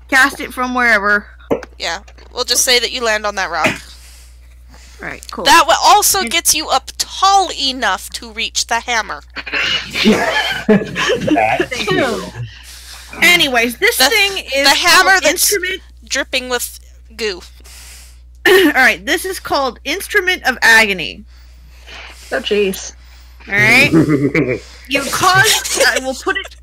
Cast it from wherever. Yeah. We'll just say that you land on that rock. Right. Cool. That also gets you up tall enough to reach the hammer. Anyways, this The- thing is the hammer called that's- instrument. Dripping with goo. All right. This is called Instrument of Agony. Oh, jeez. All right. You cause. I will put it.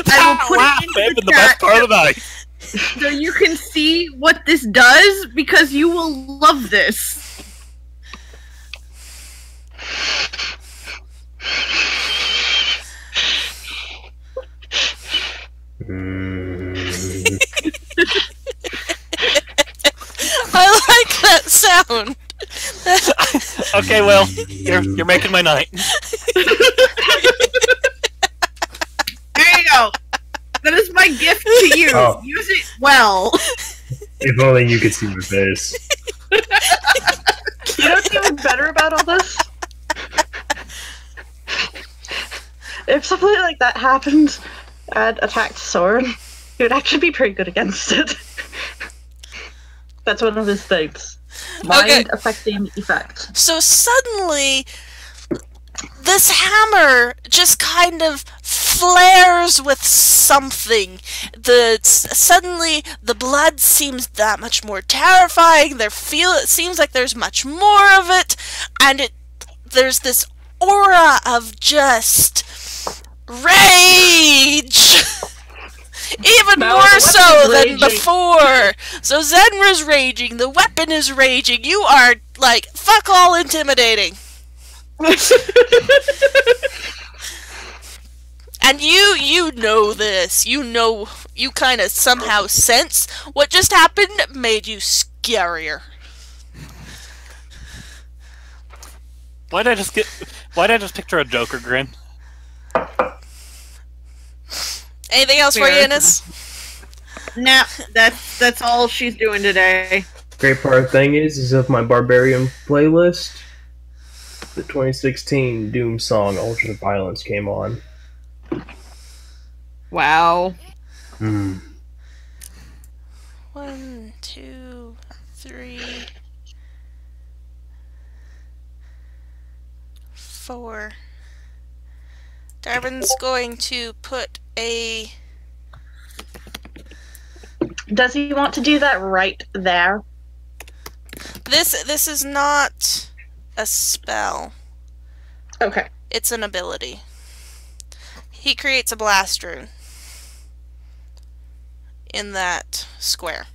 I will put it Babe, into the best part of the night. so you can see what this does because you will love this. I like that sound. Okay, well, you're making my night. There you go. That is my gift to you. Oh. Use it well. If only you could see my face. You know what's even better about all this? If something like that happened and attacked Sorin, he would actually be pretty good against it. That's one of his things. Mind affecting effect. So suddenly, this hammer just kind of flares with something. Suddenly the blood seems that much more terrifying. It seems like there's much more of it, and there's this aura of just rage. Even No, more the so weapon's than raging. before. So Zenra's raging, the weapon is raging, you are, like, fuck all intimidating. And you know this. You know, you kind of somehow sense what just happened made you scarier. Why'd I just picture a Joker grin? Anything else for you, Fair. Ines? Nah, that's all she's doing today. Great part thing is of my Barbarian playlist, the 2016 Doom song Ultra Violence came on. Wow. Hmm. 1, 2, 3, 4. Darvan's going to put a... Does he want to do that right there? This is not a spell. Okay. It's an ability. He creates a blast rune in that square.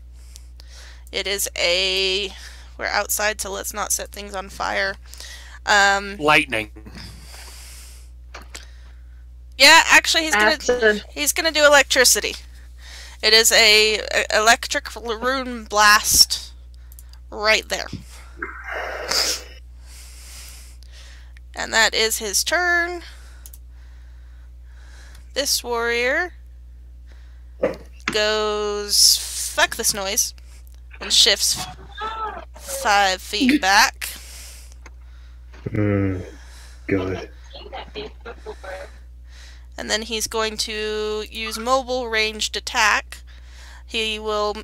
It is a... We're outside, so let's not set things on fire. Lightning. Yeah, actually, Acid. he's gonna do electricity. It is a electric rune blast right there. And that is his turn. This warrior goes fuck this noise and shifts 5 feet back. Good. And then he's going to use mobile ranged attack. He will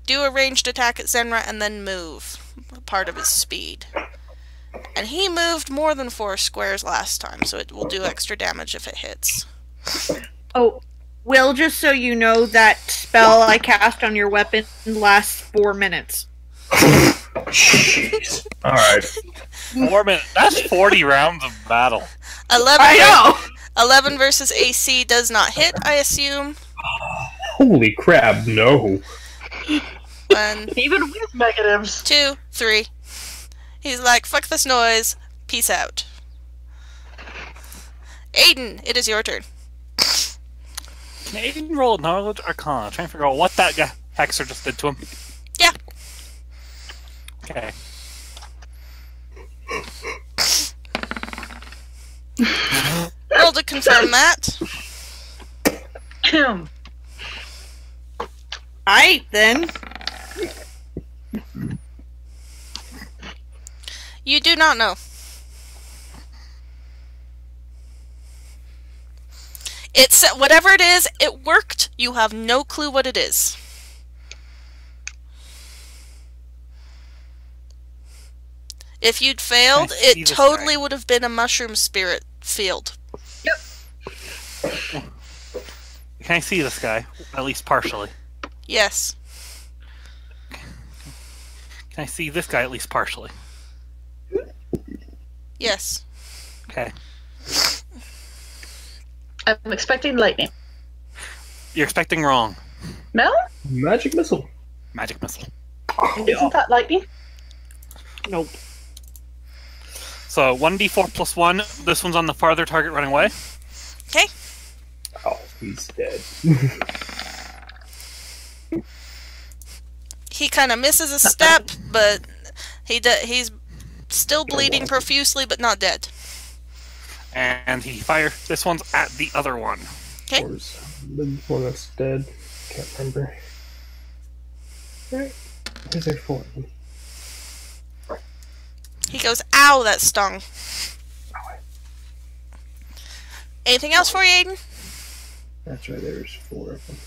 do a ranged attack at Saerenrae and then move, part of his speed. And he moved more than 4 squares last time, so it will do extra damage if it hits. Oh, Will, just so you know, that spell I cast on your weapon lasts 4 minutes. Jeez. Alright. 4 minutes. That's 40 rounds of battle. 11 I know! 11 versus AC does not hit, I assume. Holy crap, no. 1, Even with negatives. 2, 3. He's like, fuck this noise. Peace out. Aiden, it is your turn. Can Aiden roll knowledge arcana? Trying to figure out what that guy Hexer just did to him. Yeah. Okay. Roll to confirm that. Alright, then. You do not know. It's whatever it is, it worked. You have no clue what it is. If you'd failed, it totally would have been a mushroom spirit field. Yep. Can I see this guy? At least partially. Yes. Can I see this guy at least partially? Yes. Okay. I'm expecting lightning. You're expecting wrong. No? Magic missile. Magic missile. Isn't that lightning? Nope. So 1d4 plus 1. This one's on the farther target running away. Okay. Oh, he's dead. He kind of misses a step, but he's still bleeding profusely, but not dead. And he fires. This one's at the other one. Okay. The one that's dead. Can't remember. Right. Is there 4 of them? He goes, ow, that stung. Anything else for you, Aiden? That's right, there's 4 of them.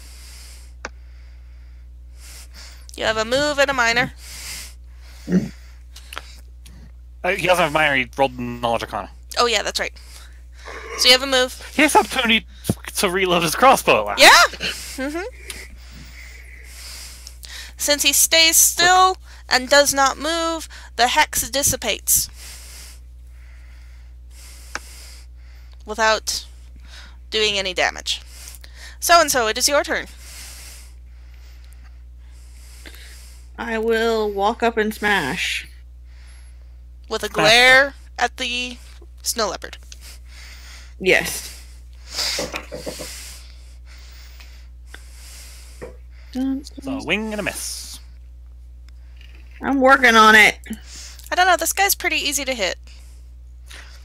You have a move and a minor. He doesn't have minor, he rolled knowledge arcana. Oh yeah, that's right. So you have a move. He has the opportunity to reload his crossbow at last. Yeah! Since he stays still and does not move, the hex dissipates. Without doing any damage. So, it is your turn. I will walk up and smash. With a glare at the snow leopard. Yes. So, wing and a miss. I'm working on it. I don't know, this guy's pretty easy to hit.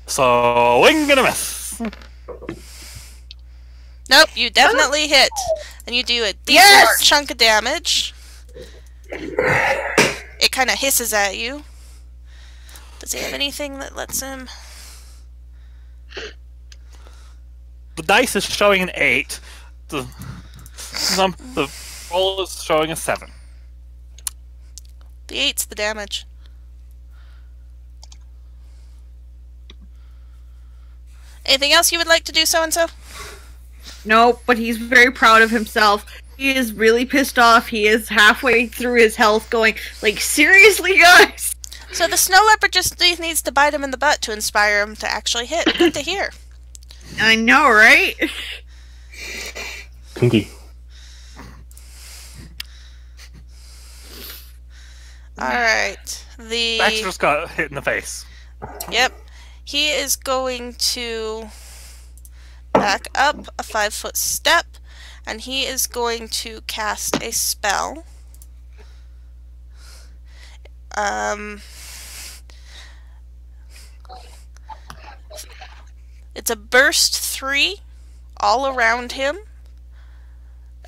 So, wing and a miss. Nope, you definitely hit. And you do a decent chunk of damage. It kind of hisses at you. Does he have anything that lets him... The dice is showing an 8. The roll is showing a 7. The 8's the damage. Anything else you would like to do, so-and-so? Nope, but he's very proud of himself. He is really pissed off. He is halfway through his health going, like, seriously, guys? So the snow leopard just needs to bite him in the butt to inspire him to actually hit. Good to hear. I know, right? Kinky. Alright. Baxter's got hit in the face. Yep. He is going to back up a 5-foot step, and he is going to cast a spell. It's a burst 3 all around him.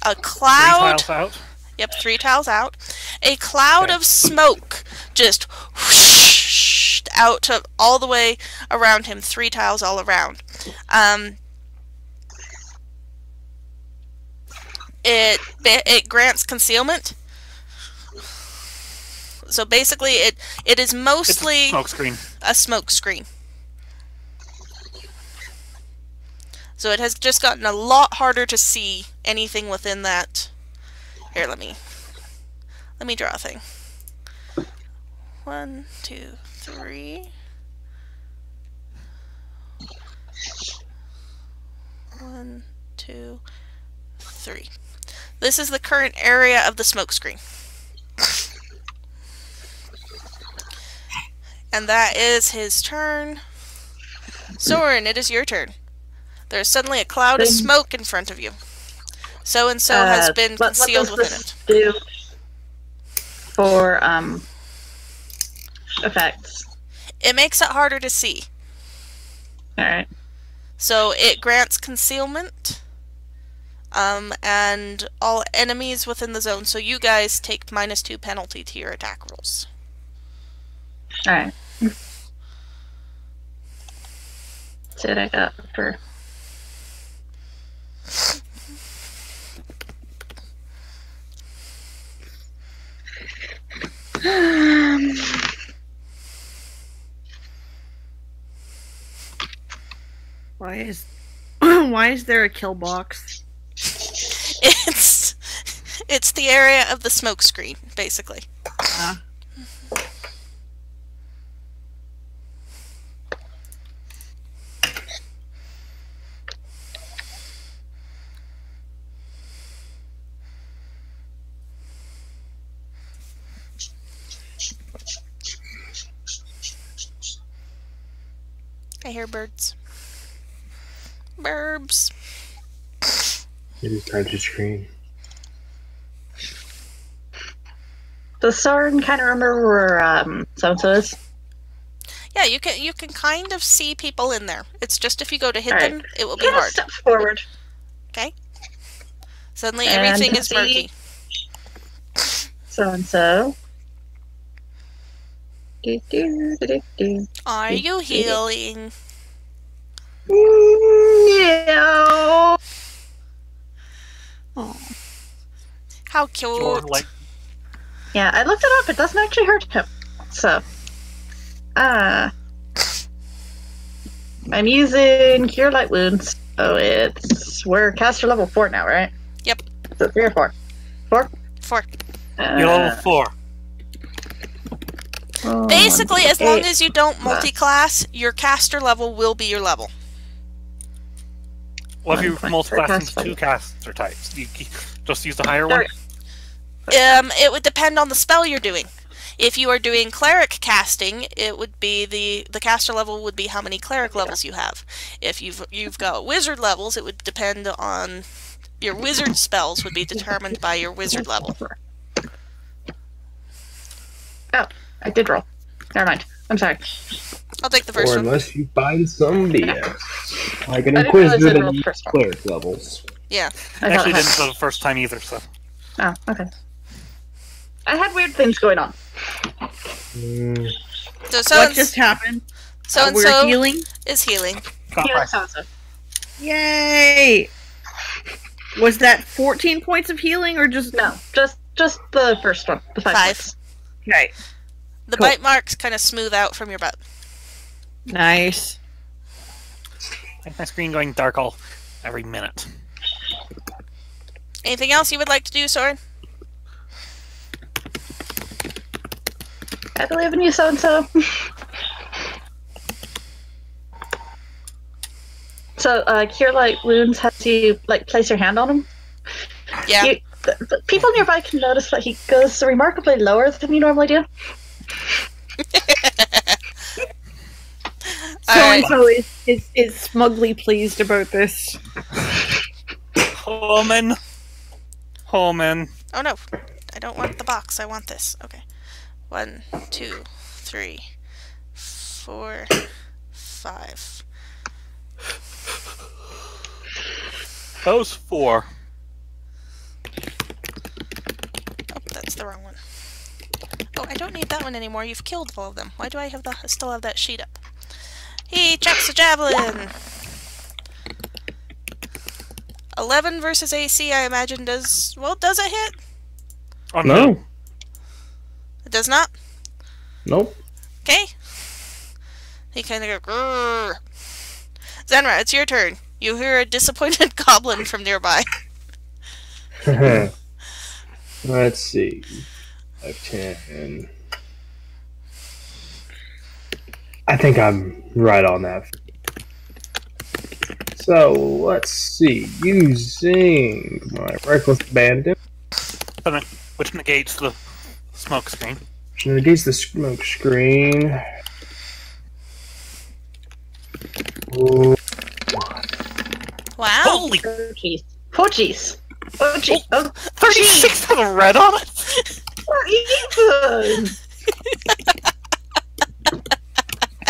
A cloud. 3 tiles out. Yep, 3 tiles out. A cloud of smoke just whoosh out to all the way around him. 3 tiles all around. It grants concealment. So basically, it is mostly a smoke screen. So it has just gotten a lot harder to see anything within that. Here, let me draw a thing. 1, 2, 3. 1, 2, 3. This is the current area of the smoke screen. And that is his turn. Sorin, it is your turn. There's suddenly a cloud of smoke in front of you. So-and-so has been concealed within it. What does this do for effects? It makes it harder to see. Alright. So it grants concealment, and all enemies within the zone. So you guys take -2 penalty to your attack rolls. Alright. See what I got for... Why is there a kill box? It's the area of the smoke screen, basically. I hear birds. Burbs. It is time to scream. Does Sorin kind of remember where so-and-so is? Yeah, you can kind of see people in there. It's just if you go to hit them, it will be hard. Step forward. Okay. Suddenly everything is murky. So-and-so. Are you healing? No. Oh. How cute. Yeah, I looked it up. It doesn't actually hurt him. So, I'm using Cure Light Wounds. So we're caster level 4 now, right? Yep. So 3 or 4? 4? 4. You're level 4. Basically, as long as you don't multi-class, your caster level will be your level. Well, if you multi-class into 2 caster types, you just use the higher one? It would depend on the spell you're doing. If you are doing cleric casting, it would be the caster level would be how many cleric levels you have. If you've got wizard levels, it would depend on your wizard spells would be determined by your wizard level. Oh, I did roll. Never mind. I'm sorry. I'll take the first one. Unless you find some BS. Like an Inquisitor that needs cleric levels. Yeah. I actually didn't for the first time either, so. Oh, okay. I had weird things going on. So what just happened? So-and-so healing? is healing. So-and-so. Yay! Was that 14 points of healing or just... No, just the first one. The 5 points. Okay. The Cool. bite marks kind of smooth out from your butt. Nice. Like my screen going dark all every minute. Anything else you would like to do, Sorin? I believe in you, so-and-so. So, Cure Light Wounds has you, like, place your hand on him. Yeah. People nearby can notice that he goes remarkably lower than you normally do. So-and-so is smugly pleased about this. Homan. Homan. Oh no, I don't want the box. I want this. Okay. 1, 2, 3, 4, 5. That was 4. Oh, that's the wrong one. Oh, I don't need that one anymore. You've killed all of them. Why do I have still have that sheet up? He chucks a javelin. 11 versus AC, I imagine, does it hit? Oh, No. It does not? Nope. Okay. He kind of goes, grrr. Saerenrae, it's your turn. You hear a disappointed goblin from nearby. Let's see. 10. I think I'm right on that. So, let's see. Using my Reckless Abandon, Which negates the smoke screen. which negates the smoke screen. Ooh. Wow. Holy Oh, jeez. Oh, jeez. Oh, jeez. Oh, 36 with a red on it! even.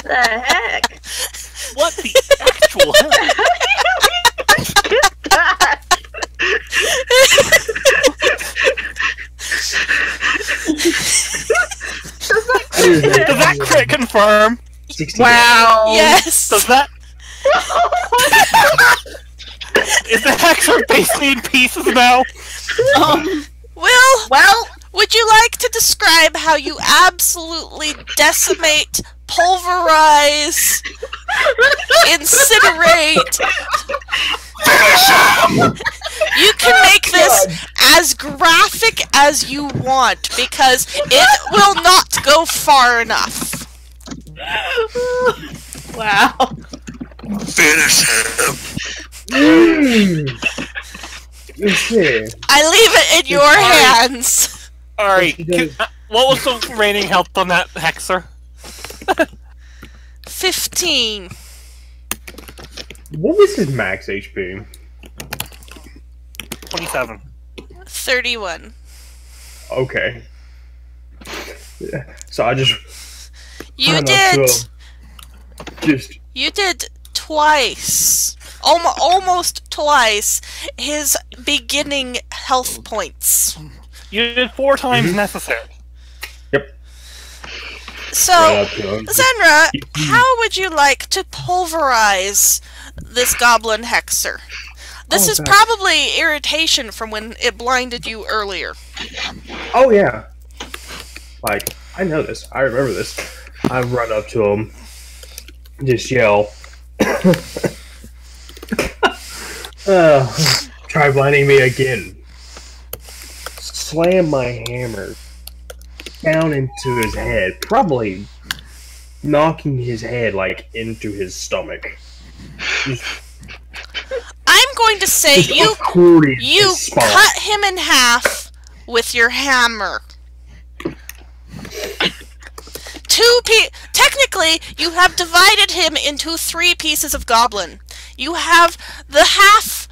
The heck? What the actual heck? Get that? Does that crit confirm? 60. Wow. Yes. Does that... Is the hexer basically in pieces now? Will, Well, would you like to describe how you absolutely decimate, pulverize, incinerate? You can make this as graphic as you want because it will not go far enough. wow. Finish him. Let's see. I leave it in your hands. Alright, He does. what was the remaining health on that hexer? 15. What was his max HP? 27. 31. Okay. Yeah. So I just You ran up did. to him. Just You did twice. Almost twice his beginning health points. You did 4 times necessary. So, ran up to him. Saerenrae, how would you like to pulverize this goblin hexer? This Oh, is God. probably irritation from when it blinded you earlier. Oh yeah. Like, I know this. I remember this. I run up to him, just yell. Try blinding me again. Slam my hammer down into his head, probably knocking his head like into his stomach. I'm going to say Just you uprooting his spine. cut him in half with your hammer. Technically, you have divided him into 3 pieces of goblin. You have the half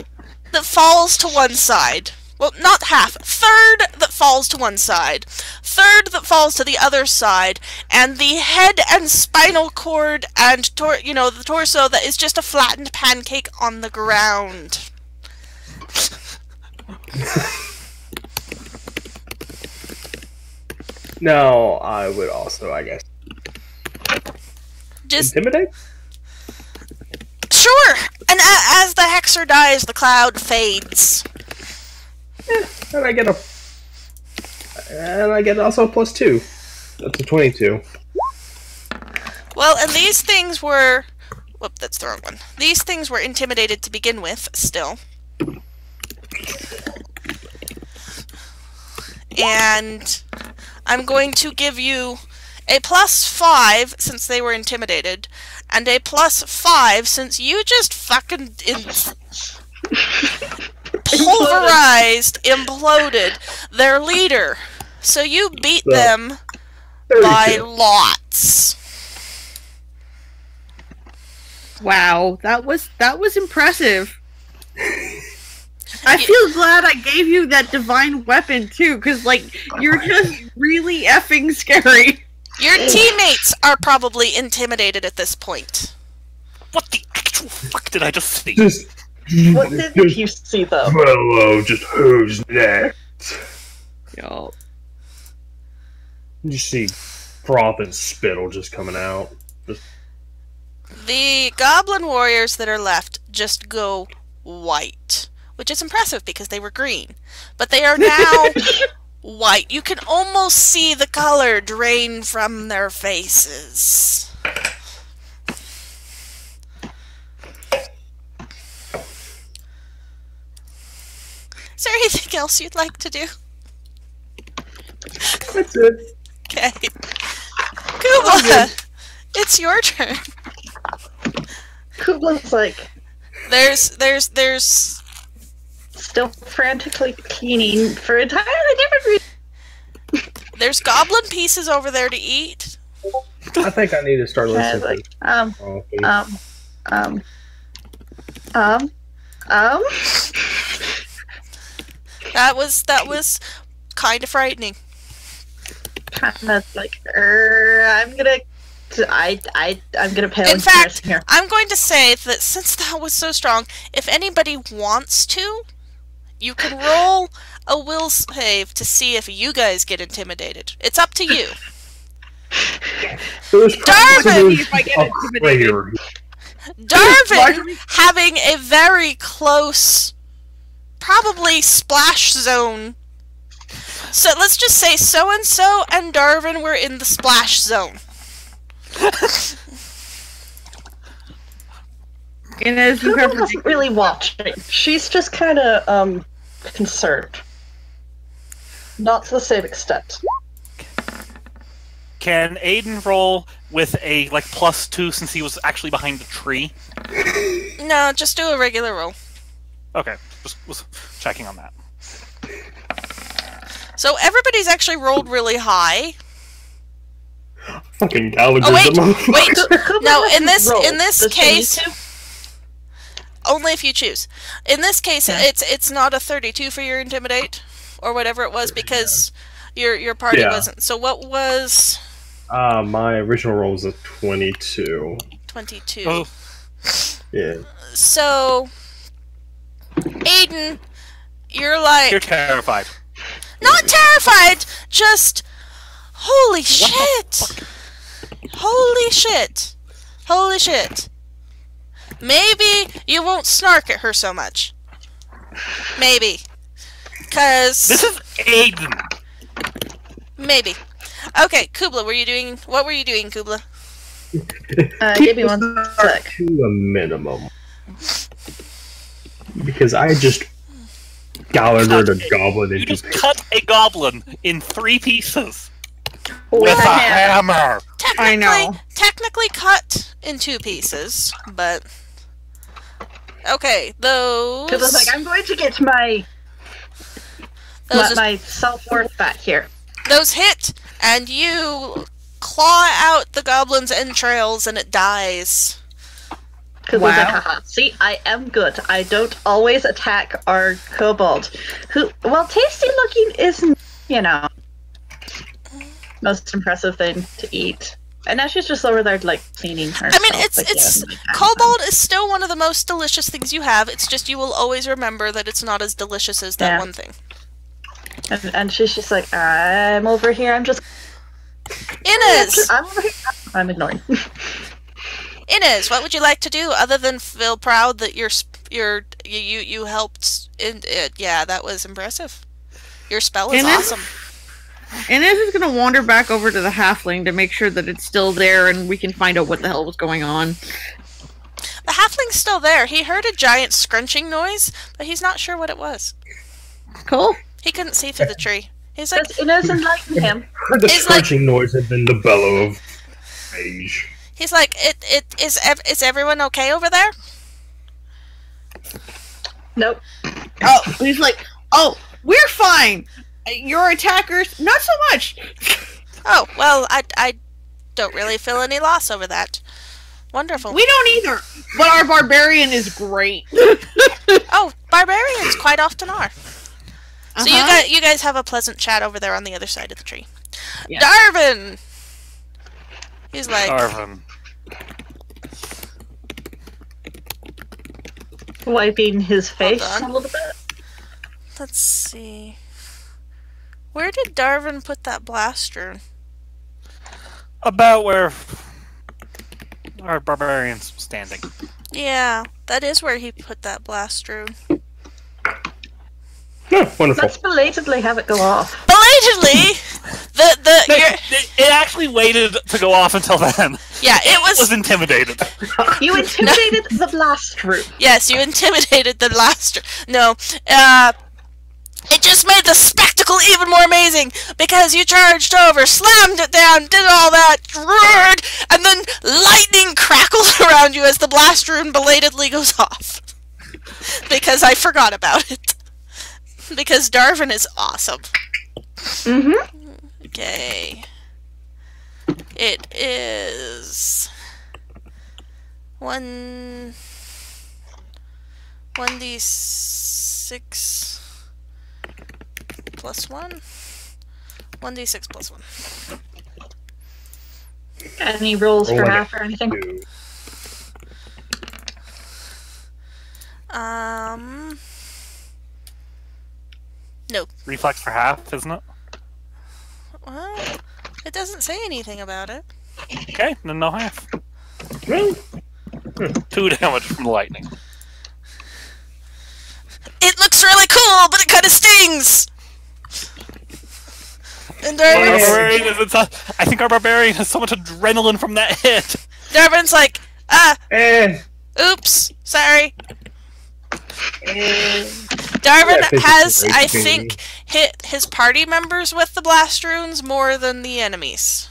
that falls to one side. Well, not half. Third that falls to one side. Third that falls to the other side. And the head and spinal cord and, the torso that is just a flattened pancake on the ground. No, I would also, I guess, Just intimidate. sure. And as the hexer dies, the cloud fades. And I get also a +2. That's a 22. Well, and these things were... Whoop, that's the wrong one. These things were intimidated to begin with, still. And I'm going to give you a +5 since they were intimidated, and a +5 since you just fucking pulverized, imploded their leader. So you beat them by lots. Wow, that was impressive. I feel glad I gave you that divine weapon too, because like you're just really effing scary. Your teammates are probably intimidated at this point. What the actual fuck did I just see? What did you see, though? Hello, just who's next? Yo. You see froth and spittle just coming out. The goblin warriors that are left just go white, which is impressive because they were green. But they are now white. You can almost see the color drain from their faces. Is there anything else you'd like to do? That's it. Okay. Cubla, it's your turn. Kubla's like There's still frantically cleaning for entirely different reasons. there's goblin pieces over there to eat. I think I need to start And listening. like, That was kind of frightening. kind of like, I'm gonna pale In fact, here. I'm going to say that since that was so strong, if anybody wants to, you can roll a will save to see if you guys get intimidated. It's up to you. Darvan, if I get intimidated. Darvan having a very close, probably splash zone. So let's just say so-and-so and Darvan were in the splash zone. Inez, you have Kubla isn't really watching. She's just kind of concerned. Not to the same extent. Can Adin roll with a like +2 since he was actually behind the tree? No, just do a regular roll. Okay, just was checking on that. So everybody's actually rolled really high. Fucking Gallagher. Oh wait. No, in this Does she case, need to? only if you choose. In this case, Yeah. it's not a 32 for your intimidate or whatever it was because your party Yeah. wasn't. So what was My original roll was a 22. 22? Oh, Yeah. So Adin, you're like you're terrified. not terrified, just holy shit. Holy shit. Holy shit. Maybe you won't snark at her so much. Maybe. This 'Cause is Adin. maybe. Okay, Cubla, what were you doing, Cubla? Give me one sec. To a minimum. Because I just Gallagher a goblin You into just cut a goblin in 3 pieces With with a a hammer. hammer. I know. Technically cut in 2 pieces, but okay, those Kubla's like, I'm going to get my self-worth back here. those hit, and you claw out the goblin's entrails, and it dies. Kubla's Wow. like, haha, see, I am good. I don't always attack our kobold. Who, well, tasty looking isn't, most impressive thing to eat. And now she's just over there, like, cleaning herself. I mean, it's kobold is still one of the most delicious things you have. It's just you will always remember that it's not as delicious as that Yeah. one thing. And she's just like, I'm over here, I'm Inez, over here. I'm ignoring. Inez, what would you like to do other than feel proud that you helped? Yeah, that was impressive. Your spell is Inez? awesome. Inez is gonna wander back over to the halfling to make sure that it's still there and we can find out what the hell was going on. The halfling's still there. He heard a giant scrunching noise, but he's not sure what it was. Cool. He couldn't see through the tree. He's like, Does Inez enlighten him? The It's like- scrunching noise had been the bellow of rage. he's like, is everyone okay over there? Nope. Oh, he's like, oh, we're fine. Your attackers, not so much. Oh, well, I don't really feel any loss over that. Wonderful. We don't either. But our barbarian is great. Oh, barbarians quite often are. So you guys have a pleasant chat over there on the other side of the tree. Yeah. Darvan! He's like, Darvan. Wiping his face on. a little bit. let's see. Where did Darvan put that blaster? About where our barbarian's standing. Yeah, that is where he put that blaster. Oh, wonderful. Let's belatedly have it go off. Belatedly! It actually waited to go off until then. Yeah, it Was was... intimidated. You intimidated the blast group. Yes, you intimidated the blaster. No, it just made the spectacle even more amazing because you charged over, slammed it down, did all that, roared, and then lightning crackles around you as the blast rune belatedly goes off. Because I forgot about it. Because Darvan is awesome. Mm-hmm. Okay. It is 1d6 plus 1. 1d6 plus 1. Any rolls for Roll half or anything? No. Reflex for half, isn't it? Well, it doesn't say anything about it. Okay, then no half. Really? 2 damage from the lightning. It looks really cool, but it kind of stings! And Our Darvan's, barbarian is I think our barbarian has so much adrenaline from that hit. Darvan's like, Eh. oops, sorry. Yeah, Darvan I think has, it's a I great think, thing. hit his party members with the blast runes more than the enemies.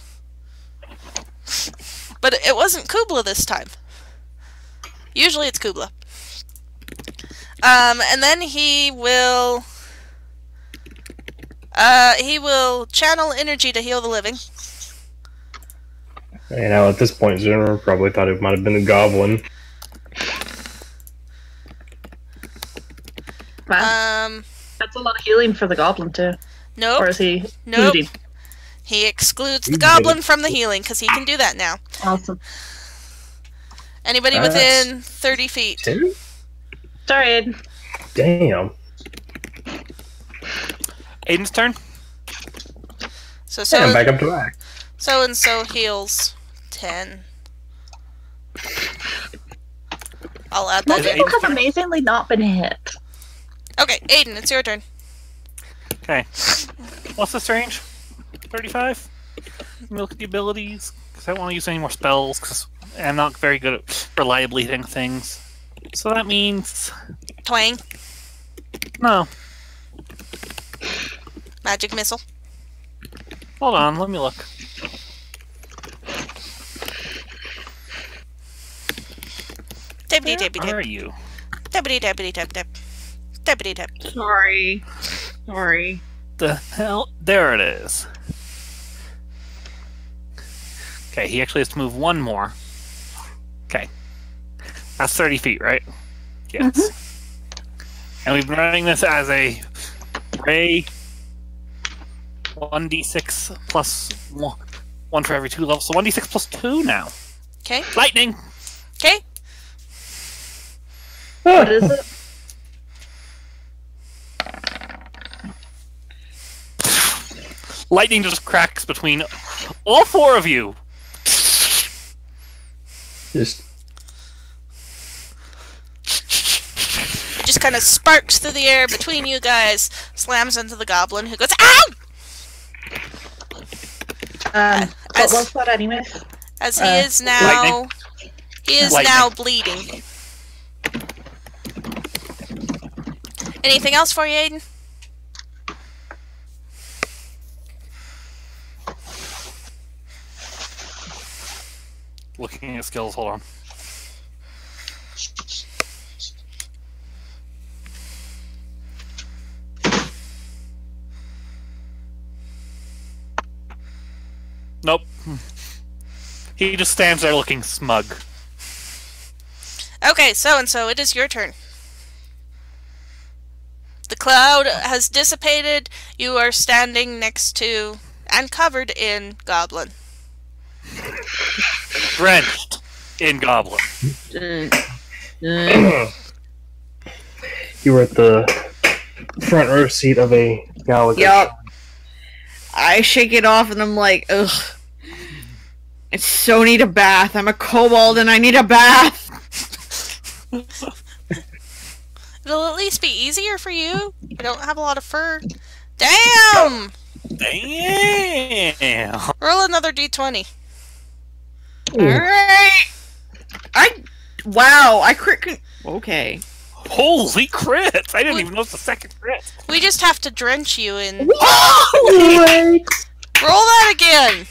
But it wasn't Cubla this time. Usually it's Cubla. And then he will channel energy to heal the living. You know, at this point, Zoomer probably thought it might have been a goblin. Wow. That's a lot of healing for the goblin, too. Nope. Or is he Nope. looting? He excludes the You goblin did it. from the healing, because he can do that now. Awesome. Anybody That's- within 30 feet. 10? Sorry, Aiden. Damn. Aiden's turn. So Damn, back up to back. so and so heals 10. I'll add Most that in. people have amazingly not been hit. Okay, Aiden, it's your turn. Okay. What's this range? 35? Let me look at the abilities, because I don't want to use any more spells, because I'm not very good at reliably hitting things. So that means... Twang. No. Magic missile. Hold on, let me look. Tappity tappity Where tap. are you? Tappity tappity tap tap. Tappity tap. Sorry. The hell? There it is. Okay, he actually has to move one more. Okay. That's 30 feet, right? Yes. And we've been running this as a ray 1d6 plus 1 for every 2 levels. So 1d6 plus 2 now. Okay. Lightning! Okay. What is it? Lightning just cracks between all 4 of you. Just Just kind of sparks through the air between you guys, slams into the goblin, who goes, ow! What was that anyways? As he is now... He is now bleeding. Anything else for you, Adin? Looking at skills, hold on. Nope. He just stands there looking smug. Okay, so it is your turn. The cloud has dissipated. You are standing next to and covered in goblin. Drenched in goblin. You were at the front row seat of a gala. Yup. I shake it off and I'm like, ugh. I so need a bath. I'm a kobold and I need a bath. It'll at least be easier for you. You don't have a lot of fur. Damn! Damn! Roll another d20. Alright. Wow, I crit. Okay. Holy crits! I didn't even know it's the second crit. We just have to drench you in. What? Roll that again!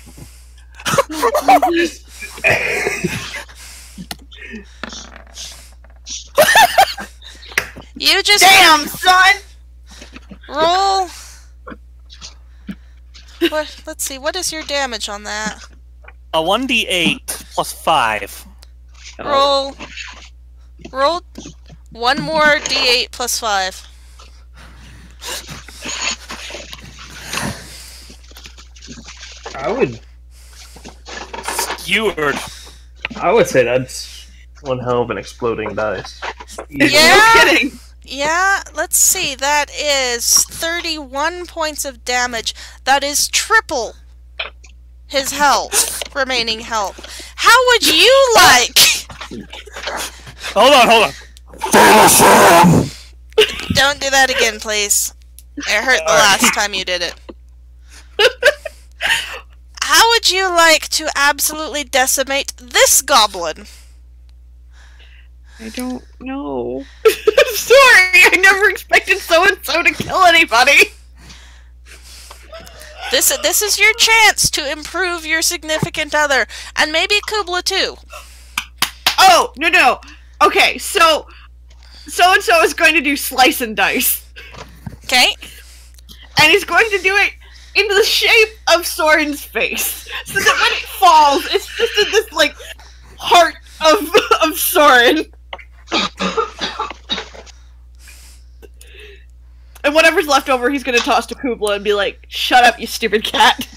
You just Damn, son! roll. Let's see. What is your damage on that? A 1d8 plus 5. Roll one more d8 plus 5. Skewered. I would say that's one hell of an exploding dice. Yeah. No kidding. Yeah, let's see. That is 31 points of damage. That is triple his health, remaining health. How would you like? Hold on. Don't do that again, please. It hurt the last time you did it. How would you like to absolutely decimate this goblin? I don't know. Sorry, I never expected so-and-so to kill anybody. This is your chance to improve your significant other, and maybe Cubla too. Oh, no. Okay, so-and-so is going to do slice and dice. Okay? And he's going to do it in the shape of Sorin's face. So that when it falls, it's just in this, like, heart of Sorin. And whatever's left over, he's gonna toss to Cubla and be like, "Shut up, you stupid cat."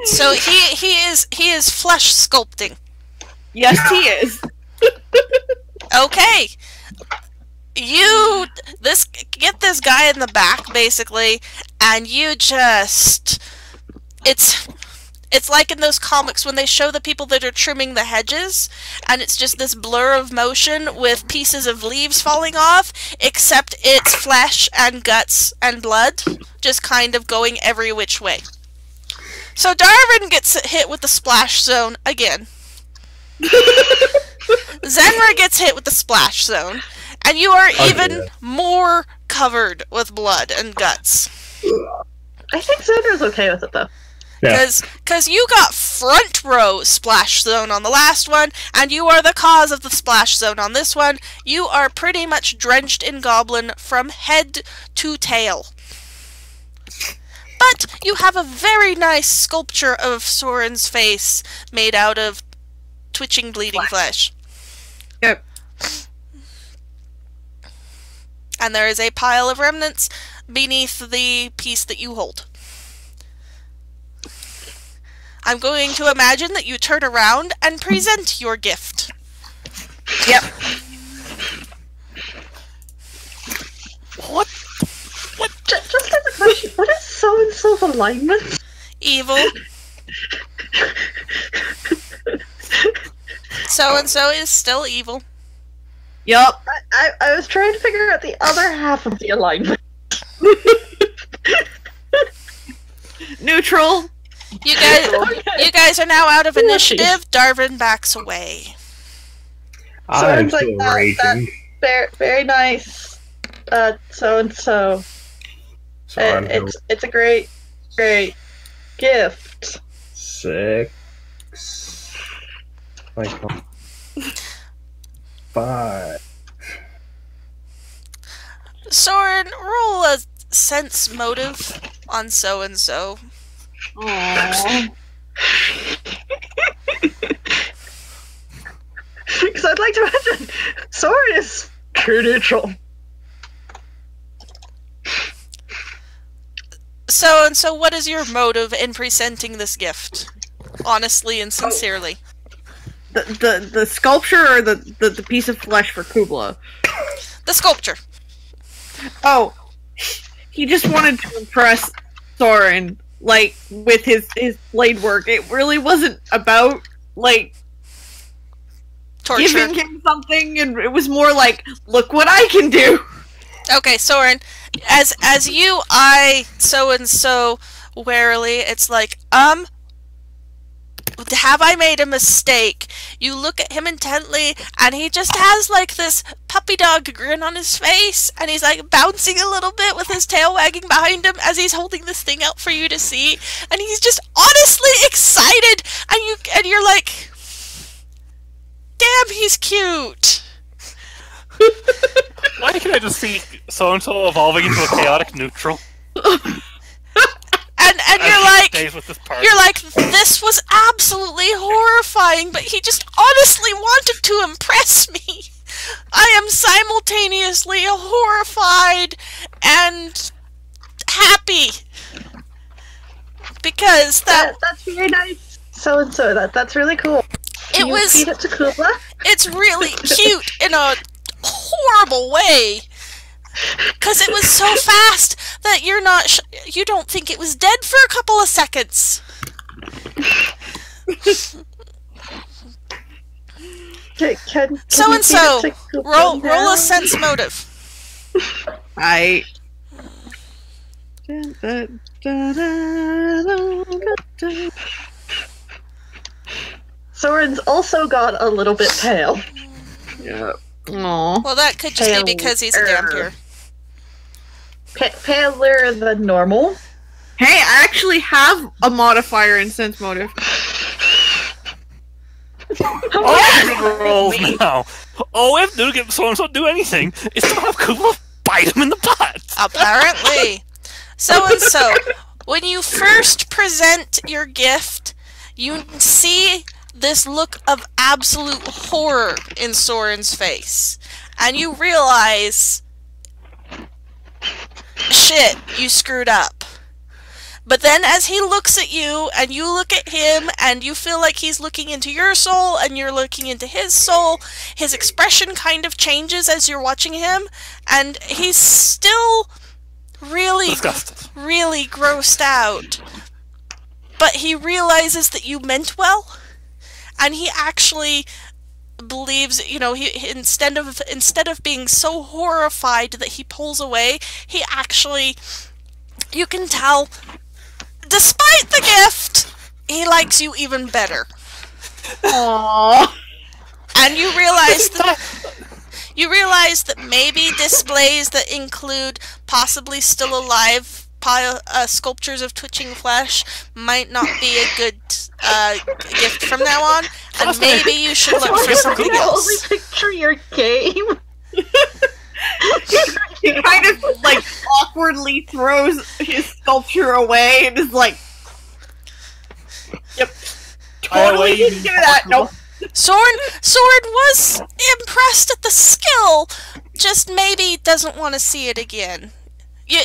So he is flesh sculpting. Yes, he is. Okay. You get this guy in the back basically, and you just it's like in those comics when they show the people that are trimming the hedges, and it's just this blur of motion with pieces of leaves falling off, except it's flesh and guts and blood, just kind of going every which way. So Darvan gets hit with the splash zone again. Saerenrae gets hit with the splash zone, and you are even more covered with blood and guts. I think Saerenrae's okay with it though. Because you got front row splash zone on the last one, and you are the cause of the splash zone on this one. You are pretty much drenched in goblin from head to tail. But you have a very nice sculpture of Sorin's face made out of twitching, bleeding flesh. Yep. And there is a pile of remnants beneath the piece that you hold. I'm going to imagine that you turn around and present your gift. Yep. What? Just as a question, what is so-and-so's alignment? Evil. So-and-so is still evil. Yep. I was trying to figure out the other half of the alignment. Neutral. You guys are now out of initiative. Darvan backs away. I'm Sounds still like raging. Very nice. So and so. So I'm It's a great gift. 6. Like 5. Sorin, roll a sense motive on so and so. Aww. Because I'd like to imagine Sorin is true neutral. So and so, what is your motive in presenting this gift? Honestly and sincerely. The sculpture or the piece of flesh for Cubla? The sculpture. Oh, he just wanted to impress Sorin, like, with his blade work. It really wasn't about, like, Torture. giving him something, and it was more like, look what I can do! Okay, Sorin, as you eye so and so warily, it's like, have I made a mistake? You look at him intently, and he just has like this puppy dog grin on his face, and he's like bouncing a little bit with his tail wagging behind him as he's holding this thing out for you to see, and he's just honestly excited, and you're like, damn, he's cute. Why can't I just see so-and-so evolving into a chaotic neutral? And you're like, Stays with this party. you're like, this was absolutely horrifying, but he just honestly wanted to impress me. I am simultaneously horrified and happy. Because That's very nice. So and so. That's really cool. Can you feed it to Cubla? It's really cute in a horrible way. Because it was so fast that you don't think it was dead for a couple of seconds. Can So you and feed so, it to Cubla roll now? a sense motive. Soren's also got a little bit pale. Yeah. Aww. Well, that could just be because he's a dhampir. Paler than normal. Hey, I actually have a modifier in sense motive. Oh, rolls now. All we have to do to get so-and-so to do anything is to have Cubla bite him in the butt. Apparently. So and so, when you first present your gift, you see this look of absolute horror in Sorin's face. And you realize, shit, you screwed up. But then as he looks at you, and you look at him, and you feel like he's looking into your soul, and you're looking into his soul, his expression kind of changes as you're watching him, and he's still really, Disgusted. really grossed out. But he realizes that you meant well, and he actually believes, you know, he instead of being so horrified that he pulls away, he actually, you can tell, despite the gift, he likes you even better. Aww. And you realize that maybe displays that include possibly still alive sculptures of twitching flesh might not be a good gift from now on, and maybe you should look for something Only else. picture your game. He kind of, like, awkwardly throws his sculpture away and is like, yep. Totally didn't do that. Nope. Sorin was impressed at the skill, just maybe doesn't want to see it again. You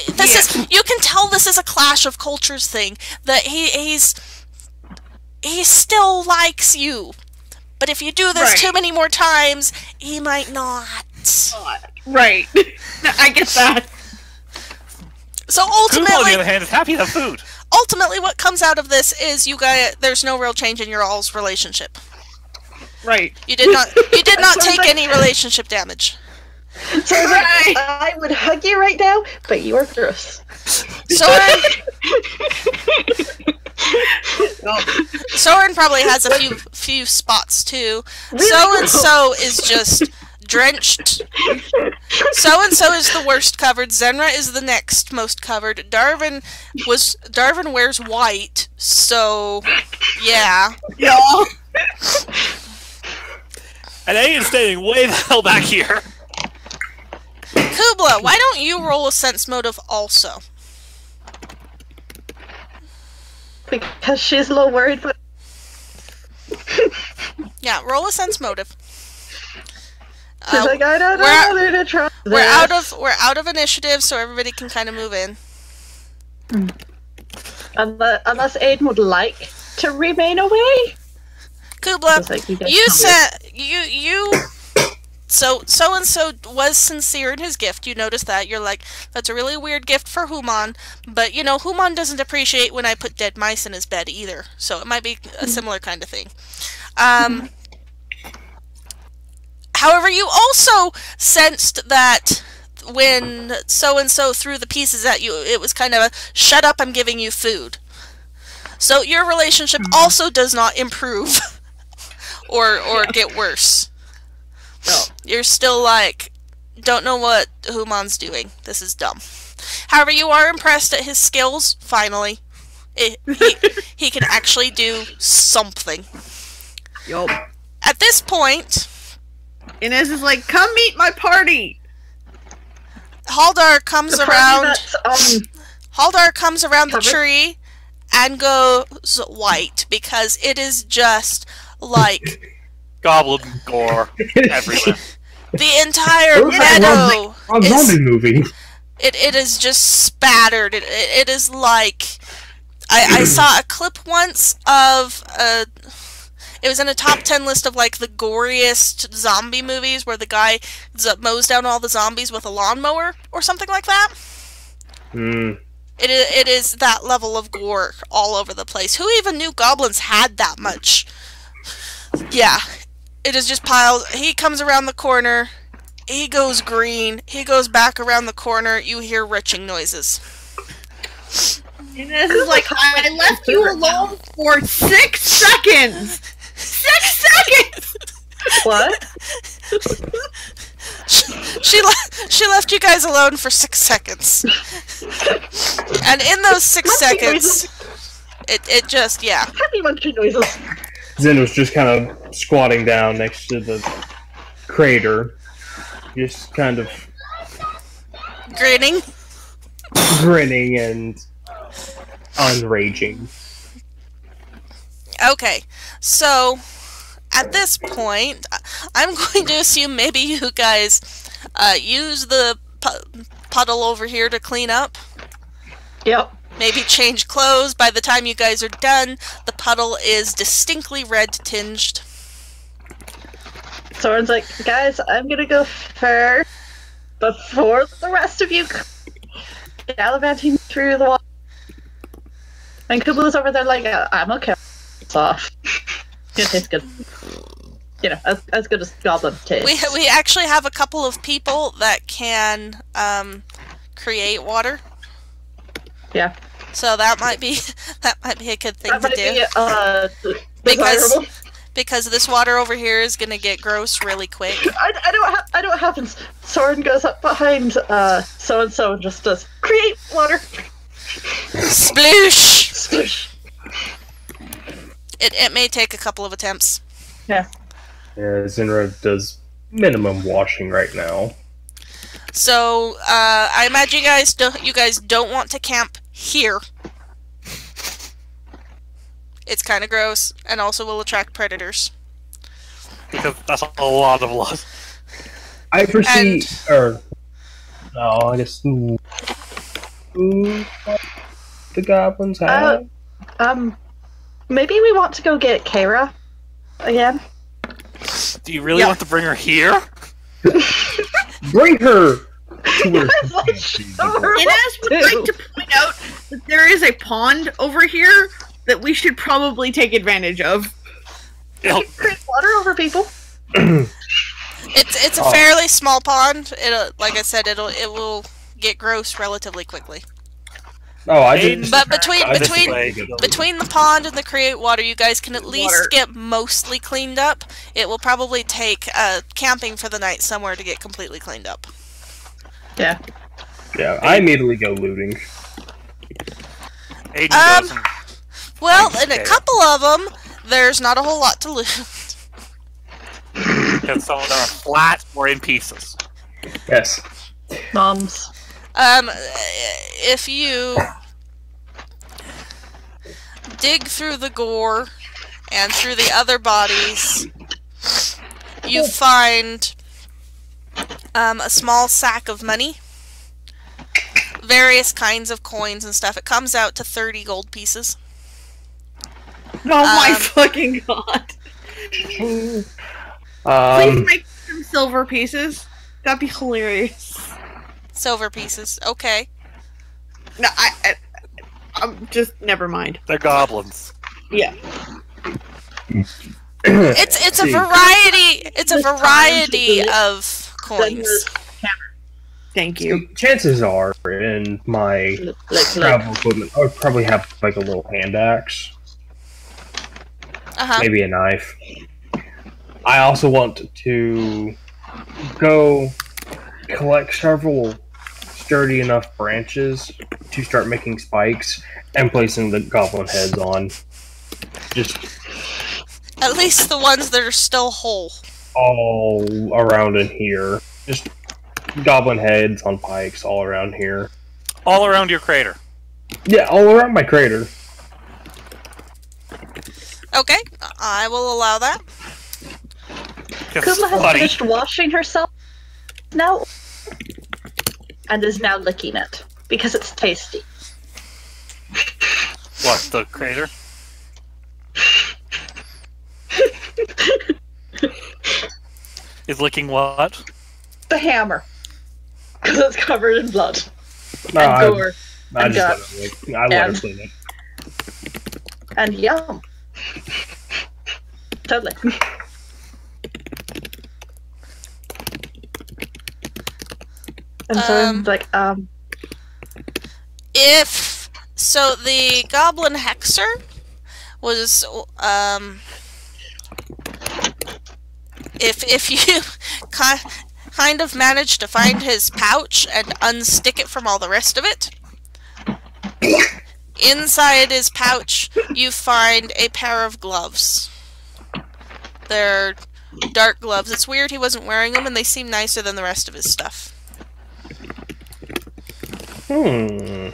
can tell this is a clash of cultures thing, that he still likes you. But if you do this too many more times, he might not. Right. I get that. So Cubla, on the ultimately, other hand, is happy to have food. ultimately what comes out of this is there's no real change in your all's relationship. Right. You did not take any relationship damage. So I would hug you right now, but you are gross. Soren. Soren probably has a few spots too. So and so is just drenched. So and so is the worst covered. Saerenrae is the next most covered. Darvan wears white, so yeah. Yeah. And A is staying way the hell back here. Cubla, why don't you roll a sense motive also? Because she's a little worried, but Yeah, roll a sense motive. she's like, I don't know whether to try this. We're out of initiative, so everybody can kind of move in. Unless Aiden would like to remain away. Kubla, Like, you said you. So and so was sincere in his gift. You noticed that. You're like, that's a really weird gift for Human, but you know, Human doesn't appreciate when I put dead mice in his bed either. So it might be a similar kind of thing. However, you also sensed that when so and so threw the pieces at you, it was kind of a "shut up, I'm giving you food." So your relationship also does not improve or get worse. No. You're still like, don't know what Human's doing. This is dumb. However, you are impressed at his skills, finally. He can actually do something. Yup. At this point, Inez is like, come meet my party! Haldar comes The around. party Haldar comes around the Covered? tree and goes white because it is just like Goblin gore everywhere. the entire Where's that meadow zombie movie. It is just spattered. It is like I saw a clip once of it was in a top 10 list of like the goriest zombie movies where the guy mows down all the zombies with a lawnmower or something like that. It is that level of gore all over the place. Who even knew goblins had that much? Yeah. It is just piled. He comes around the corner. He goes green. He goes back around the corner. You hear retching noises. Inez is like, I left you alone for 6 seconds! 6 seconds! What? She left you guys alone for 6 seconds. And in those 6 seconds, it just, yeah. Happy munching noises. Zen was just kind of squatting down next to the crater, just kind of Grinning. grinning and unraging. Okay, so at this point, I'm going to assume maybe you guys use the puddle over here to clean up. Yep. Maybe change clothes. By the time you guys are done, the puddle is distinctly red tinged. Soren's like, guys, I'm gonna go first before the rest of you gallivanting through the water. And Cubla's over there like, I'm okay. It's off. It tastes good. You know, as good as goblin tastes. We actually have a couple of people that can create water. Yeah. So that might be a good thing That to might do. be desirable. Because this water over here is gonna get gross really quick. I know what happens. Sorin goes up behind so and so and just does create water. Sploosh! Sploosh. It may take a couple of attempts. Yeah. Yeah, Zenra does minimum washing right now. So I imagine you guys don't want to camp here. It's kind of gross, and also will attract predators. Because that's a lot of loss. I foresee, I guess, the goblins have. Maybe we want to go get Kara again. Do you really want to bring her here? Bring her to where Inez would like to point out that there is a pond over here that we should probably take advantage of. Create water over people. It's a fairly small pond. Like I said, it will get gross relatively quickly. Oh, I didn't. But This way. between the pond and the create water, you guys can at least get mostly cleaned up. It will probably take camping for the night somewhere to get completely cleaned up. Yeah. Yeah, I immediately go looting. Adin doesn't. Well, in a couple of them, there's not a whole lot to loot. Because some of them are flat or in pieces. Yes. Moms. If you dig through the gore and through the other bodies, you find a small sack of money, various kinds of coins and stuff. It comes out to 30 gold pieces. Oh my fucking god. Please make some silver pieces. That'd be hilarious. Silver pieces, okay. No, I'm just never mind. They're goblins. Yeah. It's a variety. It's a variety of coins. Thank you. Chances are, in my travel equipment, I would probably have like a little hand axe. Maybe a knife. I also want to go collect several sturdy enough branches to start making spikes and placing the goblin heads on. Just at least the ones that are still whole. All around in here. Just goblin heads on pikes all around here. All around your crater. Yeah, all around my crater. Okay, I will allow that. Cubla has finished washing herself now and is now licking it because it's tasty. What, the crater? Is licking what? The hammer. Because it's covered in blood. No, and gore. I and just let her clean it. And yum. Totally. And so I'm like, If so, the goblin hexer was if you kind of managed to find his pouch and unstick it from all the rest of it, inside his pouch you find a pair of gloves. They're dark gloves. It's weird he wasn't wearing them, and they seem nicer than the rest of his stuff. Oh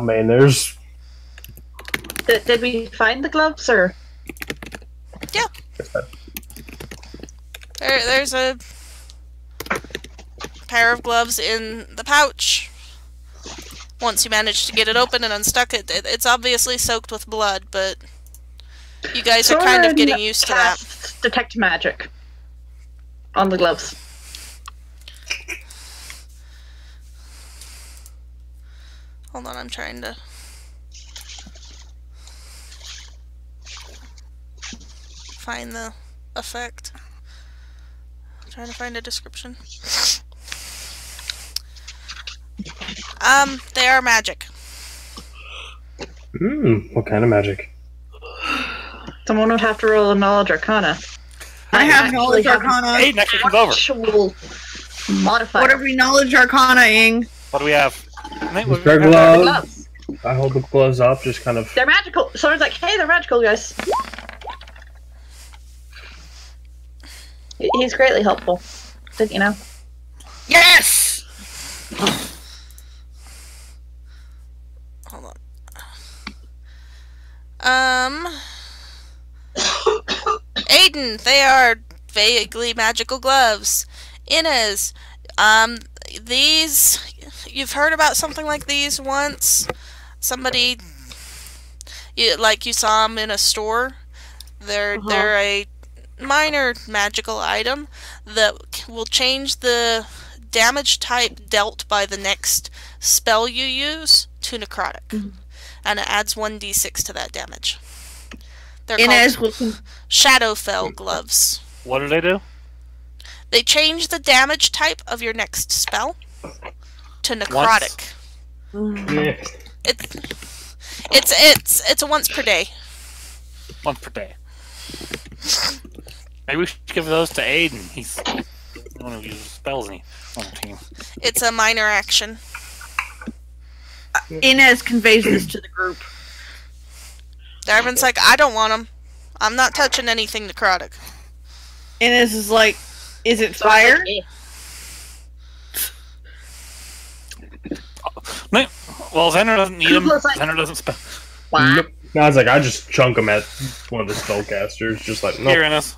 man, there's... Did we find the gloves, or...? Yeah. There's a pair of gloves in the pouch. Once you manage to get it open and unstuck it, it's obviously soaked with blood, but you guys are kind of getting used to that. Detect magic on the gloves. Hold on, I'm trying to... find the effect. I'm trying to find a description. They are magic. What kind of magic? Someone would have to roll a knowledge arcana. I have knowledge arcana. Hey, next comes over. Actual modifier. What are we knowledge arcana ing? What do we have? They're gloves. I hold the gloves up, just kind of... They're magical. Someone's like, hey, they're magical, guys. He's greatly helpful. Did you know? Yes! Hold on. Adin, they are vaguely magical gloves. Inez, these... You've heard about something like these once? Somebody... you saw them in a store? They're a minor magical item that will change the damage type dealt by the next spell you use to necrotic. And it adds 1d6 to that damage. They're Inez called Shadowfell gloves. What do they do? They change the damage type of your next spell to necrotic. Yeah. It's a once per day. Once per day. Maybe we should give those to Adin. He's the one who uses spells on the team. It's a minor action. Inez conveys this to the group. Darvan's like, I don't want them. I'm not touching anything necrotic. Inez is like, is it fire? No. Well, Xener doesn't need them. Cubla's like- Xener doesn't spell. Nope. No, I was like, I just chunk them at one of the spellcasters, just like, no. Here, Ines.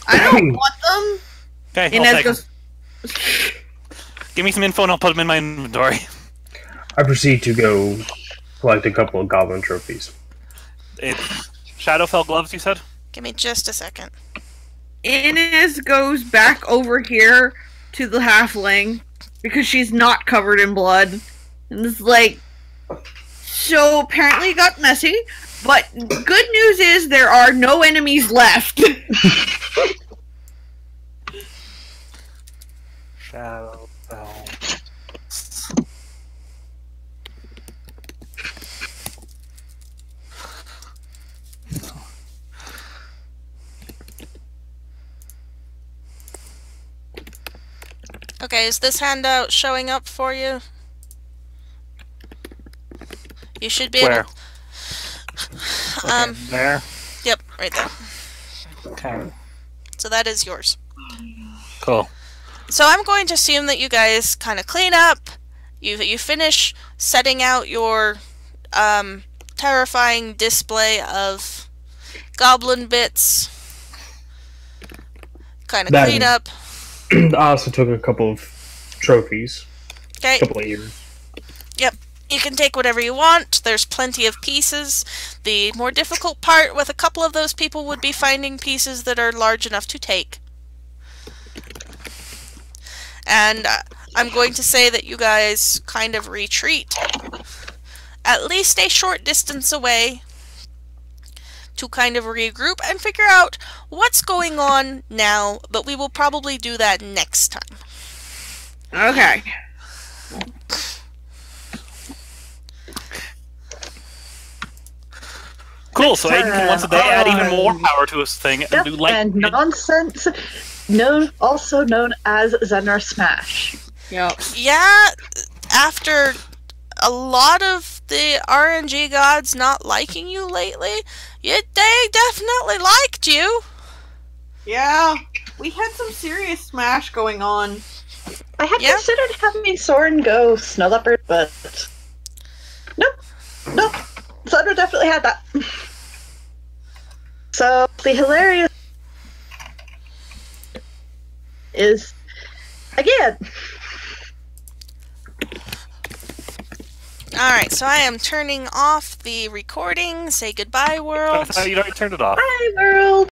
I don't want them. Okay, Inez I'll take goes, them. Give me some info and I'll put them in my inventory. I proceed to go collect a couple of goblin trophies. It's Shadowfell gloves, you said? Give me just a second. Inez goes back over here to the halfling because she's not covered in blood. And it's like, so apparently it got messy, but good news is there are no enemies left. Shadowfell. Okay, is this handout showing up for you? You should be Where? able... There. Yep, right there. Okay. So that is yours. Cool. So I'm going to assume that you guys kind of clean up. You finish setting out your terrifying display of goblin bits. Kind of That- clean up. I also took a couple of trophies, Okay. a couple of ears. Yep. You can take whatever you want. There's plenty of pieces. The more difficult part with a couple of those people would be finding pieces that are large enough to take. And I'm going to say that you guys kind of retreat at least a short distance away to kind of regroup and figure out what's going on now, but we will probably do that next time. Okay. Cool, so Aiden can once a day add even more power to his thing and Yep, do light. and nonsense, also known as Xener Smash. Yep. Yeah, after a lot of the RNG gods not liking you lately, they definitely liked you. Yeah. We had some serious smash going on. I had Yeah. considered having Sorin go Snow Leopard, but nope. Xener definitely had that. So the hilarious is again. Alright, so I am turning off the recording. Say goodbye, world. You already turned it off. Hi world.